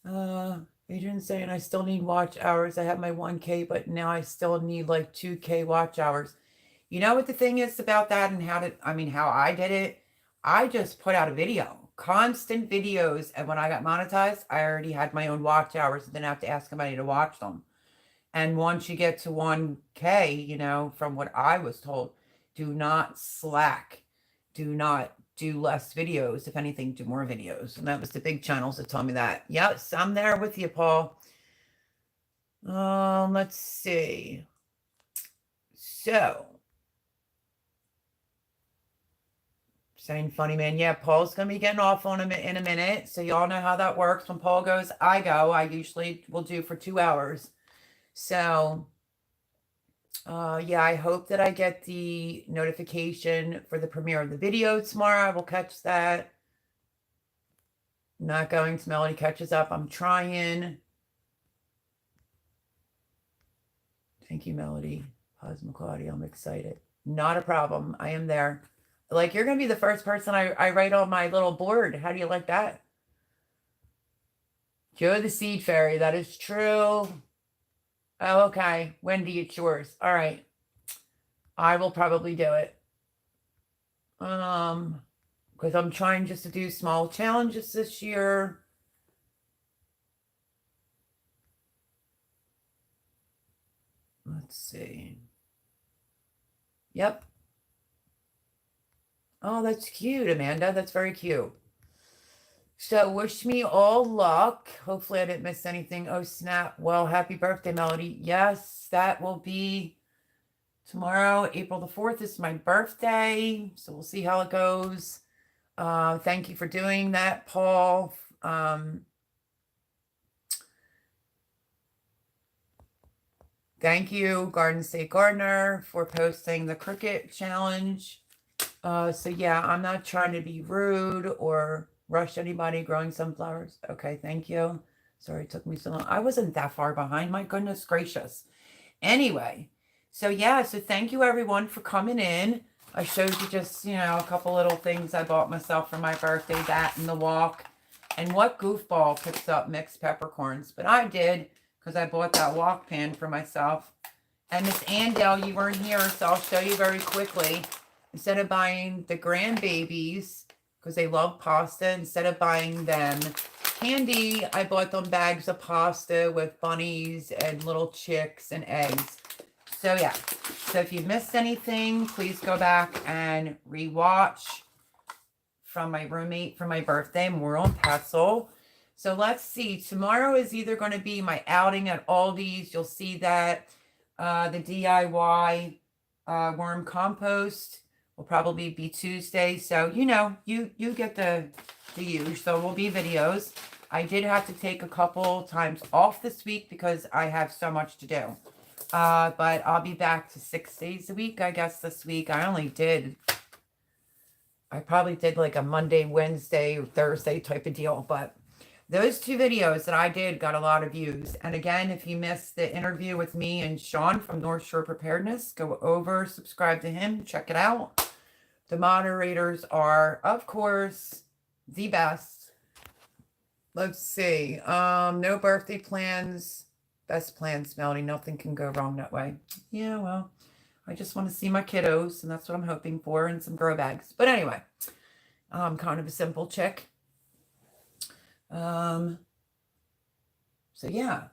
Adrian's saying I still need watch hours. I have my 1K, but now I still need like 2K watch hours. You know what the thing is about that and how I did it? I just put out a video, constant videos. And when I got monetized, I already had my own watch hours and didn't have to ask anybody to watch them. And once you get to 1K, you know, from what I was told, do not slack. Do not do less videos. If anything, do more videos. And that was the big channels that told me that. Yes, I'm there with you, Paul. Let's see. So, saying funny man. Yeah, Paul's going to be getting off in a minute. So y'all know how that works. When Paul goes, I go. I usually will do for 2 hours. So, yeah, I hope that I get the notification for the premiere of the video tomorrow. I will catch that. Not going to Melody catches up. I'm trying. Thank you, Melody. Cosmo Claudia, I'm excited. Not a problem. I am there. Like, you're going to be the first person I write on my little board. How do you like that? Joe the Seed Fairy. That is true. Oh, okay. Wendy, it's yours. All right. I will probably do it. Because I'm trying just to do small challenges this year. Let's see. Yep. Oh, that's cute, Amanda. That's very cute. So wish me all luck. Hopefully I didn't miss anything. Oh, snap. Well, happy birthday, Melody. Yes, that will be tomorrow. April the 4th is my birthday. So we'll see how it goes. Thank you for doing that, Paul. Thank you, Garden State Gardener, for posting the cricket challenge. So yeah, I'm not trying to be rude or rush anybody growing sunflowers. Okay, thank you. Sorry it took me so long. I wasn't that far behind. My goodness gracious. Anyway, so yeah, so thank you everyone for coming in. I showed you just, you know, a couple little things I bought myself for my birthday, that and the walk. And what goofball picks up mixed peppercorns? But I did, because I bought that wok pan for myself. And Miss Andel, you weren't here, so I'll show you very quickly. Instead of buying the grandbabies, because they love pasta, instead of buying them candy, I bought them bags of pasta with bunnies and little chicks and eggs. So yeah, so if you missed anything, please go back and rewatch from my roommate for my birthday, Moral and Pestle. So let's see, tomorrow is either going to be my outing at Aldi's. You'll see that the DIY worm compost will probably be Tuesday. So, you know, you get the use. So will be videos. I did have to take a couple times off this week because I have so much to do. But I'll be back to 6 days a week, I guess, this week. I probably did like a Monday, Wednesday, Thursday type of deal. But those 2 videos that I did got a lot of views. And again, if you missed the interview with me and Sean from North Shore Preparedness, go over, subscribe to him, check it out. The moderators are, of course, the best. Let's see. No birthday plans. Best plans, Melody. Nothing can go wrong that way. Yeah, well, I just want to see my kiddos, and that's what I'm hoping for, and some grow bags. But anyway, I'm kind of a simple chick. So yeah,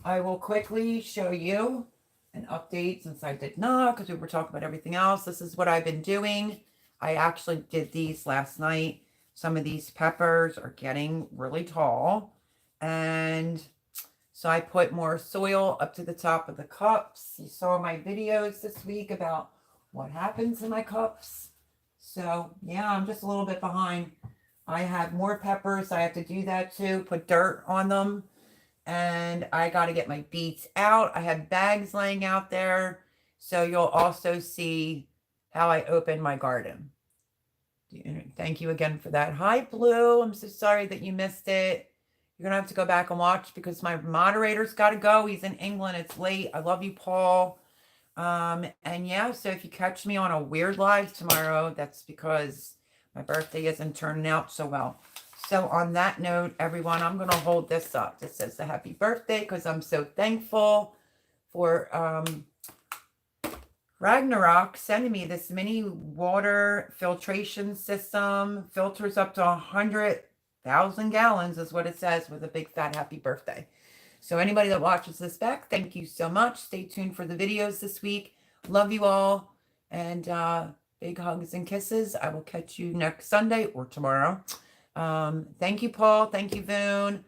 I will quickly show you an update since I did not, because we were talking about everything else. This is what I've been doing. I actually did these last night. Some of these peppers are getting really tall. And so I put more soil up to the top of the cups. You saw my videos this week about what happens in my cups. So yeah, I'm just a little bit behind. I have more peppers. I have to do that too. Put dirt on them. And I got to get my beets out. I have bags laying out there. So you'll also see how I open my garden. Thank you again for that. Hi, Blue. I'm so sorry that you missed it. You're going to have to go back and watch because my moderator's got to go. He's in England. It's late. I love you, Paul. And yeah, so if you catch me on a weird live tomorrow, that's because my birthday isn't turning out so well. So on that note, everyone, I'm going to hold this up. This says a happy birthday because I'm so thankful for Ragnarok sending me this mini water filtration system. Filters up to 100,000 gallons is what it says, with a big fat happy birthday. So anybody that watches this back, thank you so much. Stay tuned for the videos this week. Love you all. And big hugs and kisses. I will catch you next Sunday or tomorrow. Thank you, Paul. Thank you, Voon.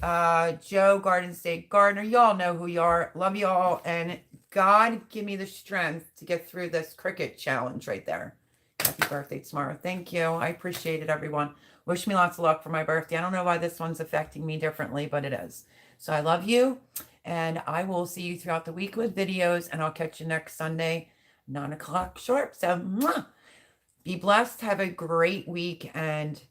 Joe, Garden State Gardener. Y'all know who you are. Love you all. And God, give me the strength to get through this cricket challenge right there. Happy birthday tomorrow. Thank you. I appreciate it, everyone. Wish me lots of luck for my birthday. I don't know why this one's affecting me differently, but it is. So I love you, and I will see you throughout the week with videos, and I'll catch you next Sunday, 9 o'clock sharp. So be blessed. Have a great week, and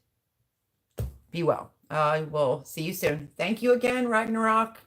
be well. I will see you soon. Thank you again, Ragnarok.